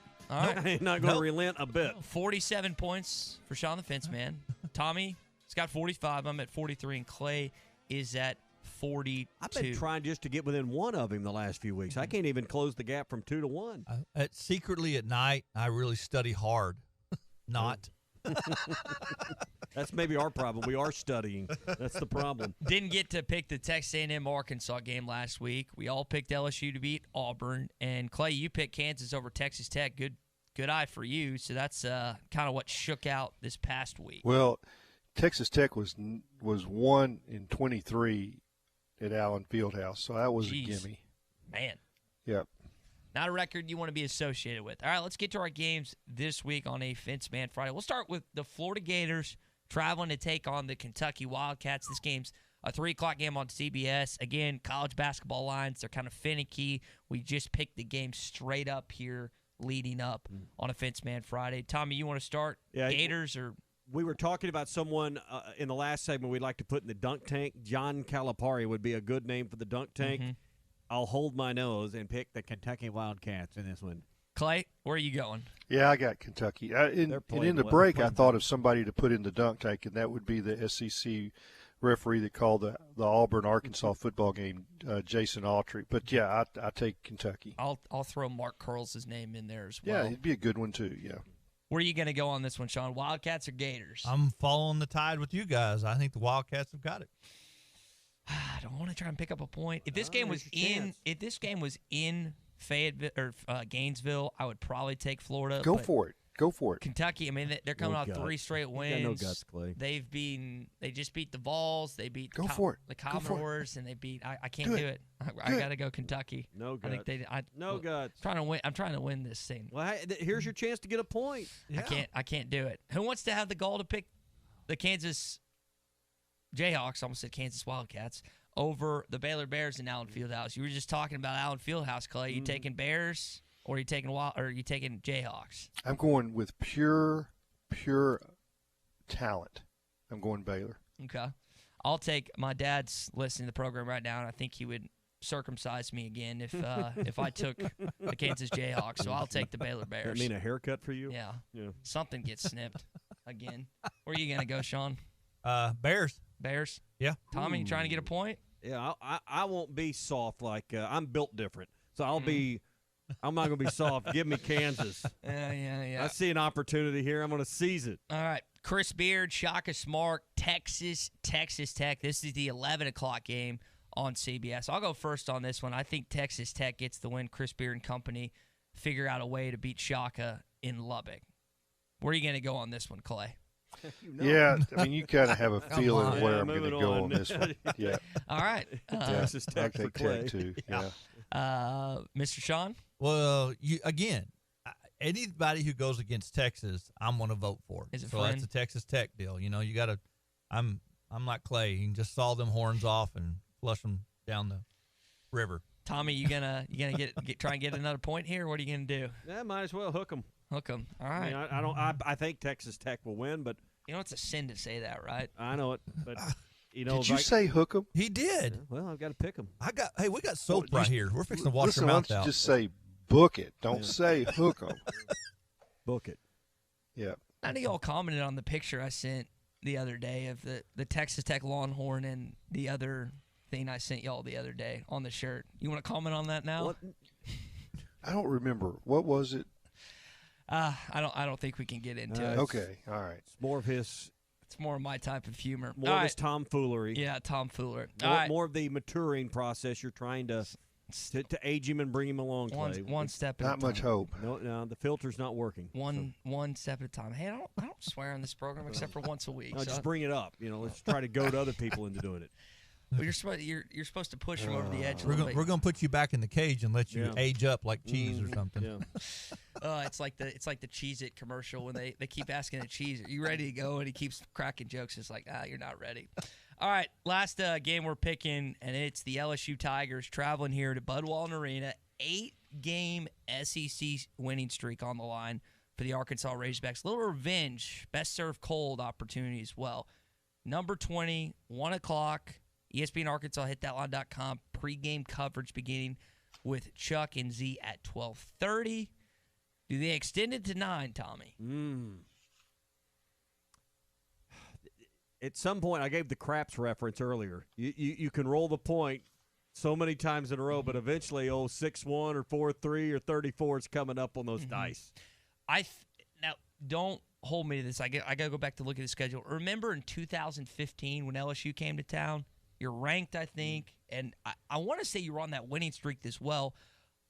right. I ain't not going to relent a bit. 47 points for Sean the Fence Man. Tommy has got 45. I'm at 43, and Clay is at 42. I've been trying just to get within one of him the last few weeks. I can't even close the gap from 2 to 1. Secretly at night, I really study hard. Not. That's maybe our problem. We are studying. That's the problem. Didn't get to pick the Texas A&M Arkansas game last week. We all picked LSU to beat Auburn. And, Clay, you picked Kansas over Texas Tech. Good eye for you. So that's kind of what shook out this past week. Well, Texas Tech was 1 in 23 at Allen Fieldhouse, so that was a gimme. Man. Yep. Not a record you want to be associated with. All right, let's get to our games this week on a Fence Man Friday. We'll start with the Florida Gators traveling to take on the Kentucky Wildcats. This game's a 3 o'clock game on CBS. Again, college basketball lines, they're kind of finicky. We just picked the game straight up here leading up on a Fence Man Friday. Tommy, you want to start? Yeah, Gators or... We were talking about someone in the last segment we'd like to put in the dunk tank. John Calipari would be a good name for the dunk tank. Mm-hmm. I'll hold my nose and pick the Kentucky Wildcats in this one. Clay, where are you going? Yeah, I got Kentucky. In the break, I thought of somebody to put in the dunk tank, and that would be the SEC referee that called the Auburn-Arkansas football game, Jason Autry. But, yeah, I take Kentucky. I'll throw Mark Curls' name in there as well. Yeah, it'd be a good one too, yeah. Where are you going to go on this one, Sean? Wildcats or Gators? I'm following the tide with you guys. I think the Wildcats have got it. I don't want to try and pick up a point. If this game was in Fayetteville or Gainesville, I would probably take Florida. Go for it. Go for it. Kentucky, I mean, they're coming off guts. 3 straight You wins. got no guts, Clay. They just beat the Vols. They beat Go for it. the Go for it. Commodores, and they beat. I can't Do do it. it. I got to go Kentucky. No I think guts. No guts. I'm trying to win this thing. Well, here's your chance to get a point. I can't do it. Who wants to have the goal to pick the Kansas Jayhawks? I almost said Kansas Wildcats over the Baylor Bears in Allen Fieldhouse. You were just talking about Allen Fieldhouse, Clay. You taking Bears or are you taking Jayhawks? I'm going with pure talent. I'm going Baylor. Okay. I'll take my dad's listening to the program right now, and I think he would circumcise me again if I took the Kansas Jayhawks. So I'll take the Baylor Bears. That mean a haircut for you? Yeah. Yeah. Something gets snipped again. Where are you going to go, Sean? Bears. Bears? Yeah. Tommy, you trying to get a point? Yeah, I won't be soft like I'm built different. So I'm not going to be soft. Give me Kansas. Yeah. I see an opportunity here. I'm going to seize it. All right. Chris Beard, Shaka Smart, Texas Tech. This is the 11 o'clock game on CBS. I'll go first on this one. I think Texas Tech gets the win. Chris Beard and company figure out a way to beat Shaka in Lubbock. Where are you going to go on this one, Clay? Yeah, I mean, you kind of have a feeling of where I'm going to go on this one. Yeah. All right. Texas Tech I'll for take Clay. Tech, too. Yeah. Mr. Sean? Well, anybody who goes against Texas, I'm going to vote for. Is it so Flynn? that's a Texas Tech deal. You know, you got to. I'm like Clay. You can just saw them horns off and flush them down the river. Tommy, you gonna try and get another point here? What are you gonna do? Yeah, might as well hook them. Hook them. All right. I mean, I think Texas Tech will win, but you know it's a sin to say that, right? I know it. But you know, Did you say hook them? He did. Yeah, well, I've got to pick them. Hey, we got soap right here. We're fixing to wash Listen, your why mouth don't you out. just say book it? Don't say hook them. Book it. Yeah. I know y'all commented on the picture I sent the other day of the Texas Tech Longhorn and the other thing I sent y'all the other day on the shirt. You want to comment on that now? What? I don't remember. What was it? I don't think we can get into it. Okay. All right. It's more of his. It's more of my type of humor. More All of right. his tomfoolery. Yeah, tomfoolery. More, All right. more of the maturing process. You're trying to age him and bring him along. Clay. One step at a Not time. much hope. No, the filter's not working. One step at a time. Hey, I don't swear on this program except for once a week. No, so just bring it up. You know, let's try to goad other people into doing it. well, you're supposed to push them over the edge a We're little going to put you back in the cage and let you Yeah. age up like cheese or something. Yeah. It's like the Cheez-It commercial when they keep asking the cheese, "Are you ready to go?" and he keeps cracking jokes. It's like, you're not ready. All right, last game we're picking, and it's the LSU Tigers traveling here to Bud Walton Arena. 8-game SEC winning streak on the line for the Arkansas Razorbacks. Little revenge, best served cold opportunity as well. Number 20, 1 o'clock. ESPN Arkansas, hitthatline.com. Pregame coverage beginning with Chuck and Z at 12:30. Do they extend it to 9, Tommy? At some point, I gave the craps reference earlier. You can roll the point so many times in a row, but eventually, 6-1 or 4-3 or 34 is coming up on those dice. Now, don't hold me to this. I got to go back to look at the schedule. Remember in 2015 when LSU came to town? You're ranked, I think, and I want to say you were on that winning streak as well.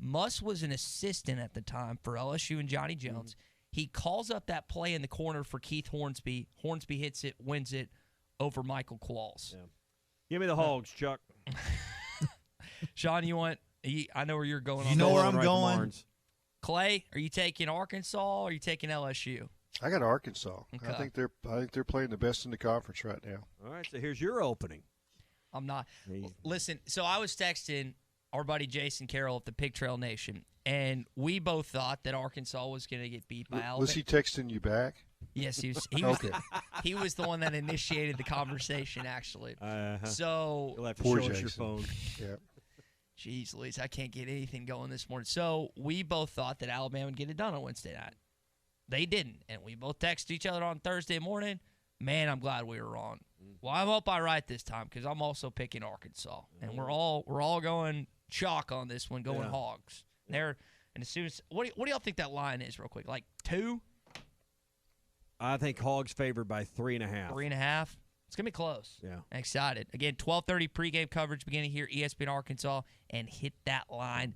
Muss was an assistant at the time for LSU and Johnny Jones. He calls up that play in the corner for Keith Hornsby. Hornsby hits it, wins it over Michael Qualls. Yeah. Give me the Hogs, Chuck. Sean, I know where you're going. You know where I'm going? Clay, are you taking Arkansas or are you taking LSU? I got Arkansas. Okay. I think they're playing the best in the conference right now. All right, so here's your opening. I'm not. Listen, so I was texting our buddy Jason Carroll at the Pig Trail Nation, and we both thought that Arkansas was going to get beat by Alabama. Was he texting you back? Yes, he was. Okay. He was the one that initiated the conversation, actually. So You'll have to Poor show us your Jason. phone. Yeah. Jeez Louise, I can't get anything going this morning. So we both thought that Alabama would get it done on Wednesday night. They didn't, and we both texted each other on Thursday morning. Man, I'm glad we were wrong. Well, I hope I right this time because I'm also picking Arkansas, and we're all going chalk on this one, going Hogs. There, and as soon as what do y'all think that line is, real quick? Like 2? I think Hogs favored by 3.5. 3.5. It's gonna be close. Yeah. I'm excited. Again, 12:30 pregame coverage beginning here, ESPN Arkansas, and hitthatline.com.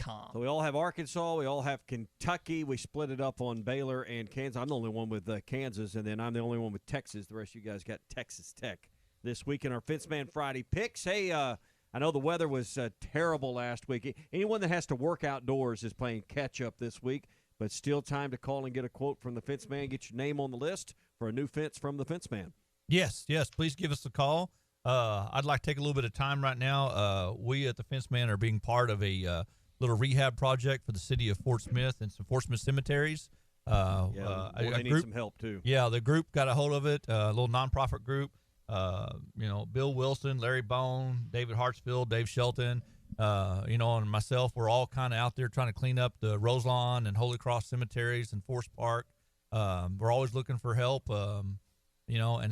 BaylorFence.com. So we all have Arkansas. We all have Kentucky. We split it up on Baylor and Kansas. I'm the only one with Kansas, and then I'm the only one with Texas. The rest of you guys got Texas Tech this week in our Fenceman Friday picks. Hey, I know the weather was terrible last week. Anyone that has to work outdoors is playing catch-up this week, but still time to call and get a quote from the Fenceman. Get your name on the list for a new fence from the Fenceman. Yes, please give us a call. I'd like to take a little bit of time right now. We at the Fenceman are being part of a little rehab project for the city of Fort Smith and some Fort Smith cemeteries. They need some help, too. Yeah, the group got a hold of it, a little nonprofit group. Bill Wilson, Larry Bone, David Hartsfield, Dave Shelton, and myself, we're all kind of out there trying to clean up the Roselawn and Holy Cross cemeteries and Forest Park. We're always looking for help, and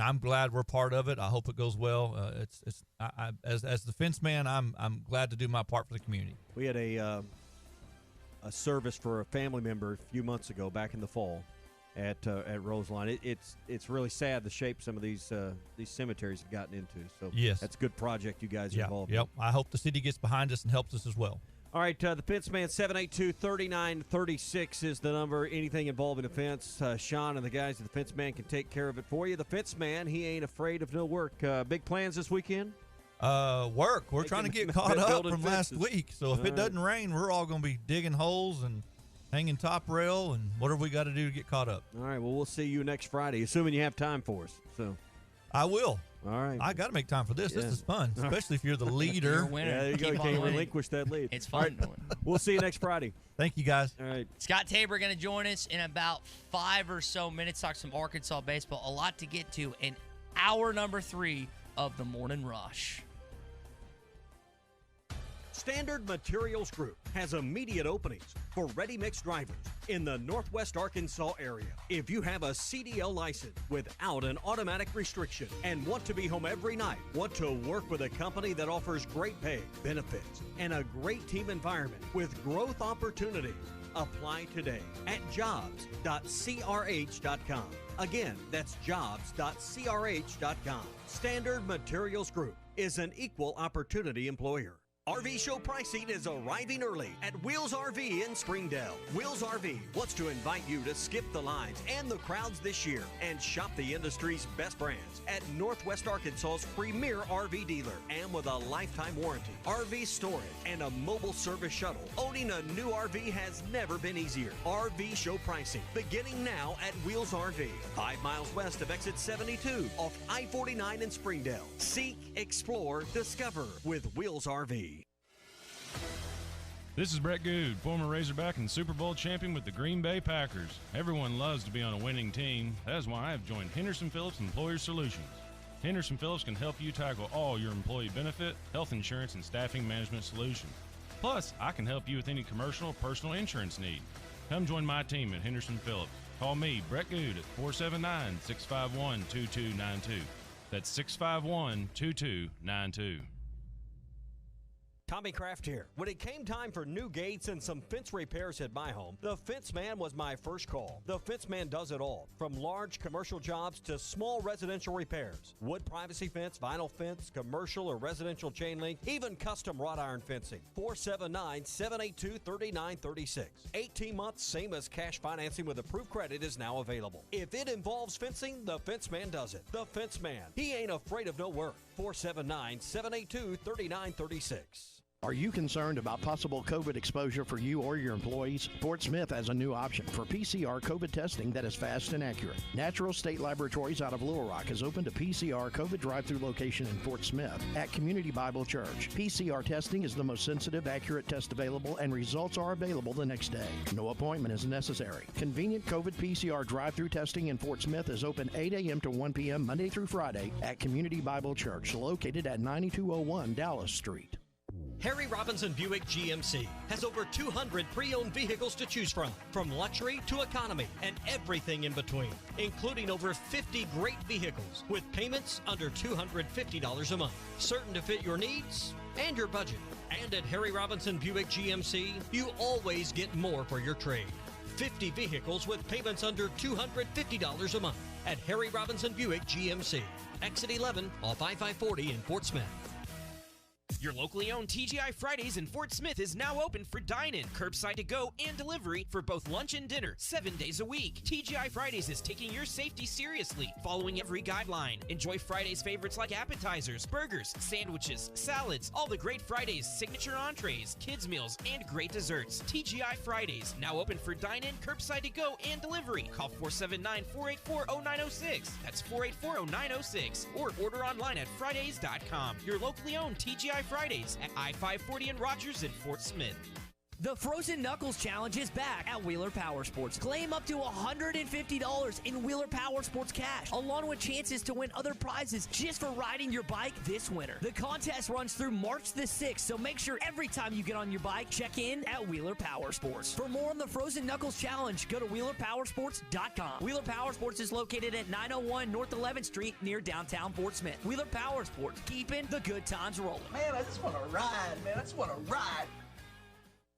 I'm glad we're part of it. I hope it goes well. As the Fenceman, I'm glad to do my part for the community. We had a service for a family member a few months ago, back in the fall, at Roselawn. It's really sad the shape some of these cemeteries have gotten into. So yes, that's a good project you guys are involved in. Yep. I hope the city gets behind us and helps us as well. All right, the Fenceman, 782-3936 is the number. Anything involving a fence, Sean and the guys at the Fenceman can take care of it for you. The Fenceman, he ain't afraid of no work. Big plans this weekend? Work. We're trying to get caught up from last week. So if it doesn't rain, we're all going to be digging holes and hanging top rail and whatever we got to do to get caught up. All right, well, we'll see you next Friday, assuming you have time for us. So I will. All right. I got to make time for this. Yeah. This is fun, especially if you're the leader. You're a winner. Yeah, there you go. You can't relinquish that lead. It's fun. Right. We'll see you next Friday. Thank you, guys. All right. Scott Tabor going to join us in about 5 or so minutes, talk some Arkansas baseball. A lot to get to in hour number 3 of the Morning Rush. Standard Materials Group has immediate openings for ready-mix drivers in the Northwest Arkansas area. If you have a CDL license without an automatic restriction and want to be home every night, want to work with a company that offers great pay, benefits, and a great team environment with growth opportunities, apply today at jobs.crh.com. Again, that's jobs.crh.com. Standard Materials Group is an equal opportunity employer. RV Show pricing is arriving early at Wheels RV in Springdale. Wheels RV wants to invite you to skip the lines and the crowds this year and shop the industry's best brands at Northwest Arkansas's premier RV dealer. And with a lifetime warranty, RV storage, and a mobile service shuttle, owning a new RV has never been easier. RV Show pricing beginning now at Wheels RV, 5 miles west of exit 72 off I-49 in Springdale. Seek, explore, discover with Wheels RV. This is Brett Good, former Razorback and Super Bowl champion with the Green Bay Packers. Everyone loves to be on a winning team. That is why I have joined Henderson Phillips Employer Solutions. Henderson Phillips can help you tackle all your employee benefit, health insurance, and staffing management solutions. Plus, I can help you with any commercial or personal insurance need. Come join my team at Henderson Phillips. Call me, Brett Good, at 479-651-2292. That's 651-2292. Tommy Kraft here. When it came time for new gates and some fence repairs at my home, the Fenceman was my first call. The Fenceman does it all, from large commercial jobs to small residential repairs. Wood privacy fence, vinyl fence, commercial or residential chain link, even custom wrought iron fencing. 479-782-3936. 18 months, same as cash financing with approved credit is now available. If it involves fencing, the Fenceman does it. The Fenceman. He ain't afraid of no work. 479-782-3936. Are you concerned about possible COVID exposure for you or your employees? Fort Smith has a new option for PCR COVID testing that is fast and accurate. Natural State Laboratories out of Little Rock has opened a PCR COVID drive-thru location in Fort Smith at Community Bible Church. PCR testing is the most sensitive, accurate test available, and results are available the next day. No appointment is necessary. Convenient COVID PCR drive-thru testing in Fort Smith is open 8 a.m. to 1 p.m. Monday through Friday at Community Bible Church, located at 9201 Dallas Street. Harry Robinson Buick GMC has over 200 pre-owned vehicles to choose from luxury to economy and everything in between, including over 50 great vehicles with payments under $250 a month, certain to fit your needs and your budget. And at Harry Robinson Buick GMC, you always get more for your trade. 50 vehicles with payments under $250 a month at Harry Robinson Buick GMC, exit 11 off I-540 in Fort Smith. Your locally owned TGI Fridays in Fort Smith is now open for dine-in, curbside to go, and delivery for both lunch and dinner, 7 days a week. TGI Fridays is taking your safety seriously, following every guideline. Enjoy Fridays favorites like appetizers, burgers, sandwiches, salads, all the great Fridays, signature entrees, kids meals, and great desserts. TGI Fridays, now open for dine-in, curbside to go, and delivery. Call 479-484-0906. That's 484-0906. Or order online at Fridays.com. Your locally owned TGI Fridays at I-540 and Rogers in Fort Smith. The Frozen Knuckles Challenge is back at Wheeler Power Sports. Claim up to $150 in Wheeler Power Sports cash, along with chances to win other prizes just for riding your bike this winter. The contest runs through March the 6th, so make sure every time you get on your bike, check in at Wheeler Power Sports. For more on the Frozen Knuckles Challenge, go to WheelerPowersports.com. Wheeler Power Sports is located at 901 North 11th Street near downtown Fort Smith. Wheeler Power Sports, keeping the good times rolling. Man, I just want to ride, man. I just want to ride.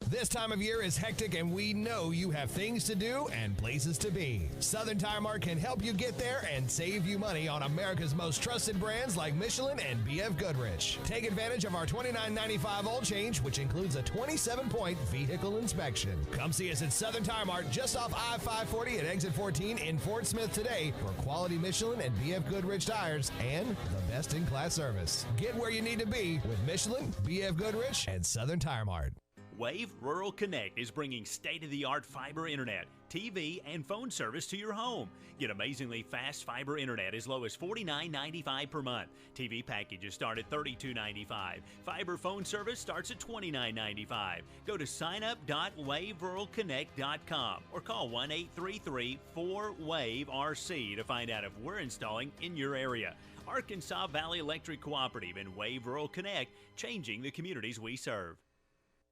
This time of year is hectic, and we know you have things to do and places to be. Southern Tire Mart can help you get there and save you money on America's most trusted brands like Michelin and BF Goodrich. Take advantage of our $29.95 oil change, which includes a 27-point vehicle inspection. Come see us at Southern Tire Mart just off I-540 at exit 14 in Fort Smith today for quality Michelin and BF Goodrich tires and the best-in-class service. Get where you need to be with Michelin, BF Goodrich, and Southern Tire Mart. Wave Rural Connect is bringing state-of-the-art fiber internet, TV, and phone service to your home. Get amazingly fast fiber internet as low as $49.95 per month. TV packages start at $32.95. Fiber phone service starts at $29.95. Go to signup.waveruralconnect.com or call 1-833-4WAVE-RC to find out if we're installing in your area. Arkansas Valley Electric Cooperative and Wave Rural Connect, changing the communities we serve.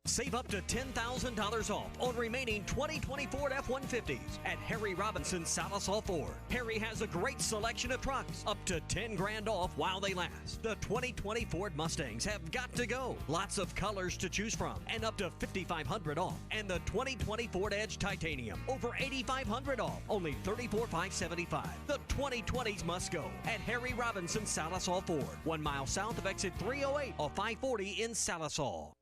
Save up to $10,000 off on remaining 2020 Ford F-150s at Harry Robinson Salisaw Ford. Harry has a great selection of trucks, up to $10,000 off while they last. The 2020 Ford Mustangs have got to go. Lots of colors to choose from and up to $5,500 off. And the 2020 Ford Edge Titanium, over $8,500 off, only $34,575. The 2020s must go at Harry Robinson Salisaw Ford, 1 mile south of exit 308 off 540 in Salisaw.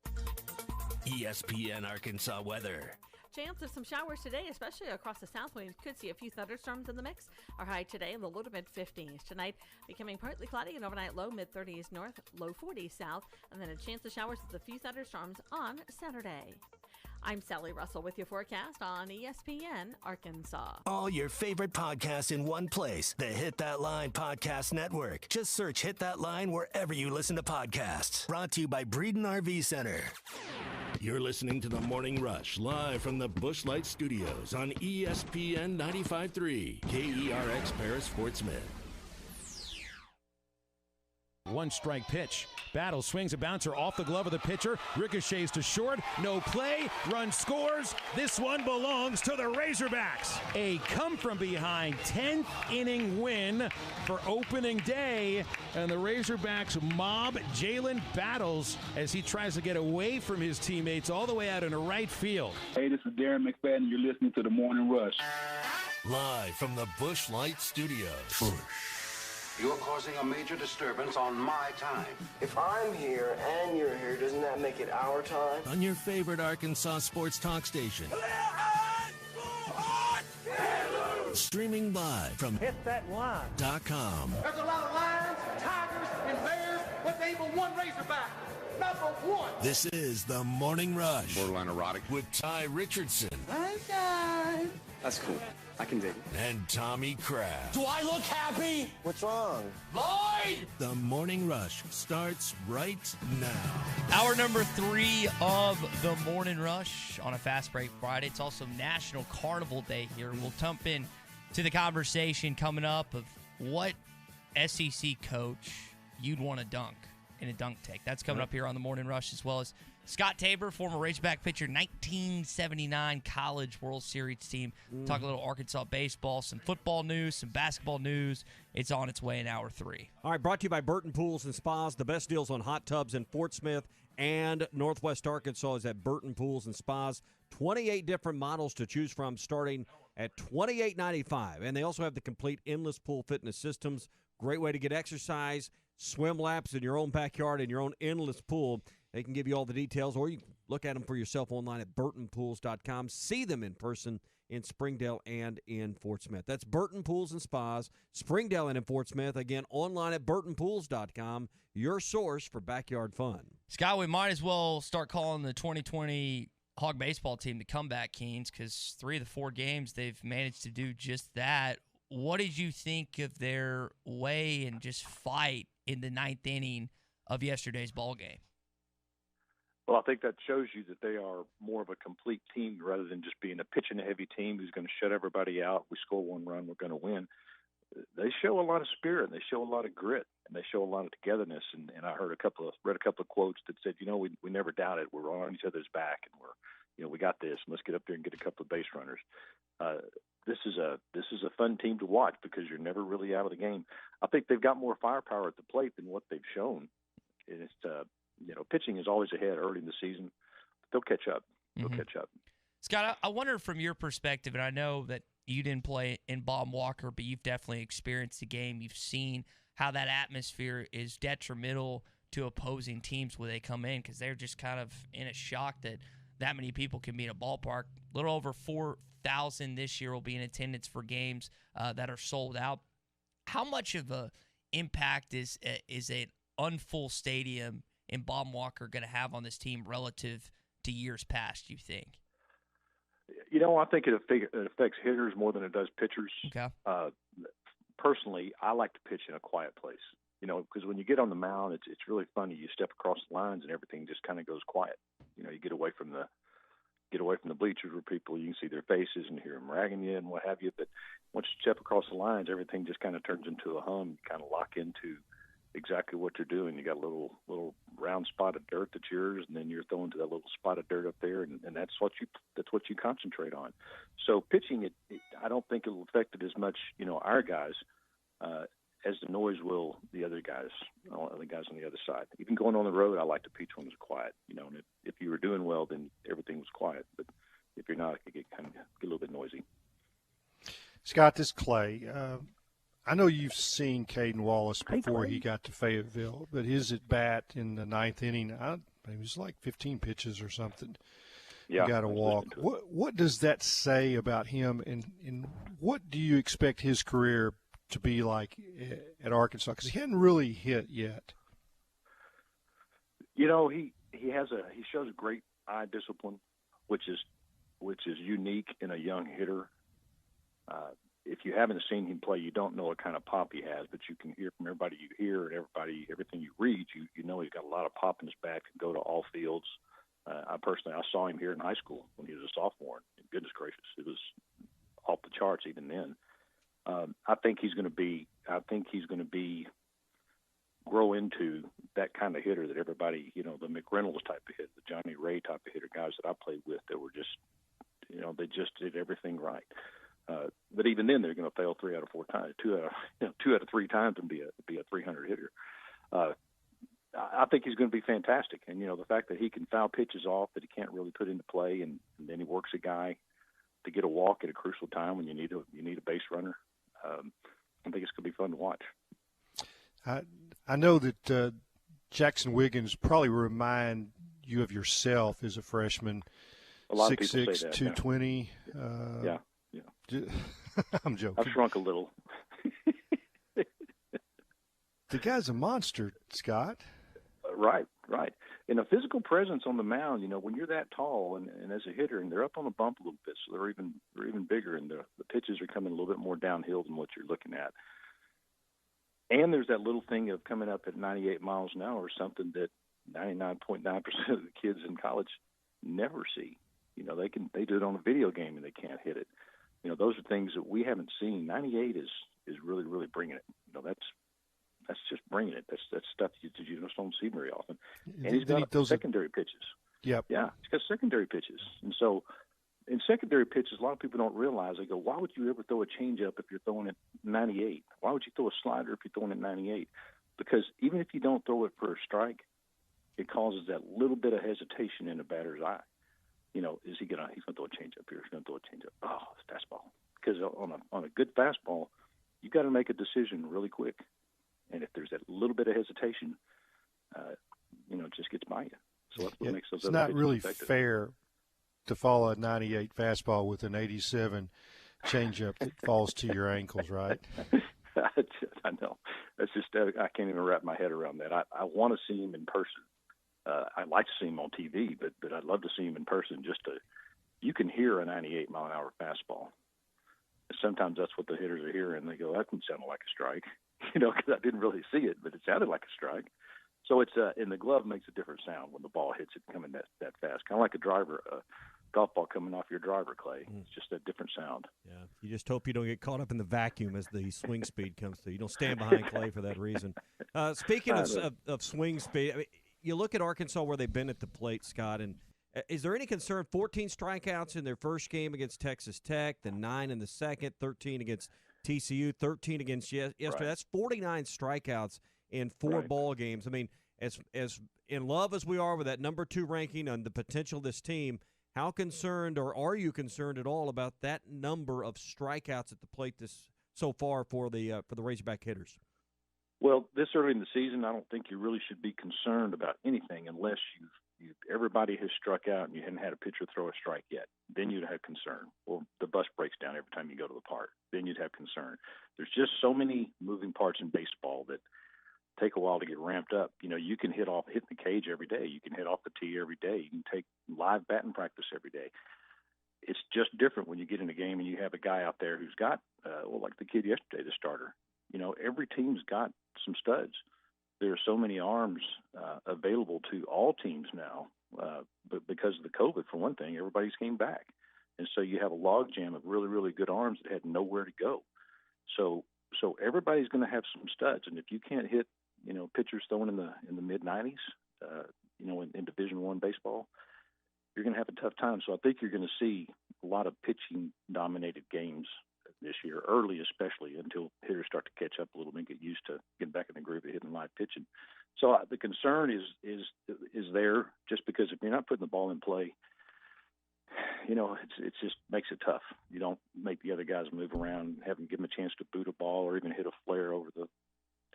ESPN Arkansas weather. Chance of some showers today, especially across the south. We could see a few thunderstorms in the mix. Our high today in the low to mid 50s. Tonight, becoming partly cloudy and overnight low mid 30s north, low 40s south, and then a chance of showers with a few thunderstorms on Saturday. I'm Sally Russell with your forecast on ESPN Arkansas. All your favorite podcasts in one place. The Hit That Line Podcast Network. Just search Hit That Line wherever you listen to podcasts. Brought to you by Breeden RV Center. You're listening to The Morning Rush, live from the Busch Light Studios on ESPN 95.3, KERX Paris, Fort Smith. One strike pitch. Battle swings a bouncer off the glove of the pitcher. Ricochets to short. No play. Run scores. This one belongs to the Razorbacks. A come-from-behind 10th inning win for opening day. And the Razorbacks mob Jalen Battles as he tries to get away from his teammates all the way out into right field. Hey, this is Darren McFadden, and you're listening to The Morning Rush. Live from the Busch Light Studios. You're causing a major disturbance on my time. If I'm here and you're here, doesn't that make it our time? On your favorite Arkansas sports talk station. Streaming live from HitThatLine.com. There's a lot of lions, tigers, and bears, but they ain't one Razorback. Number one. This is The Morning Rush. Borderline erotic. With Ty Richardson. Okay. That's cool. I can dig it. And Tommy Kraft. Do I look happy? What's wrong? Lloyd! The Morning Rush starts right now. Hour number 3 of The Morning Rush on a Fast Break Friday. It's also National Carnival Day here. We'll jump in to the conversation coming up of what SEC coach you'd want to dunk in a dunk take. That's coming up here on The Morning Rush, as well as Scott Tabor, former Razorback pitcher, 1979 College World Series team. Talk a little Arkansas baseball, some football news, some basketball news. It's on its way in hour 3. All right, brought to you by Burton Pools and Spas. The best deals on hot tubs in Fort Smith and Northwest Arkansas is at Burton Pools and Spas. 28 different models to choose from, starting at $28.95. And they also have the complete endless pool fitness systems. Great way to get exercise, swim laps in your own backyard in your own endless pool. They can give you all the details, or you can look at them for yourself online at burtonpools.com. See them in person in Springdale and in Fort Smith. That's Burton Pools and Spas, Springdale and in Fort Smith. Again, online at burtonpools.com, your source for backyard fun. Scott, we might as well start calling the 2020 Hog baseball team the Comeback Kings, because 3 of the 4 games they've managed to do just that. What did you think of their way and just fight in the 9th inning of yesterday's ball game? Well, I think that shows you that they are more of a complete team rather than just being a pitching-heavy team who's going to shut everybody out. We score 1 run, we're going to win. They show a lot of spirit, and they show a lot of grit, and they show a lot of togetherness. And I read a couple of quotes that said, we never doubted. We're on each other's back, and we got this. Let's get up there and get a couple of base runners. This is a fun team to watch because you're never really out of the game. I think they've got more firepower at the plate than what they've shown. And it's pitching is always ahead early in the season. They'll catch up. They'll catch up. Scott, I wonder from your perspective, and I know that you didn't play in Bob Walker, but you've definitely experienced the game. You've seen how that atmosphere is detrimental to opposing teams when they come in, because they're just kind of in a shock that many people can be in a ballpark. A little over 4,000 this year will be in attendance for games that are sold out. How much of an impact is an unfull stadium in Bob Walker going to have on this team relative to years past, you think? I think it affects hitters more than it does pitchers. Okay. Personally, I like to pitch in a quiet place, because when you get on the mound, it's really funny. You step across the lines and everything just kind of goes quiet. You get away from the bleachers where people, you can see their faces and hear them ragging you and what have you. But once you step across the lines, everything just kind of turns into a hum. You kind of lock into exactly what you're doing. You got a little round spot of dirt that's yours, and then you're throwing to that little spot of dirt up there, and that's what you concentrate on. So pitching, I don't think it'll affect it as much, our guys, as the noise will the other guys on the other side. Even going on the road, I like to pitch when it's quiet. And if you were doing well, then everything was quiet. But if you're not, it can get a little bit noisy. Scott, this is Clay. I know you've seen Caden Wallace before he got to Fayetteville, but his at bat in the 9th inning, it was like 15 pitches or something. Yeah, he got a walk. What does that say about him, and what do you expect his career to be like at Arkansas? Because he hadn't really hit yet. He shows great eye discipline, which is unique in a young hitter. If you haven't seen him play, you don't know what kind of pop he has, but you can hear from everybody you hear and everything you read, you know he's got a lot of pop in his back, can go to all fields. I saw him here in high school when he was a sophomore, and goodness gracious, it was off the charts even then. I think he's going to grow into that kind of hitter that everybody, the McReynolds type of hitter, the Johnny Ray type of hitter, guys that I played with that were just, they just did everything right. But even then, they're going to fail 3 out of 4 times, 2 out of 3 times, and be a 300 hitter. I think he's going to be fantastic. And the fact that he can foul pitches off that he can't really put into play, and then he works a guy to get a walk at a crucial time when you need a base runner. I think it's going to be fun to watch. I know that Jackson Wiggins probably remind you of yourself as a freshman. A lot of people say that. 220. Yeah. I'm joking. I've shrunk a little. The guy's a monster, Scott. Right. And a physical presence on the mound, when you're that tall and as a hitter, and they're up on the bump a little bit, so they're even bigger, and the pitches are coming a little bit more downhill than what you're looking at. And there's that little thing of coming up at 98 miles an hour, something that 99.9% of the kids in college never see. They do it on a video game and they can't hit it. Those are things that we haven't seen. 98 is really, really bringing it. That's just bringing it. That's stuff you just don't see very often. And he's got secondary pitches. Yep. Yeah, he's got secondary pitches. And so in secondary pitches, a lot of people don't realize. They go, why would you ever throw a changeup if you're throwing it 98? Why would you throw a slider if you're throwing it 98? Because even if you don't throw it for a strike, it causes that little bit of hesitation in the batter's eye. Is he's going to throw a changeup here? He's going to throw a changeup. Oh, it's fastball. Because on a good fastball, you got to make a decision really quick. And if there's that little bit of hesitation, it just gets by you. So that's what makes those it's other not pitches really effective. fair to follow a 98 fastball with an 87 changeup that falls to your ankles, right? I know. That's just I can't even wrap my head around that. I want to see him in person. I'd like to see him on TV, but I'd love to see him in person. You can hear a 98 mile an hour fastball. Sometimes that's what the hitters are hearing. They go, "That didn't sound like a strike," because I didn't really see it, but it sounded like a strike. So it's and the glove makes a different sound when the ball hits it coming that fast, kind of like a golf ball coming off your driver, Clay. It's just a different sound. Yeah, you just hope you don't get caught up in the vacuum as the swing speed comes through. You don't stand behind Clay for that reason. Speaking of swing speed, I mean, you look at Arkansas where they've been at the plate, Scott, and is there any concern? 14 strikeouts in their first game against Texas Tech, then 9 in the second, 13 against TCU, 13 against yesterday. Right. That's 49 strikeouts in 4 ball games. I mean, as in love as we are with that number 2 ranking and the potential of this team, how concerned, or are you concerned at all about that number of strikeouts at the plate so far for the Razorback hitters? Well, this early in the season, I don't think you really should be concerned about anything unless everybody has struck out and you hadn't had a pitcher throw a strike yet. Then you'd have concern. Well, the bus breaks down every time you go to the park. Then you'd have concern. There's just so many moving parts in baseball that take a while to get ramped up. You can hit the cage every day. You can hit off the tee every day. You can take live batting practice every day. It's just different when you get in a game and you have a guy out there who's got, like the kid yesterday, the starter. Every team's got some studs. There are so many arms available to all teams now, but because of the COVID, for one thing, everybody's came back. And so you have a logjam of really, really good arms that had nowhere to go. So everybody's going to have some studs. And if you can't hit, pitchers throwing in the mid-90s, in Division I baseball, you're going to have a tough time. So I think you're going to see a lot of pitching-dominated games this year, early especially, until hitters start to catch up a little bit, get used to getting back in the groove of hitting live pitching. So the concern is there, just because if you're not putting the ball in play, it just makes it tough. You don't make the other guys move around, give them a chance to boot a ball or even hit a flare over the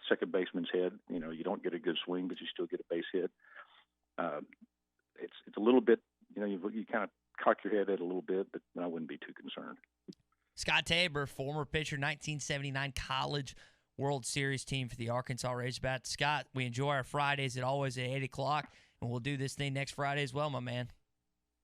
second baseman's head. You don't get a good swing, but you still get a base hit. It's a little bit, you kind of cock your head at it a little bit, but I wouldn't be too concerned. Scott Tabor, former pitcher, 1979 College World Series team for the Arkansas Razorbacks. Scott, we enjoy our Fridays always at 8 o'clock, and we'll do this thing next Friday as well, my man.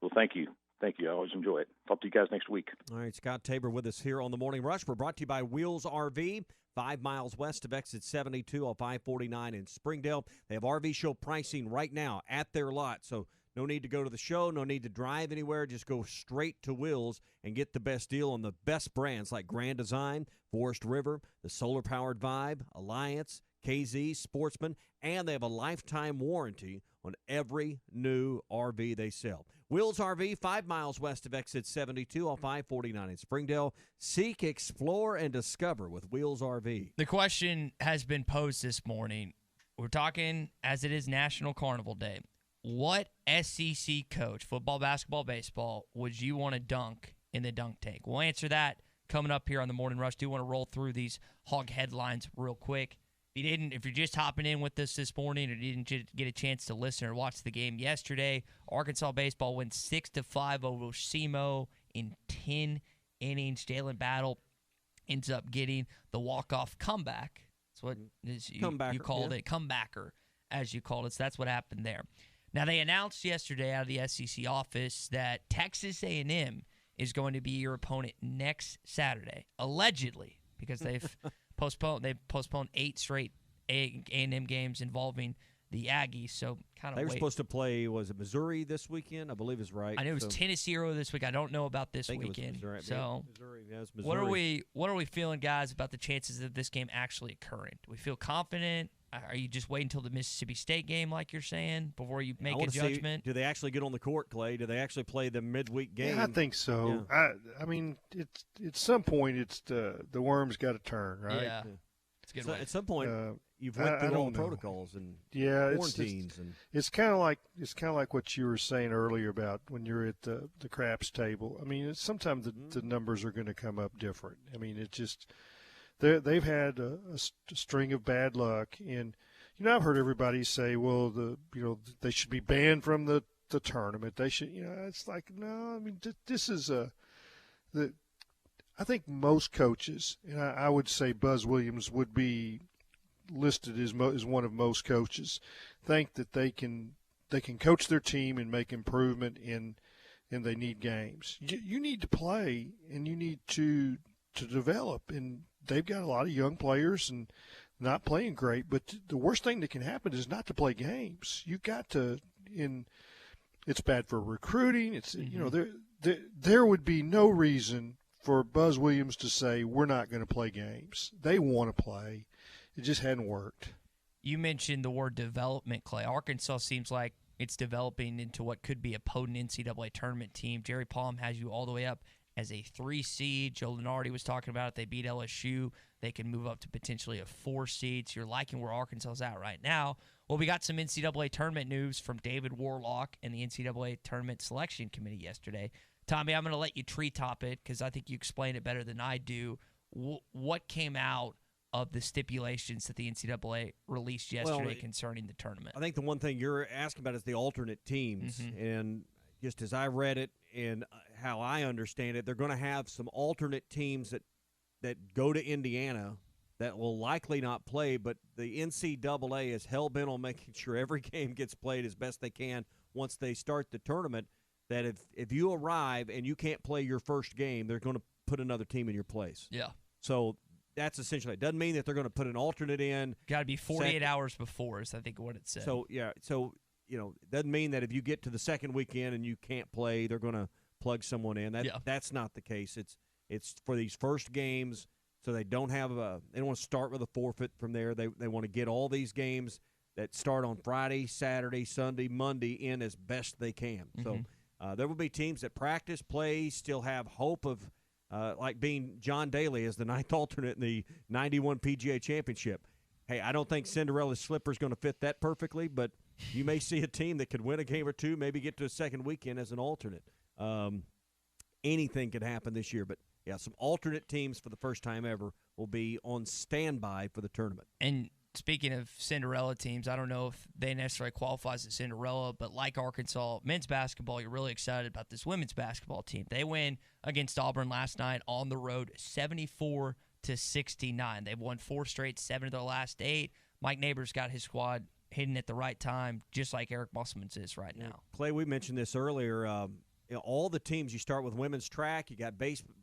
Well, thank you. Thank you. I always enjoy it. Talk to you guys next week. All right, Scott Tabor with us here on the Morning Rush. We're brought to you by Wheels RV, 5 miles west of exit 72 on 549 in Springdale. They have RV show pricing right now at their lot, so no need to go to the show, no need to drive anywhere. Just go straight to Wheels and get the best deal on the best brands like Grand Design, Forest River, the solar-powered Vibe, Alliance, KZ, Sportsman, and they have a lifetime warranty on every new RV they sell. Wheels RV, 5 miles west of exit 72 on 549 in Springdale. Seek, explore, and discover with Wheels RV. The question has been posed this morning. We're talking as it is National Carnival Day. What SEC coach, football, basketball, baseball, would you want to dunk in the dunk tank? We'll answer that coming up here on the Morning Rush. Do want to roll through these Hog headlines real quick. If you're just hopping in with us this morning or didn't get a chance to listen or watch the game yesterday, Arkansas baseball wins 6-5 over SEMO in 10 innings. Jalen Battle ends up getting the walk-off comeback. That's what you called it, comebacker, as you called it. So that's what happened there. Now, they announced yesterday out of the SEC office that Texas A&M is going to be your opponent next Saturday, allegedly, because they've postponed 8 straight A&M games involving the Aggies. So they were supposed to play, was it Missouri this weekend? I believe is right. I know it was Tennessee this week. I don't know about this weekend. Missouri. So Missouri. Yeah, it's Missouri. What are we feeling, guys, about the chances of this game actually occurring? Do we feel confident? Are you just waiting until the Mississippi State game, like you're saying, before you make a judgment? Do they actually get on the court, Clay? Do they actually play the midweek game? Yeah, I think so. Yeah. I mean, it's at some point, it's the worm's got to turn, right? Yeah, it's a good way. At some point, you've went through all the protocols and quarantines. It's kind of like what you were saying earlier about when you're at the craps table. I mean, sometimes the numbers are going to come up different. I mean, it's just they've had a string of bad luck. And, I've heard everybody say, well, they should be banned from the tournament. They should, it's like, no, I mean, this is I think most coaches, and I would say Buzz Williams would be listed as one of most coaches, think that they can coach their team and make improvement and they need games. You need to play and you need to develop, and they've got a lot of young players and not playing great, but the worst thing that can happen is not to play games. You got to, it's bad for recruiting. It's there would be no reason for Buzz Williams to say we're not going to play games. They want to play. It just hadn't worked. You mentioned the word development, Clay. Arkansas seems like it's developing into what could be a potent NCAA tournament team. Jerry Palm has you all the way up as a 3 seed. Joe Lunardi was talking about if they beat LSU, they can move up to potentially a 4 seed. So you're liking where Arkansas's at right now. Well, we got some NCAA tournament news from David Warlock and the NCAA Tournament Selection Committee yesterday. Tommy, I'm going to let you treetop it because I think you explain it better than I do. What came out of the stipulations that the NCAA released yesterday concerning the tournament? I think the one thing you're asking about is the alternate teams. And just as I read it and how I understand it, they're going to have some alternate teams that go to Indiana that will likely not play, but the NCAA is hell-bent on making sure every game gets played as best they can once they start the tournament, that if you arrive and you can't play your first game, they're going to put another team in your place. Yeah. So that's essentially it. Doesn't mean that they're going to put an alternate in. Got to be 48 hours before is I think what it said. So, yeah. So, it doesn't mean that if you get to the second weekend and you can't play, they're going to plug someone in. That's not the case. It's for these first games, so they don't have they don't want to start with a forfeit from there. They want to get all these games that start on Friday, Saturday, Sunday, Monday in as best they can. So there will be teams that practice, play, still have hope of like being John Daly as the 9th alternate in the 91 PGA Championship. Hey, I don't think Cinderella's slipper is going to fit that perfectly, but you may see a team that could win a game or two, maybe get to a second weekend as an alternate. Anything could happen this year, but yeah, some alternate teams for the first time ever will be on standby for the tournament. And speaking of Cinderella teams, I don't know if they necessarily qualify as a Cinderella, but like Arkansas men's basketball, you're really excited about this women's basketball team. They win against Auburn last night on the road, 74-69. They've won 4 straight, 7 of their last 8. Mike Neighbors got his squad hitting at the right time, just like Eric Musselman's is right now. Clay, we mentioned this earlier. All the teams, you start with women's track. You got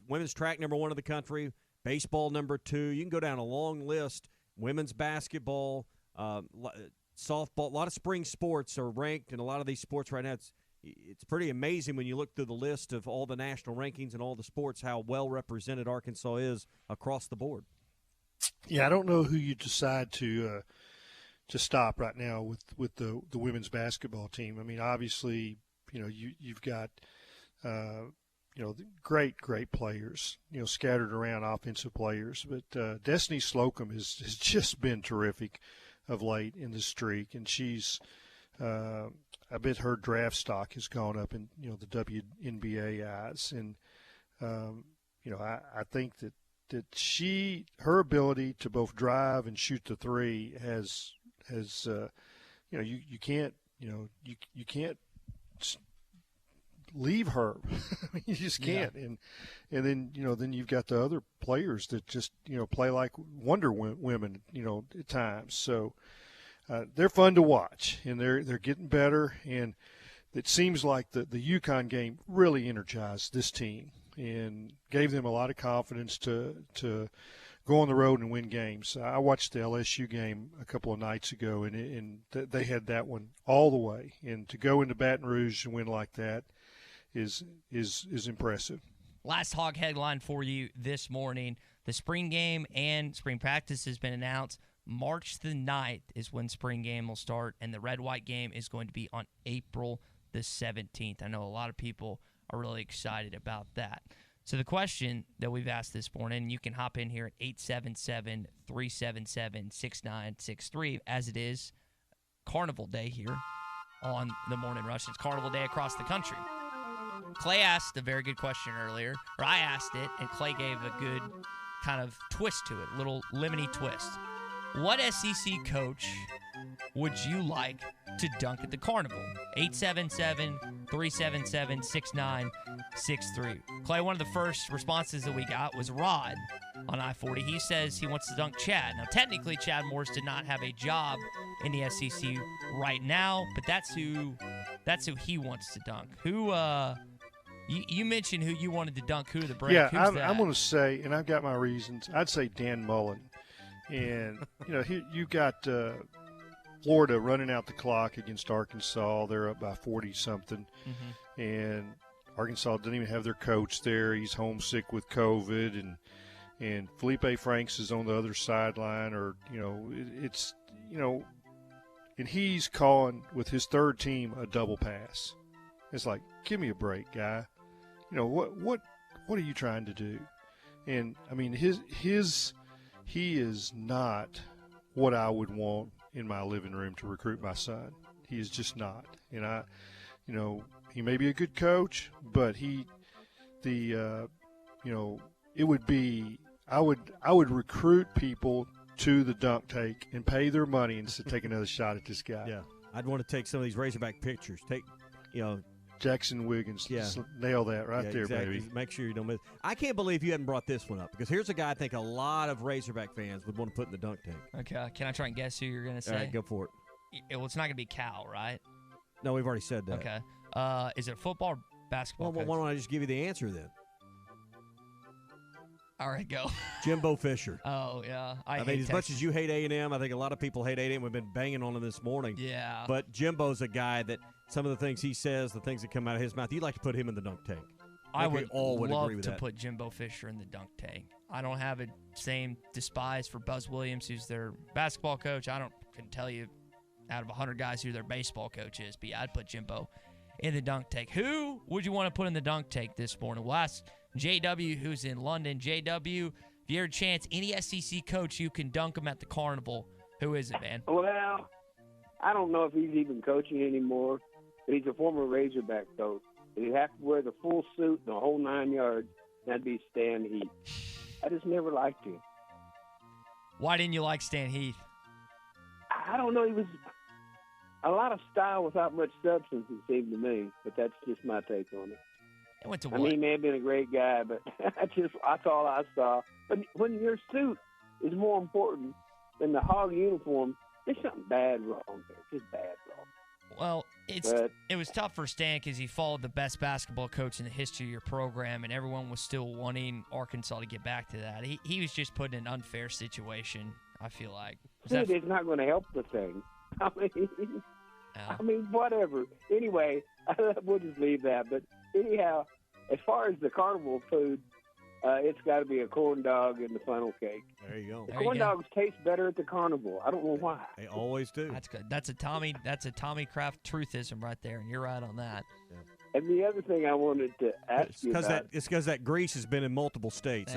women's track number 1 in the country, baseball number 2. You can go down a long list. Women's basketball, softball, a lot of spring sports are ranked, and a lot of these sports right now, it's pretty amazing when you look through the list of all the national rankings and all the sports, how well represented Arkansas is across the board. Yeah, I don't know who you decide to stop right now with the women's basketball team. I mean, obviously, you've got great players, scattered around offensive players. But Destiny Slocum has just been terrific of late in this streak, and she's I bet her draft stock has gone up in the WNBA eyes, and I think that her ability to both drive and shoot the three has you can't leave her. You just can't. Yeah. And then you've got the other players that just play like Wonder Women at times. So they're fun to watch, and they're getting better. And it seems like the UConn game really energized this team and gave them a lot of confidence to go on the road and win games. I watched the LSU game a couple of nights ago, and they had that one all the way. And to go into Baton Rouge and win like that is impressive. Last Hog headline for you this morning. The spring game and spring practice has been announced. March the 9th is when spring game will start, and the red-white game is going to be on April the 17th. I know a lot of people are really excited about that. So the question that we've asked this morning, you can hop in here at 877-377-6963, as it is Carnival Day here on the Morning Rush. It's Carnival Day across the country. Clay asked a very good question earlier, or I asked it, and Clay gave a good kind of twist to it, little lemony twist. What SEC coach would you like to dunk at the Carnival? 877-377-6963. Clay, one of the first responses that we got was Rod on I-40. He says he wants to dunk Chad. Now, technically, Chad Morris did not have a job in the SEC right now, but that's who he wants to dunk. Who? You mentioned who you wanted to dunk. Who the break? Yeah, Who's that? I'm going to say, and I've got my reasons. I'd say Dan Mullen, and you got Florida running out the clock against Arkansas. They're up by 40-something, and Arkansas didn't even have their coach there. He's homesick with COVID, and Felipe Franks is on the other sideline, and he's calling with his third team a double pass. It's like, give me a break, guy. What are you trying to do? And I mean, he is not what I would want in my living room to recruit my son. He is just not. And he may be a good coach, but it would be, I would recruit people to the dunk tank and pay their money instead of take another shot at this guy. Yeah, I'd want to take some of these Razorback pictures. Jackson Wiggins. Yeah. Nail that right there, exactly. baby. Make sure you don't miss. I can't believe you hadn't brought this one up, because here's a guy I think a lot of Razorback fans would want to put in the dunk tank. Okay, can I try and guess who you're going to say? All right, go for it. Well, it's not going to be Cal, right? No, we've already said that. Okay. Is it football or basketball? Well, why don't I just give you the answer then? All right, go. Jimbo Fisher. Oh, yeah. I mean, hate as much as you hate A&M, I think a lot of people hate A&M. We've been banging on him this morning. Yeah. But Jimbo's a guy that some of the things he says, the things that come out of his mouth, you'd like to put him in the dunk tank. I would love agree with to that. put Jimbo Fisher in the dunk tank. I don't have a same despise for Buzz Williams, who's their basketball coach. Couldn't tell you out of 100 guys who their baseball coach is, but yeah, I'd put Jimbo in the dunk tank. Who would you want to put in the dunk tank this morning? We'll ask JW, who's in London. JW, if you had a chance, any SEC coach, you can dunk him at the Carnival. Who is it, man? Well, I don't know if he's even coaching anymore, but he's a former Razorback coach. He'd have to wear the full suit and the whole 9 yards. That'd be Stan Heath. I just never liked him. Why didn't you like Stan Heath? I don't know. He was a lot of style without much substance, it seemed to me. But that's just my take on it. It went to I mean, he may have been a great guy, but that's all I saw. But when your suit is more important than the hog uniform, there's something bad wrong there. Just bad wrong. Well, it was tough for Stan because he followed the best basketball coach in the history of your program, and everyone was still wanting Arkansas to get back to that. He was just put in an unfair situation, I feel like. Dude, it's not going to help the thing. I mean, whatever. Anyway, we'll just leave that. But anyhow, as far as the carnival food, it's got to be a corn dog and the funnel cake. There you go. The corn dogs taste better at the carnival. I don't know why. They always do. That's good. That's a Tommy Kraft truthism right there, and you're right on that. Yeah. And the other thing I wanted to ask you about. It's because that grease has been in multiple states.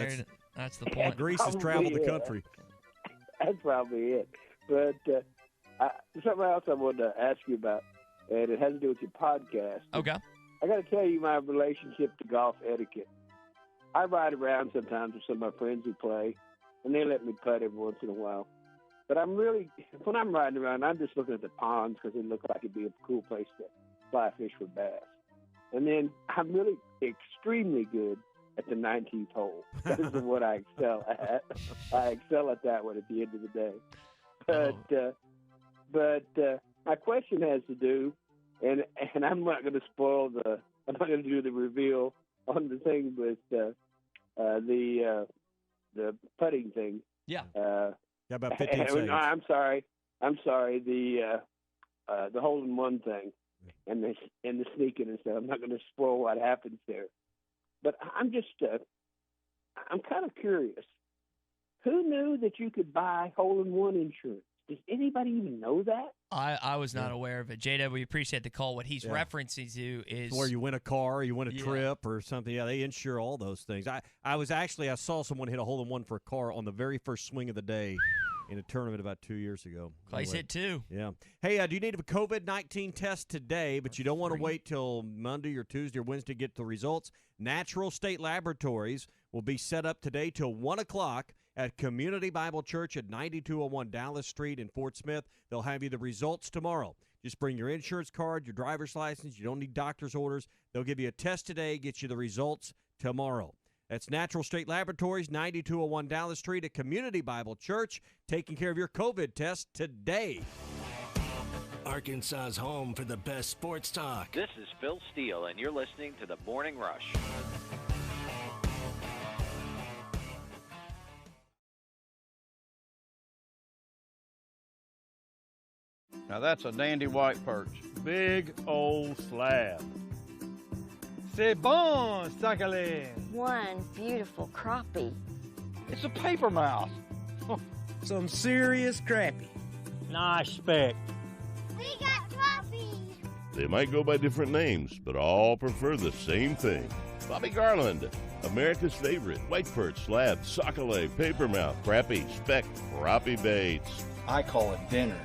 That's the point. Grease has traveled the country. That's probably it. But something else I wanted to ask you about, and it has to do with your podcast. Okay. I got to tell you my relationship to golf etiquette. I ride around sometimes with some of my friends who play, and they let me putt every once in a while. But when I'm riding around, I'm just looking at the ponds because they look like it'd be a cool place to fly fish for bass. And then I'm really extremely good at the 19th hole. That is what I excel at. I excel at that one at the end of the day. But my question has to do, and I'm not going to I'm not going to do the reveal on the thing with the putting thing. Yeah. About 15 seconds. No, I'm sorry. The hole-in-one thing and the sneaking and stuff. I'm not going to spoil what happens there. But I'm just I'm kind of curious. Who knew that you could buy hole-in-one insurance? Does anybody even know that? I was not aware of it. JW, we appreciate the call. What he's referencing to is where you win a car, you win a trip or something. Yeah, they insure all those things. I saw someone hit a hole-in-one for a car on the very first swing of the day in a tournament about 2 years ago. Clay's hit too. Yeah. Hey, do you need a COVID-19 test today, but you don't want to wait till Monday or Tuesday or Wednesday to get the results? Natural State Laboratories will be set up today till 1 o'clock at Community Bible Church at 9201 Dallas Street in Fort Smith. They'll have you the results tomorrow. Just bring your insurance card, your driver's license. You don't need doctor's orders. They'll give you a test today, get you the results tomorrow. That's Natural State Laboratories, 9201 Dallas Street at Community Bible Church, taking care of your COVID test today. Arkansas's home for the best sports talk. This is Phil Steele, and you're listening to The Morning Rush. Now that's a dandy white perch. Big old slab. C'est bon, sacalé. One beautiful crappie. It's a paper mouse. Some serious crappie. Nice speck. We got crappies. They might go by different names, but all prefer the same thing. Bobby Garland, America's favorite. White perch, slab, sockeye, papermouth, crappie, speck, crappie baits. I call it dinner.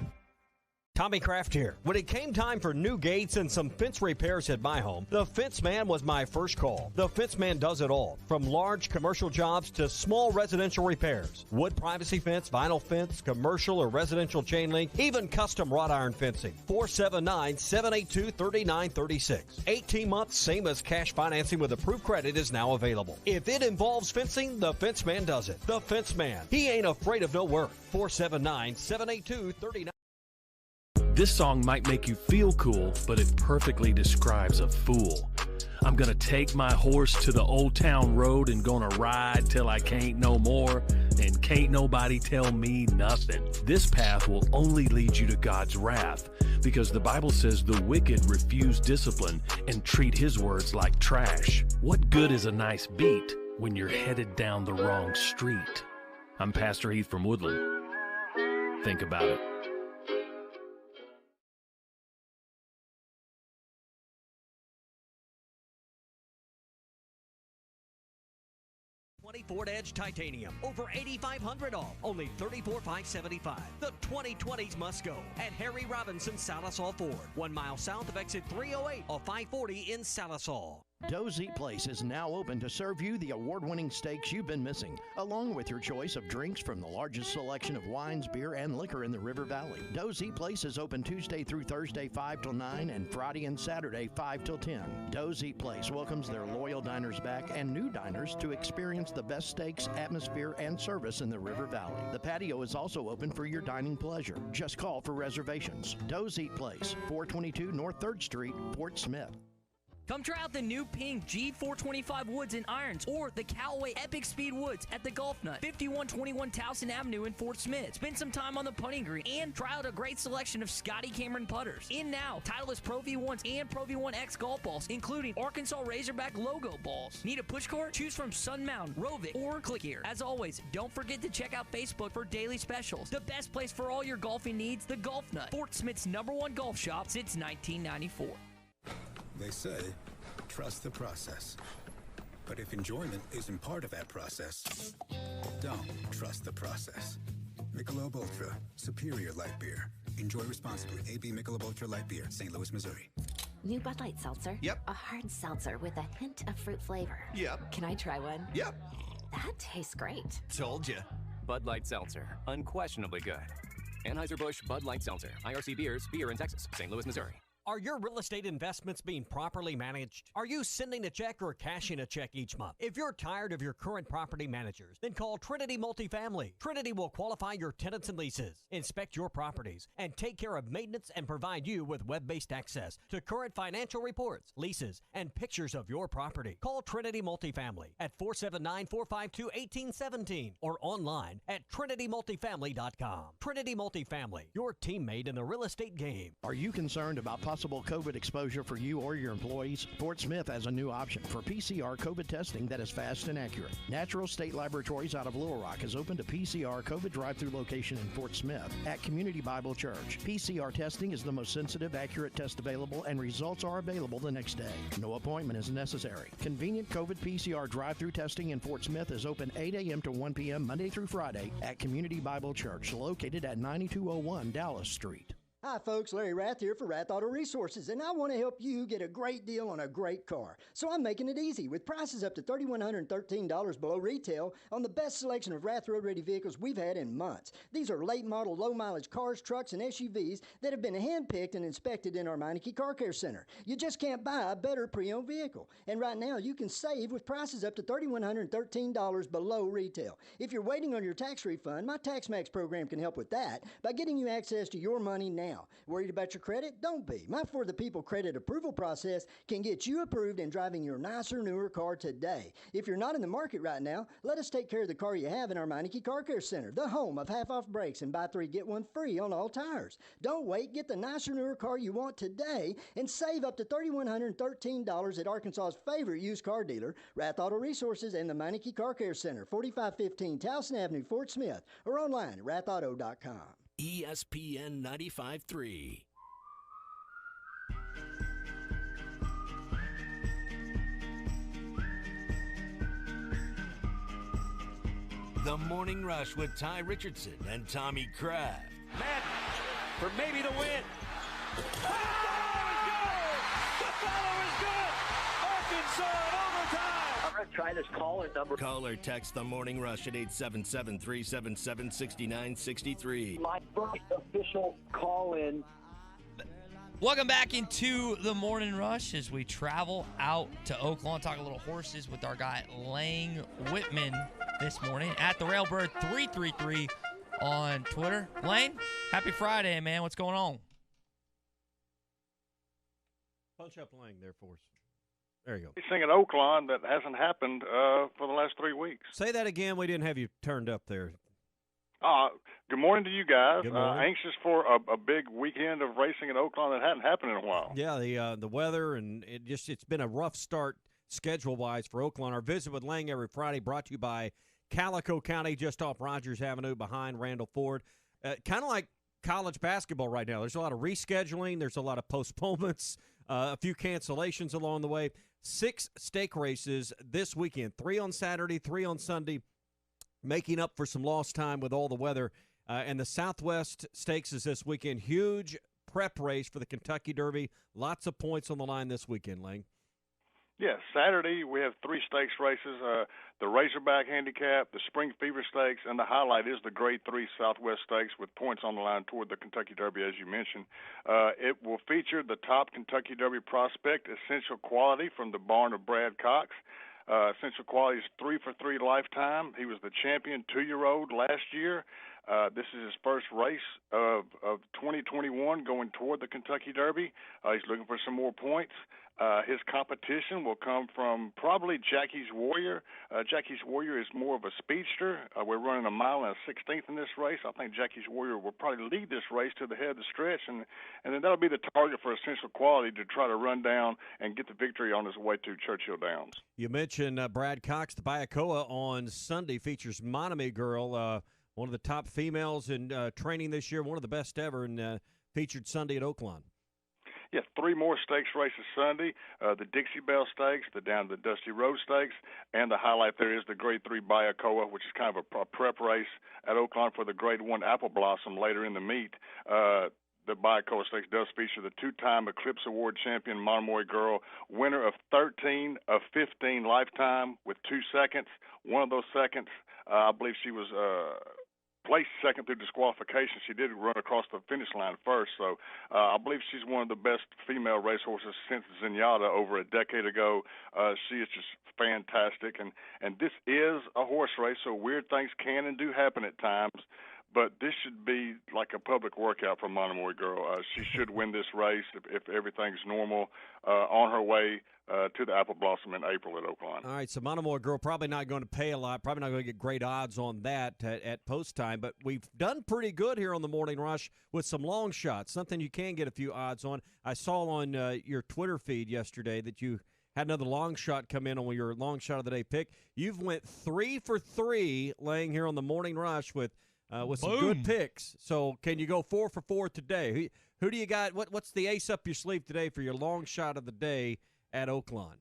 Tommy Kraft here. When it came time for new gates and some fence repairs at my home, the Fence Man was my first call. The Fence Man does it all, from large commercial jobs to small residential repairs. Wood privacy fence, vinyl fence, commercial or residential chain link, even custom wrought iron fencing. 479-782-3936. 18 months, same as cash financing with approved credit is now available. If it involves fencing, the Fence Man does it. The Fence Man. He ain't afraid of no work. 479-782-3936. This song might make you feel cool, but it perfectly describes a fool. I'm gonna take my horse to the old town road and gonna ride till I can't no more, and can't nobody tell me nothing. This path will only lead you to God's wrath, because the Bible says the wicked refuse discipline and treat his words like trash. What good is a nice beat when you're headed down the wrong street? I'm Pastor Heath from Woodland. Think about it. 20 Ford Edge Titanium, over $8,500 off, only $34,575. The 2020s must go at Harry Robinson Salisal Ford, 1 mile south of exit 308 off 540 in Salisal. Doe's Eat Place is now open to serve you the award-winning steaks you've been missing, along with your choice of drinks from the largest selection of wines, beer, and liquor in the River Valley. Doe's Eat Place is open Tuesday through Thursday 5 till 9 and Friday and Saturday 5 till 10. Doe's Eat Place welcomes their loyal diners back and new diners to experience the best steaks, atmosphere, and service in the River Valley. The patio is also open for your dining pleasure. Just call for reservations. Doe's Eat Place, 422 North 3rd Street, Fort Smith. Come try out the new pink G425 Woods and Irons or the Callaway Epic Speed Woods at the Golf Nut, 5121 Towson Avenue in Fort Smith. Spend some time on the putting green and try out a great selection of Scotty Cameron putters. In now, Titleist Pro V1s and Pro V1X golf balls, including Arkansas Razorback logo balls. Need a push cart? Choose from Sun Mountain, Rovic, or Click Here. As always, don't forget to check out Facebook for daily specials. The best place for all your golfing needs, the Golf Nut, Fort Smith's #1 golf shop since 1994. They say, trust the process. But if enjoyment isn't part of that process, don't trust the process. Michelob Ultra, superior light beer. Enjoy responsibly. AB Michelob Ultra Light Beer, St. Louis, Missouri. New Bud Light Seltzer? Yep. A hard seltzer with a hint of fruit flavor. Yep. Can I try one? Yep. That tastes great. Told you. Bud Light Seltzer, unquestionably good. Anheuser-Busch Bud Light Seltzer, IRC Beers, beer in Texas, St. Louis, Missouri. Are your real estate investments being properly managed? Are you sending a check or cashing a check each month? If you're tired of your current property managers, then call Trinity Multifamily. Trinity will qualify your tenants and leases, inspect your properties, and take care of maintenance and provide you with web-based access to current financial reports, leases, and pictures of your property. Call Trinity Multifamily at 479-452-1817 or online at trinitymultifamily.com. Trinity Multifamily, your teammate in the real estate game. Are you concerned about possible COVID exposure for you or your employees? Fort Smith has a new option for PCR COVID testing that is fast and accurate. Natural State Laboratories out of Little Rock has opened a PCR COVID drive-thru location in Fort Smith at Community Bible Church. PCR testing is the most sensitive, accurate test available, and results are available the next day. No appointment is necessary. Convenient COVID PCR drive-thru testing in Fort Smith is open 8 a.m. to 1 p.m. Monday through Friday at Community Bible Church, located at 9201 Dallas Street. Hi, folks. Larry Rath here for Rath Auto Resources, and I want to help you get a great deal on a great car. So I'm making it easy with prices up to $3,113 below retail on the best selection of Rath road-ready vehicles we've had in months. These are late-model, low-mileage cars, trucks, and SUVs that have been hand-picked and inspected in our Meineke Car Care Center. You just can't buy a better pre-owned vehicle. And right now, you can save with prices up to $3,113 below retail. If you're waiting on your tax refund, my TaxMax program can help with that by getting you access to your money now. Worried about your credit? Don't be. My For the People credit approval process can get you approved and driving your nicer, newer car today. If you're not in the market right now, let us take care of the car you have in our Meineke Car Care Center, the home of half-off brakes and buy 3, get 1 free on all tires. Don't wait. Get the nicer, newer car you want today and save up to $3,113 at Arkansas's favorite used car dealer, Rath Auto Resources and the Meineke Car Care Center, 4515 Towson Avenue, Fort Smith, or online at rathauto.com. ESPN 95.3. The Morning Rush with Ty Richardson and Tommy Kraft. Madden for maybe the win. The follow is good. Arkansas in overtime. I'm going to try this caller number. Caller text The Morning Rush at 877-377-6963. My first official call-in. Welcome back into the Morning Rush as we travel out to Oaklawn, talk a little horses with our guy Lang Whitman this morning at the Railbird 333 on Twitter. Lane, happy Friday, man. What's going on? Punch up Lang there for us. There you go. He's singing Oaklawn that hasn't happened for the last 3 weeks. Say that again. We didn't have you turned up there. Good morning to you guys. Good morning. Anxious for a big weekend of racing at Oaklawn that hadn't happened in a while. Yeah, the weather and it's been a rough start schedule-wise for Oaklawn. Our visit with Lang every Friday brought to you by Calico County, just off Rogers Avenue behind Randall Ford. Kind of like college basketball right now. There's a lot of rescheduling. There's a lot of postponements, a few cancellations along the way. 6 stake races this weekend, 3 on Saturday, 3 on Sunday, making up for some lost time with all the weather. And the Southwest Stakes is this weekend. Huge prep race for the Kentucky Derby. Lots of points on the line this weekend, Lang. Yes, Saturday we have 3 stakes races, the Razorback Handicap, the Spring Fever Stakes, and the highlight is the Grade 3 Southwest Stakes with points on the line toward the Kentucky Derby, as you mentioned. It will feature the top Kentucky Derby prospect, Essential Quality, from the barn of Brad Cox. Essential Quality is 3 for 3 lifetime. He was the champion 2-year-old last year. This is his first race of 2021 going toward the Kentucky Derby. He's looking for some more points. His competition will come from probably Jackie's Warrior. Jackie's Warrior is more of a speedster. We're running 1 mile and a 16th in this race. I think Jackie's Warrior will probably lead this race to the head of the stretch, and then that'll be the target for Essential Quality to try to run down and get the victory on his way to Churchill Downs. You mentioned Brad Cox. The Bayakoa on Sunday features Monami Girl, one of the top females in training this year, one of the best ever, and featured Sunday at Oaklawn. Yeah, 3 more stakes races Sunday, the Dixie Belle Stakes, the Down to the Dusty Road Stakes, and the highlight there is the Grade 3 Bayakoa, which is kind of a prep race at Oaklawn for the Grade 1 Apple Blossom later in the meet. The Bayakoa Stakes does feature the 2-time Eclipse Award champion Monomoy Girl, winner of 13 of 15 lifetime with 2 seconds. One of those seconds, I believe she was placed second through disqualification. She did run across the finish line first, so I believe she's one of the best female racehorses since Zenyatta over a decade ago. She is just fantastic, and this is a horse race, so weird things can and do happen at times, but this should be like a public workout for Monomoy Girl. She should win this race if everything's normal on her way to the Apple Blossom in April at Oaklawn. All right, so Monomoy Girl probably not going to pay a lot, probably not going to get great odds on that at post time, but we've done pretty good here on the Morning Rush with some long shots, something you can get a few odds on. I saw on your Twitter feed yesterday that you had another long shot come in on your long shot of the day pick. You've went 3 for 3 laying here on the Morning Rush with some good picks. So can you go 4 for 4 today? Who do you got? What's the ace up your sleeve today for your long shot of the day at Oaklawn?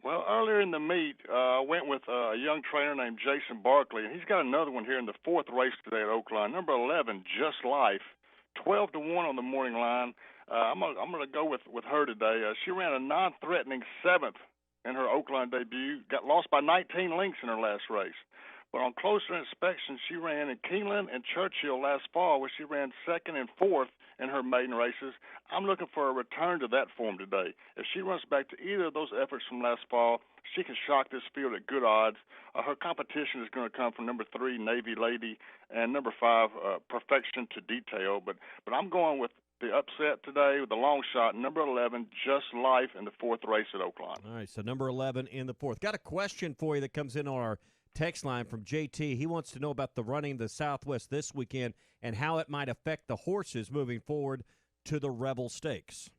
Well, earlier in the meet, I went with a young trainer named Jason Barkley, and he's got another one here in the 4th race today at Oaklawn. Number 11, Just Life, 12-1 on the morning line. I'm gonna go with her today. She ran a non-threatening 7th in her Oakland debut. Got lost by 19 lengths in her last race. But on closer inspection, she ran in Keeneland and Churchill last fall, where she ran 2nd and 4th in her maiden races. I'm looking for a return to that form today. If she runs back to either of those efforts from last fall, she can shock this field at good odds. Her competition is going to come from number 3, Navy Lady, and number 5, Perfection to Detail. But I'm going with the upset today with the long shot, number 11, Just Life, in the 4th race at Oakland. All right, so number 11 in the 4th. Got a question for you that comes in on our text line from JT. He wants to know about the running the Southwest this weekend and how it might affect the horses moving forward to the Rebel Stakes.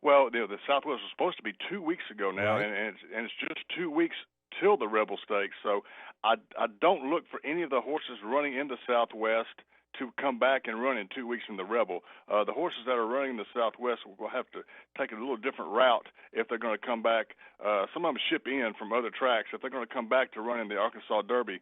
Well, the Southwest was supposed to be 2 weeks ago now, Right. and it's just 2 weeks till the Rebel Stakes. So I don't look for any of the horses running in the Southwest to come back and run in 2 weeks in the Rebel. The horses that are running the Southwest will have to take a little different route if they're going to come back. Some of them ship in from other tracks. If they're going to come back to run in the Arkansas Derby,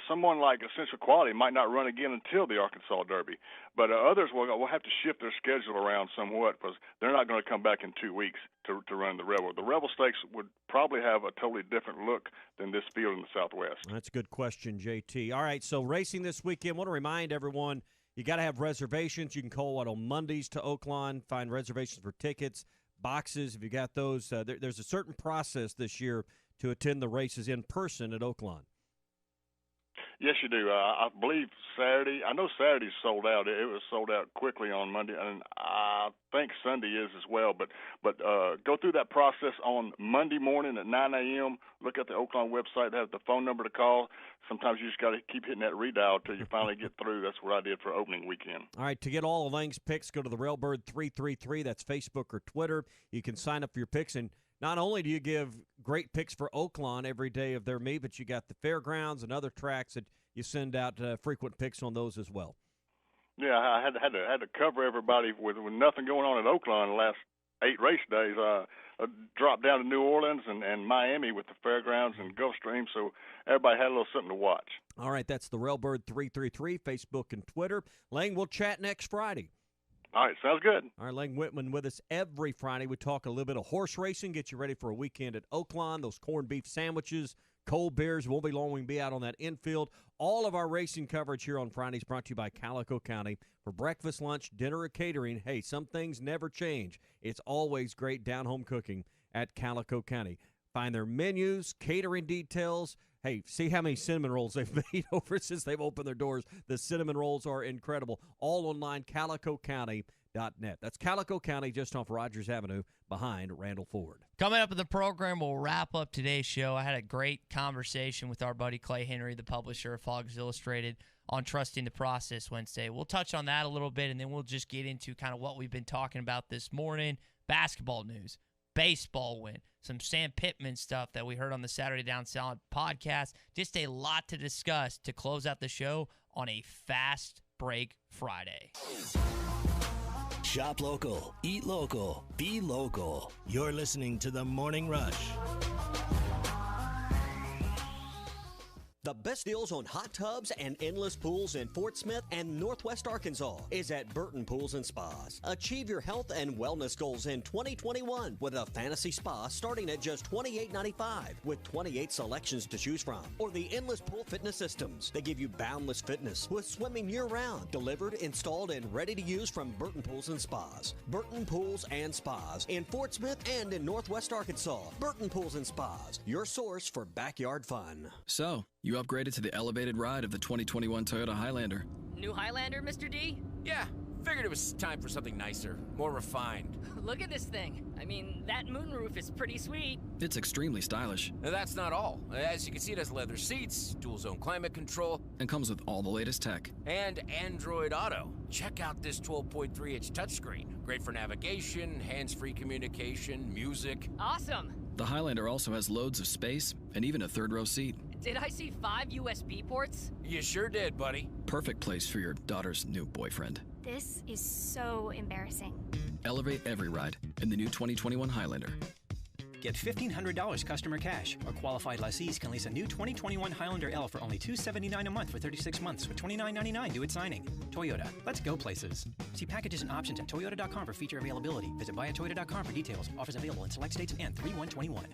someone like Essential Quality might not run again until the Arkansas Derby. But others will have to shift their schedule around somewhat because they're not going to come back in 2 weeks to run the Rebel. The Rebel Stakes would probably have a totally different look than this field in the Southwest. That's a good question, JT. All right, so racing this weekend, I want to remind everyone, you got to have reservations. You can call on Mondays to Oakland, find reservations for tickets, boxes. If you got those, there's a certain process this year to attend the races in person at Oakland. Yes, you do. I believe Saturday. I know Saturday's sold out. It was sold out quickly on Monday, and I think Sunday is as well. But go through that process on Monday morning at 9 a.m. Look at the Oakland website. They have the phone number to call. Sometimes you just got to keep hitting that redial until you finally get through. That's what I did for opening weekend. All right, to get all of Lang's picks, go to the Railbird 333. That's Facebook or Twitter. You can sign up for your picks, and not only do you give great picks for Oakland every day of their meet, but you got the fairgrounds and other tracks that you send out frequent picks on those as well. Yeah, I had to cover everybody with nothing going on at Oakland the last 8 race days. I dropped down to New Orleans and Miami with the fairgrounds and Gulfstream, so everybody had a little something to watch. All right, that's the Railbird 333, Facebook and Twitter. Lang, we'll chat next Friday. All right, sounds good. All right, Lang Whitman with us every Friday. We talk a little bit of horse racing, get you ready for a weekend at Oakland, those corned beef sandwiches, cold beers. Won't be long. We can be out on that infield. All of our racing coverage here on Fridays brought to you by Calico County. For breakfast, lunch, dinner, or catering, hey, some things never change. It's always great down-home cooking at Calico County. Find their menus, catering details. Hey, see how many cinnamon rolls they've made over since they've opened their doors. The cinnamon rolls are incredible. All online, calicocounty.net. That's Calico County, just off Rogers Avenue, behind Randall Ford. Coming up in the program, we'll wrap up today's show. I had a great conversation with our buddy Clay Henry, the publisher of Hogs Illustrated, on Trusting the Process Wednesday. We'll touch on that a little bit, and then we'll just get into kind of what we've been talking about this morning. Basketball news, baseball win, some Sam Pittman stuff that we heard on the Saturday Down South podcast. Just a lot to discuss to close out the show on a Fast Break Friday. Shop local, eat local, be local. You're listening to The Morning Rush. The best deals on hot tubs and endless pools in Fort Smith and Northwest Arkansas is at Burton Pools and Spas. Achieve your health and wellness goals in 2021 with a fantasy spa starting at just $28.95 with 28 selections to choose from. Or the Endless Pool Fitness Systems. They give you boundless fitness with swimming year-round. Delivered, installed, and ready to use from Burton Pools and Spas. Burton Pools and Spas in Fort Smith and in Northwest Arkansas. Burton Pools and Spas, your source for backyard fun. So, you upgraded to the elevated ride of the 2021 Toyota Highlander. New Highlander, Mr. D? Yeah, figured it was time for something nicer, more refined. Look at this thing. I mean, that moonroof is pretty sweet. It's extremely stylish. Now, that's not all. As you can see, it has leather seats, dual zone climate control, and comes with all the latest tech. And Android Auto. Check out this 12.3-inch touchscreen. Great for navigation, hands-free communication, music. Awesome. The Highlander also has loads of space and even a third-row seat. Did I see 5 USB ports? You sure did, buddy. Perfect place for your daughter's new boyfriend. This is so embarrassing. Elevate every ride in the new 2021 Highlander. get $1,500 customer cash. Or qualified lessees can lease a new 2021 Highlander L for only $279 a month for 36 months with $29.99 due at signing. Toyota, let's go places. See packages and options at toyota.com for feature availability. Visit buyatoyota.com for details. Offers available in select states and 3/1/21.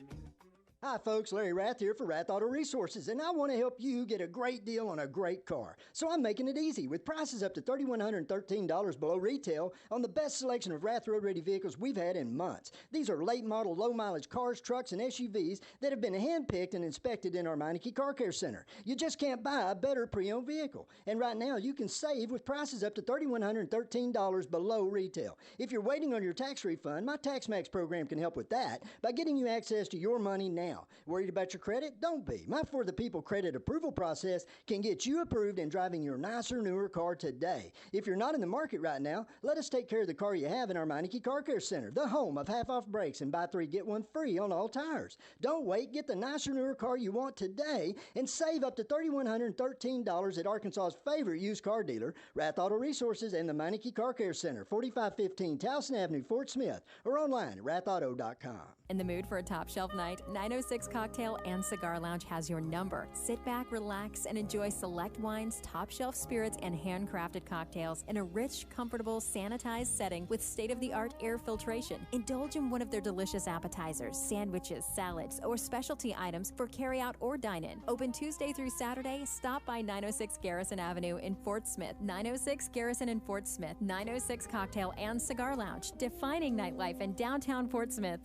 Hi folks, Larry Rath here for Rath Auto Resources, and I want to help you get a great deal on a great car. So I'm making it easy with prices up to $3,113 below retail on the best selection of Rath Road Ready vehicles we've had in months. These are late model, low mileage cars, trucks, and SUVs that have been handpicked and inspected in our Meineke Car Care Center. You just can't buy a better pre-owned vehicle. And right now you can save with prices up to $3,113 below retail. If you're waiting on your tax refund, my TaxMax program can help with that by getting you access to your money now. Worried about your credit? Don't be. My For the People credit approval process can get you approved and driving your nicer, newer car today. If you're not in the market right now, let us take care of the car you have in our Meineke Car Care Center, the home of half-off brakes and buy 3, get 1 free on all tires. Don't wait. Get the nicer, newer car you want today and save up to $3,113 at Arkansas's favorite used car dealer, Rath Auto Resources and the Meineke Car Care Center, 4515 Towson Avenue, Fort Smith, or online at rathauto.com. In the mood for a top shelf night, 906 Cocktail and Cigar Lounge has your number. Sit back, relax, and enjoy select wines, top shelf spirits, and handcrafted cocktails in a rich, comfortable, sanitized setting with state-of-the-art air filtration. Indulge in one of their delicious appetizers, sandwiches, salads, or specialty items for carry-out or dine-in. Open Tuesday through Saturday. Stop by 906 Garrison Avenue in Fort Smith. 906 Garrison in Fort Smith. 906 Cocktail and Cigar Lounge, defining nightlife in downtown Fort Smith.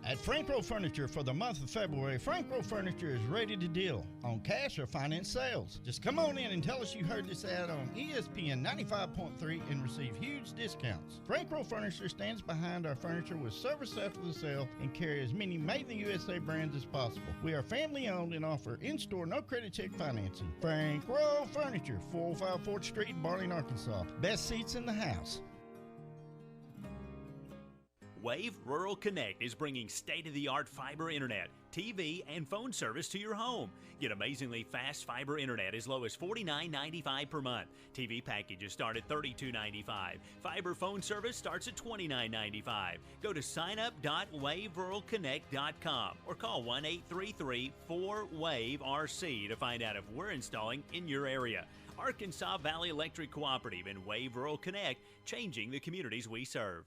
At Franco Furniture for the month of February, Franco Furniture is ready to deal on cash or finance sales. Just come on in and tell us you heard this ad on ESPN 95.3 and receive huge discounts. Franco Furniture stands behind our furniture with service after the sale and carry as many Made in the USA brands as possible. We are family owned and offer in-store no credit check financing. Franco Furniture, 405 4th Street, Barling, Arkansas. Best seats in the house. Wave Rural Connect is bringing state-of-the-art fiber internet, TV, and phone service to your home. Get amazingly fast fiber internet as low as $49.95 per month. TV packages start at $32.95. Fiber phone service starts at $29.95. Go to signup.waveruralconnect.com or call 1-833-4WAVE-RC to find out if we're installing in your area. Arkansas Valley Electric Cooperative and Wave Rural Connect, changing the communities we serve.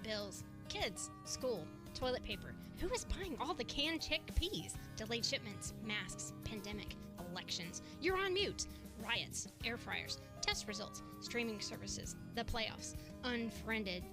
Bills, kids, school, toilet paper. Who is buying all the canned chickpeas? Delayed shipments, masks, pandemic, elections. You're on mute. Riots, air fryers, test results, streaming services, the playoffs, unfriended.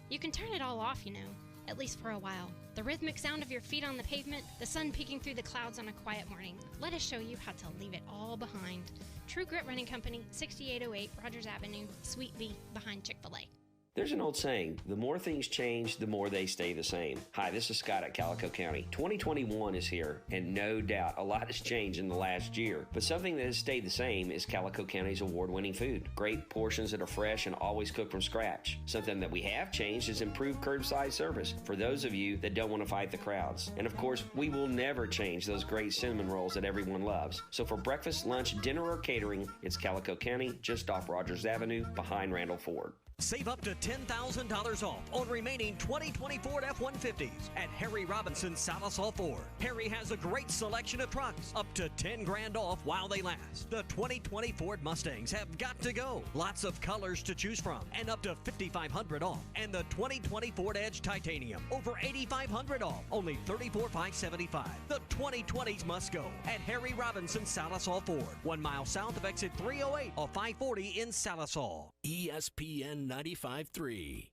You can turn it all off, you know, at least for a while. The rhythmic sound of your feet on the pavement, the sun peeking through the clouds on a quiet morning. Let us show you how to leave it all behind. True Grit Running Company, 6808 Rogers Avenue, Suite B, behind Chick-fil-A. There's an old saying, the more things change, the more they stay the same. Hi, this is Scott at Calico County. 2021 is here, and no doubt a lot has changed in the last year. But something that has stayed the same is Calico County's award-winning food. Great portions that are fresh and always cooked from scratch. Something that we have changed is improved curbside service for those of you that don't want to fight the crowds. And of course, we will never change those great cinnamon rolls that everyone loves. So for breakfast, lunch, dinner, or catering, it's Calico County, just off Rogers Avenue, behind Randall Ford. Save up to $10,000 off on remaining 2020 Ford F-150s at Harry Robinson Salisal Ford. Harry has a great selection of trucks, up to $10,000 off while they last. The 2020 Ford Mustangs have got to go. Lots of colors to choose from, and up to $5,500 off. And the 2020 Ford Edge Titanium, over $8,500 off, only $34,575. The 2020s must go at Harry Robinson Salisal Ford, 1 mile south of exit 308 off 540 in Salisal. ESPN 95.3.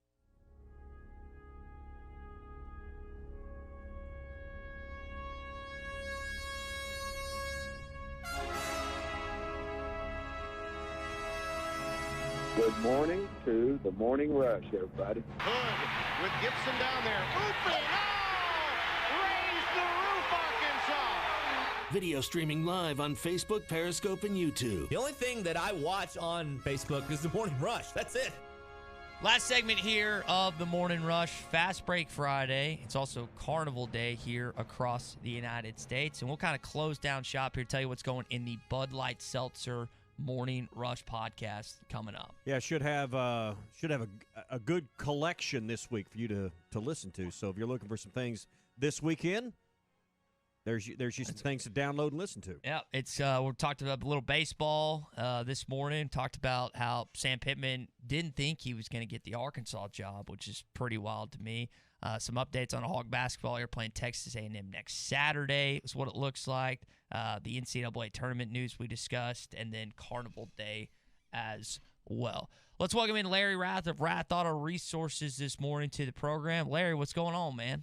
Good morning to the Morning Rush, everybody. Hood with Gibson down there. Open! Oh! Raise the roof, Arkansas! Video streaming live on Facebook, Periscope, and YouTube. The only thing that I watch on Facebook is the Morning Rush. That's it. Last segment here of the Morning Rush, Fast Break Friday. It's also Carnival Day here across the United States. And we'll kind of close down shop here, tell you what's going in the Bud Light Seltzer Morning Rush podcast coming up. Yeah, should have a good collection this week for you to listen to. So if you're looking for some things this weekend, there's some things to download and listen to. Yeah, it's we talked about a little baseball this morning. Talked about how Sam Pittman didn't think he was going to get the Arkansas job, which is pretty wild to me. Some updates on Hog basketball. You're playing Texas A&M next Saturday is what it looks like. The NCAA tournament news we discussed, and then Carnival Day as well. Let's welcome in Larry Rath of Rath Auto Resources this morning to the program. Larry, what's going on, man?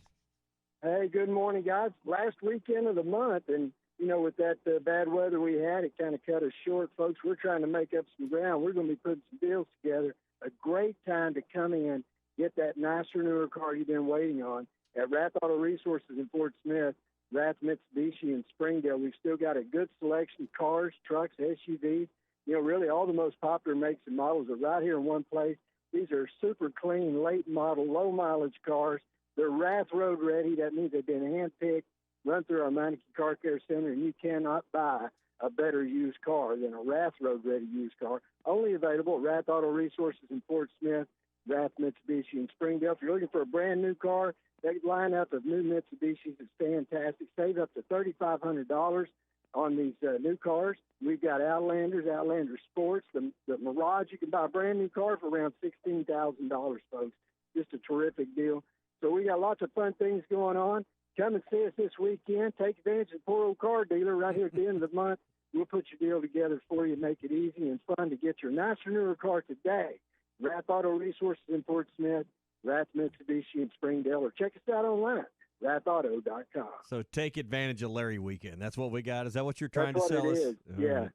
Hey, good morning, guys. Last weekend of the month, and, with that bad weather we had, it kind of cut us short, folks. We're trying to make up some ground. We're going to be putting some deals together. A great time to come in, get that nicer, newer car you've been waiting on. At Rath Auto Resources in Fort Smith, Rath Mitsubishi in Springdale, we've still got a good selection of cars, trucks, SUVs. Really all the most popular makes and models are right here in one place. These are super clean, late model, low mileage cars. They're Rath Road ready. That means they've been handpicked, run through our Meineke Car Care Center, and you cannot buy a better used car than a Rath Road ready used car. Only available at Rath Auto Resources in Fort Smith, Rath Mitsubishi in Springdale. If you're looking for a brand new car, that lineup of new Mitsubishis is fantastic. Save up to $3,500 on these new cars. We've got Outlanders, Outlander Sports, the Mirage. You can buy a brand new car for around $16,000, folks. Just a terrific deal. So we got lots of fun things going on. Come and see us this weekend. Take advantage of the poor old car dealer right here at the end of the month. We'll put your deal together for you, make it easy and fun to get your nicer, newer car today. Rath Auto Resources in Fort Smith, Rath Mitsubishi in Springdale, or check us out online, rathauto.com. So take advantage of Larry Weekend. That's what we got. Is that what you're trying That's to sell what it us? is. All Yeah.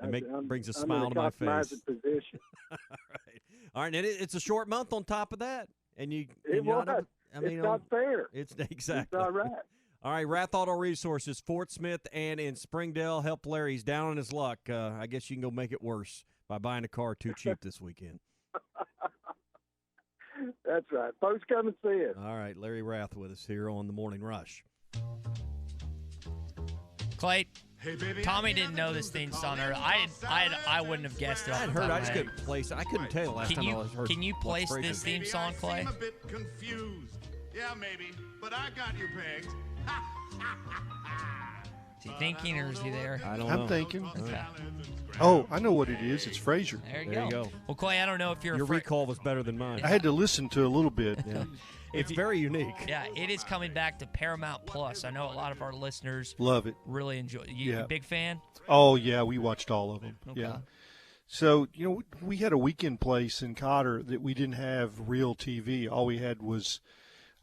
Right. Brings a I'm smile in to my face. compromising position. All right, and it's a short month on top of that, and you. It was. It's not fair. It's exactly. It's not right. All right, Rath Auto Resources, Fort Smith and in Springdale. Help Larry. He's down on his luck. I guess you can go make it worse by buying a car too cheap this weekend. That's right. Folks, come and see us. All right, Larry Rath with us here on the Morning Rush. Clay, Tommy didn't know this theme song earlier. I wouldn't have guessed it. I had heard. I just couldn't place it. I couldn't tell last time I heard. Can you place this theme song, Clay? I'm a bit confused. Yeah, maybe, but I got you pegged. Is he thinking or is he there? I don't know. I'm thinking. Okay. Oh, I know what it is. It's Frasier. There you go. Well, Clay, I don't know if Your recall was better than mine. I had to listen to a little bit. Yeah. It's very unique. Yeah, it is coming back to Paramount Plus. I know a lot of our listeners Love it. really enjoy it. You a big fan? Oh, yeah, we watched all of them. Okay. Yeah. So, we had a weekend place in Cotter that we didn't have real TV. All we had was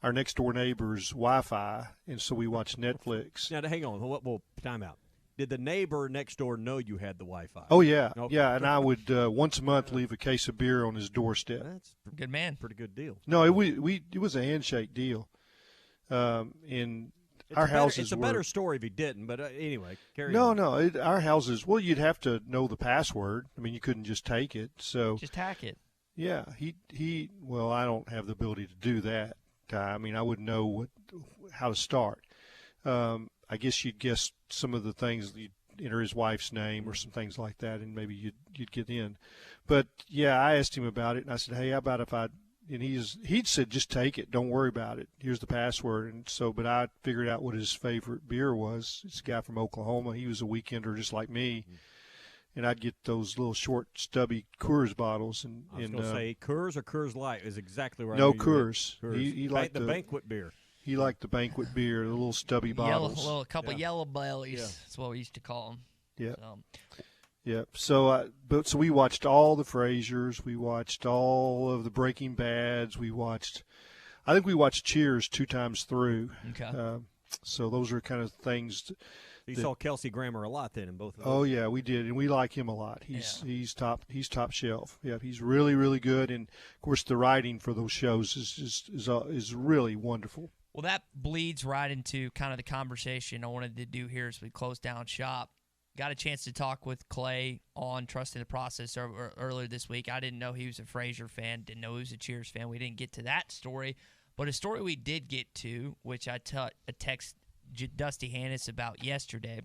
our next door neighbor's Wi-Fi, and so we watched Netflix. Now, hang on. Well, time out. Did the neighbor next door know you had the Wi-Fi? Oh, yeah. Okay. Yeah, and I would once a month leave a case of beer on his doorstep. That's good man. Pretty good deal. No, it was a handshake deal. In our houses it's a better story if he didn't, but anyway, carry on. No, our houses, well, you'd have to know the password. I mean, you couldn't just take it. So just hack it. Yeah, well, I don't have the ability to do that. I mean, I wouldn't know how to start. I guess you'd guess some of the things. You'd enter his wife's name or some things like that, and maybe you'd get in. But yeah, I asked him about it, and I said, "Hey, how about if I?" And he'd said, "Just take it. Don't worry about it. Here's the password." And so, but I figured out what his favorite beer was. It's a guy from Oklahoma. He was a weekender just like me. And I'd get those little short, stubby Coors bottles. And I was going to say Coors or Coors Light is exactly right. No, Coors. Coors. He liked the banquet beer. He liked the banquet beer, the little stubby bottles. A couple yellow bellies. Yeah. That's what we used to call them. Yeah. So. Yeah. So, so we watched all the Frasiers. We watched all of the Breaking Bads. I think we watched Cheers 2 times through. Okay. So those are kind of things. You saw Kelsey Grammer a lot then in both of those. Oh yeah, we did, and we like him a lot. He's top shelf. Yeah, he's really, really good, and of course the writing for those shows is really wonderful. Well, that bleeds right into kind of the conversation I wanted to do here as we close down shop. Got a chance to talk with Clay on Trusting the Process earlier this week. I didn't know he was a Frasier fan, didn't know he was a Cheers fan. We didn't get to that story, but a story we did get to, which I text Dusty Hannis about yesterday.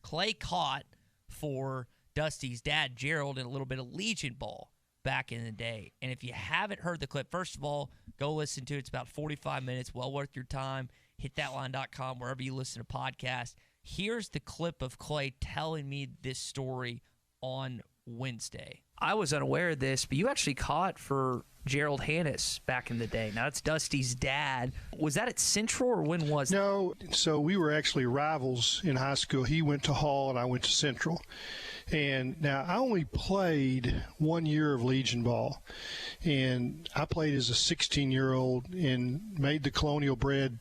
Clay caught for Dusty's dad, Gerald, in a little bit of Legion Ball back in the day. And if you haven't heard the clip, first of all, go listen to it. It's about 45 minutes, well worth your time. HitThatLine.com, wherever you listen to podcasts. Here's the clip of Clay telling me this story on Wednesday. I was unaware of this, but you actually caught for Gerald Hannes back in the day. Now, that's Dusty's dad. Was that at Central, or when was it? No, so we were actually rivals in high school. He went to Hall, and I went to Central. And now I only played 1 year of Legion Ball, and I played as a 16-year-old and made the Colonial Bred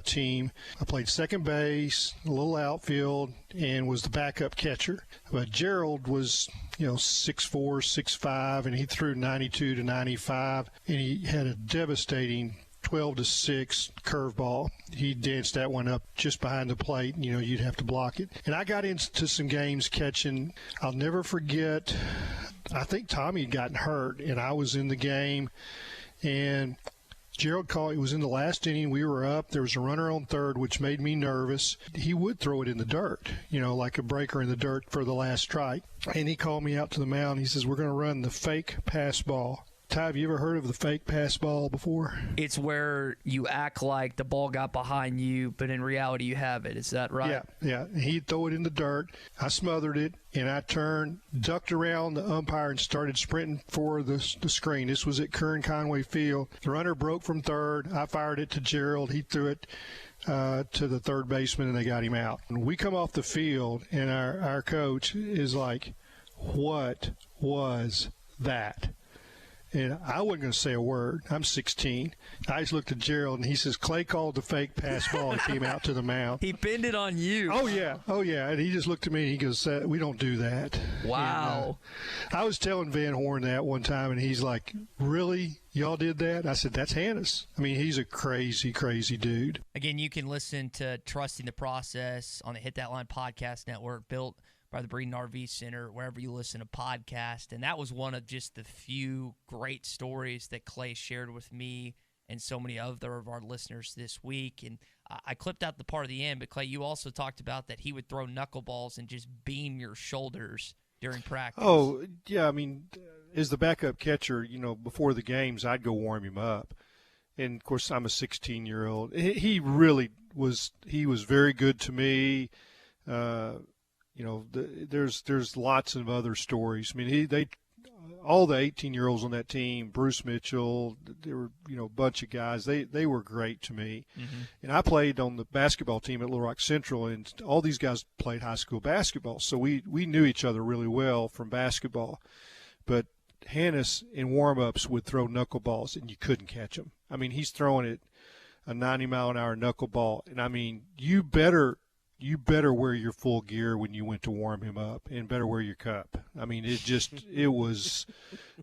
team. I played second base, a little outfield, and was the backup catcher. But Gerald was, 6'4", 6'5", and he threw 92 to 95, and he had a devastating 12-6 curveball. He danced that one up just behind the plate, and, you'd have to block it. And I got into some games catching. I'll never forget, I think Tommy had gotten hurt, and I was in the game, and Gerald called. It was in the last inning. We were up. There was a runner on third, which made me nervous. He would throw it in the dirt, like a breaker in the dirt for the last strike. And he called me out to the mound. He says, "We're going to run the fake pass ball." Ty, have you ever heard of the fake pass ball before? It's where you act like the ball got behind you, but in reality you have it. Is that right? Yeah. He'd throw it in the dirt. I smothered it, and I turned, ducked around the umpire, and started sprinting for the screen. This was at Kern Conway Field. The runner broke from third. I fired it to Gerald. He threw it to the third baseman, and they got him out. And we come off the field, and our coach is like, "What was that?" And I wasn't going to say a word. I'm 16. I just looked at Gerald, and he says, "Clay called the fake pass ball," and came out to the mound. He pinned it on you. Oh, yeah. And he just looked at me, and he goes, "We don't do that." Wow. And, I was telling Van Horn that one time, and he's like, "Really? Y'all did that?" I said, "That's Hannes." I mean, he's a crazy, crazy dude. Again, you can listen to Trusting the Process on the Hit That Line podcast network, built by the Breeden RV Center, wherever you listen to podcasts. And that was one of just the few great stories that Clay shared with me and so many other of our listeners this week. And I clipped out the part of the end, but Clay, you also talked about that he would throw knuckleballs and just beam your shoulders during practice. Oh, yeah. I mean, as the backup catcher, before the games, I'd go warm him up. And, of course, I'm a 16-year-old. He really was – he was very good to me. There's lots of other stories. I mean, all the 18-year-olds on that team, Bruce Mitchell, there were, a bunch of guys. They were great to me. Mm-hmm. And I played on the basketball team at Little Rock Central, and all these guys played high school basketball. So we knew each other really well from basketball. But Hannes in warm-ups would throw knuckleballs, and you couldn't catch him. I mean, he's throwing it a 90-mile-an-hour knuckleball. And, I mean, you better wear your full gear when you went to warm him up, and better wear your cup. I mean, it was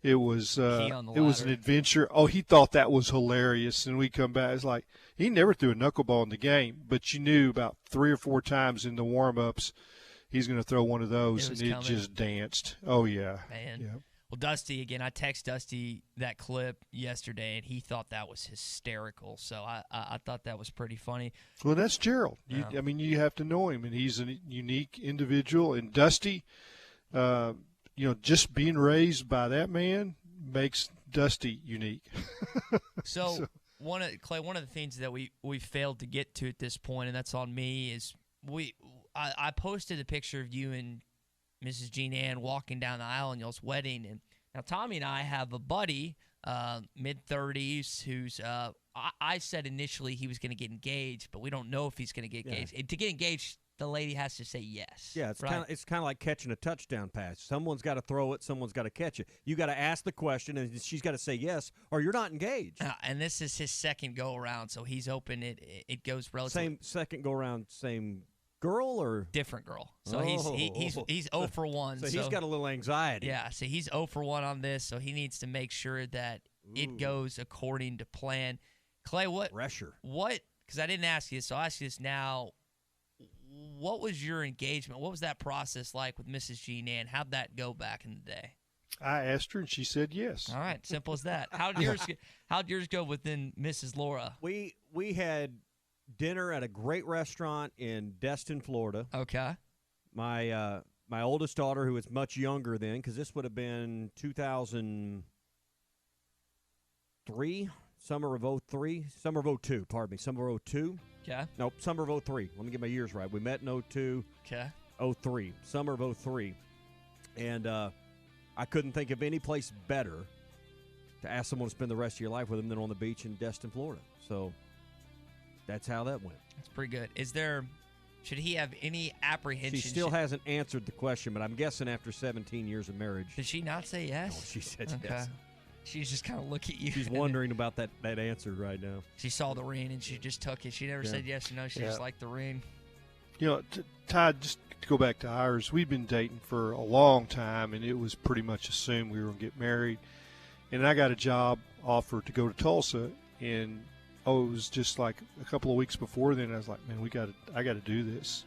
an adventure. Oh, he thought that was hilarious. And we come back, it's like, he never threw a knuckleball in the game, but you knew about 3 or 4 times in the warm-ups he's going to throw one of those, and it just danced. Oh, yeah. Man. Yeah. Well, Dusty, again, I texted Dusty that clip yesterday, and he thought that was hysterical. So I thought that was pretty funny. Well, that's Gerald. Yeah. I mean, you have to know him, and he's a unique individual. And Dusty, just being raised by that man makes Dusty unique. So one of the things that we failed to get to at this point, and that's on me, is I posted a picture of you and Mrs. Jean Ann walking down the aisle in y'all's wedding. And now Tommy and I have a buddy, mid-30s, who's I said initially he was going to get engaged, but we don't know if he's going to get engaged. And to get engaged, the lady has to say yes. Yeah, it's kind of like catching a touchdown pass. Someone's got to throw it. Someone's got to catch it. You got to ask the question, and she's got to say yes, or you're not engaged. And this is his second go around, so he's open. It goes relatively same second go around, same girl or different girl. So he's 0 for 1. So he's got a little anxiety. Yeah, so he's 0 for 1 on this, so he needs to make sure that it goes according to plan. Clay, pressure? Because I didn't ask you this, so I'll ask you this now. What was your engagement? What was that process like with Mrs. Jean Ann? How'd that go back in the day? I asked her, and she said yes. All right, simple as that. How'd yours go within Mrs. Laura? We had dinner at a great restaurant in Destin, Florida. Okay. My my oldest daughter, who was much younger then, because this would have been 2003, summer of 03, summer of 02, pardon me, summer of 02. Okay. Nope, summer of 03. Let me get my years right. We met in 02. Okay. 03, summer of 03. And I couldn't think of any place better to ask someone to spend the rest of your life with them than on the beach in Destin, Florida. So that's how that went. That's pretty good. Should he have any apprehension? She still hasn't answered the question, but I'm guessing after 17 years of marriage. Did she not say yes? No, she said Okay. yes. She's just kind of looking at you. She's wondering about that answer right now. She saw the ring and she just took it. She never said yes or no. She just liked the ring. You know, Todd, just to go back to ours, we'd been dating for a long time, and it was pretty much assumed we were going to get married. And I got a job offer to go to Tulsa, and it was just like a couple of weeks before then. I was like, man, I got to do this.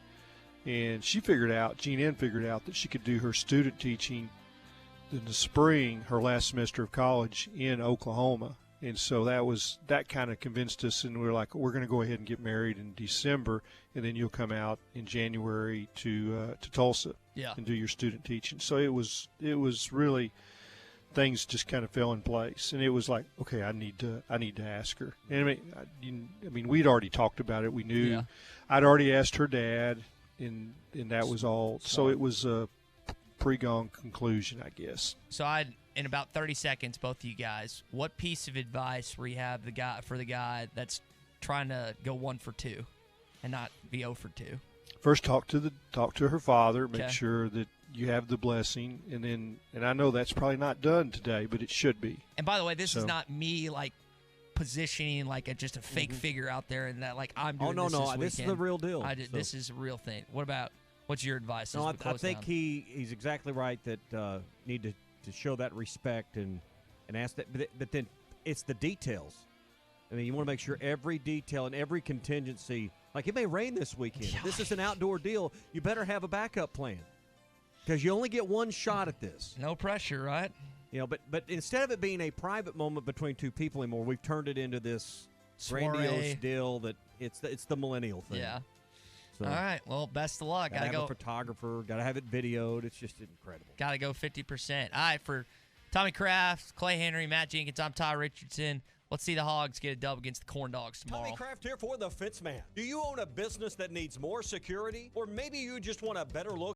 And Jean Ann figured out that she could do her student teaching in the spring, her last semester of college in Oklahoma. And so that kind of convinced us, and we were like, we're going to go ahead and get married in December, and then you'll come out in January to Tulsa and do your student teaching. So it was really, things just kind of fell in place, and it was like, okay, I need to ask her. And I mean, we'd already talked about it. We knew I'd already asked her dad, and that was all. So it was a pre-gone conclusion, I guess. So in about 30 seconds, both of you guys, what piece of advice where you have for the guy that's trying to go 1 for 2 and not be 0 for 2? First, talk to her father, make sure that you have the blessing, and I know that's probably not done today, but it should be. And by the way, this is not me like positioning like just a fake figure out there, and that like I'm doing this weekend. This is the real deal. This is a real thing. What's your advice? No, I think he's exactly right that need to show that respect and ask that, but then it's the details. I mean, you want to make sure every detail and every contingency. Like, it may rain this weekend. If this is an outdoor deal, you better have a backup plan, because you only get one shot at this. No pressure, right? You know, but instead of it being a private moment between two people anymore, we've turned it into this grandiose deal that it's the millennial thing. Yeah. So, all right. Well, best of luck. Gotta have a photographer. Got to have it videoed. It's just incredible. Got to go 50%. All right. For Tommy Kraft, Clay Henry, Matt Jenkins, I'm Ty Richardson. Let's see the Hogs get a dub against the Corn Dogs tomorrow. Tommy Kraft here for the Fence Man. Do you own a business that needs more security? Or maybe you just want a better look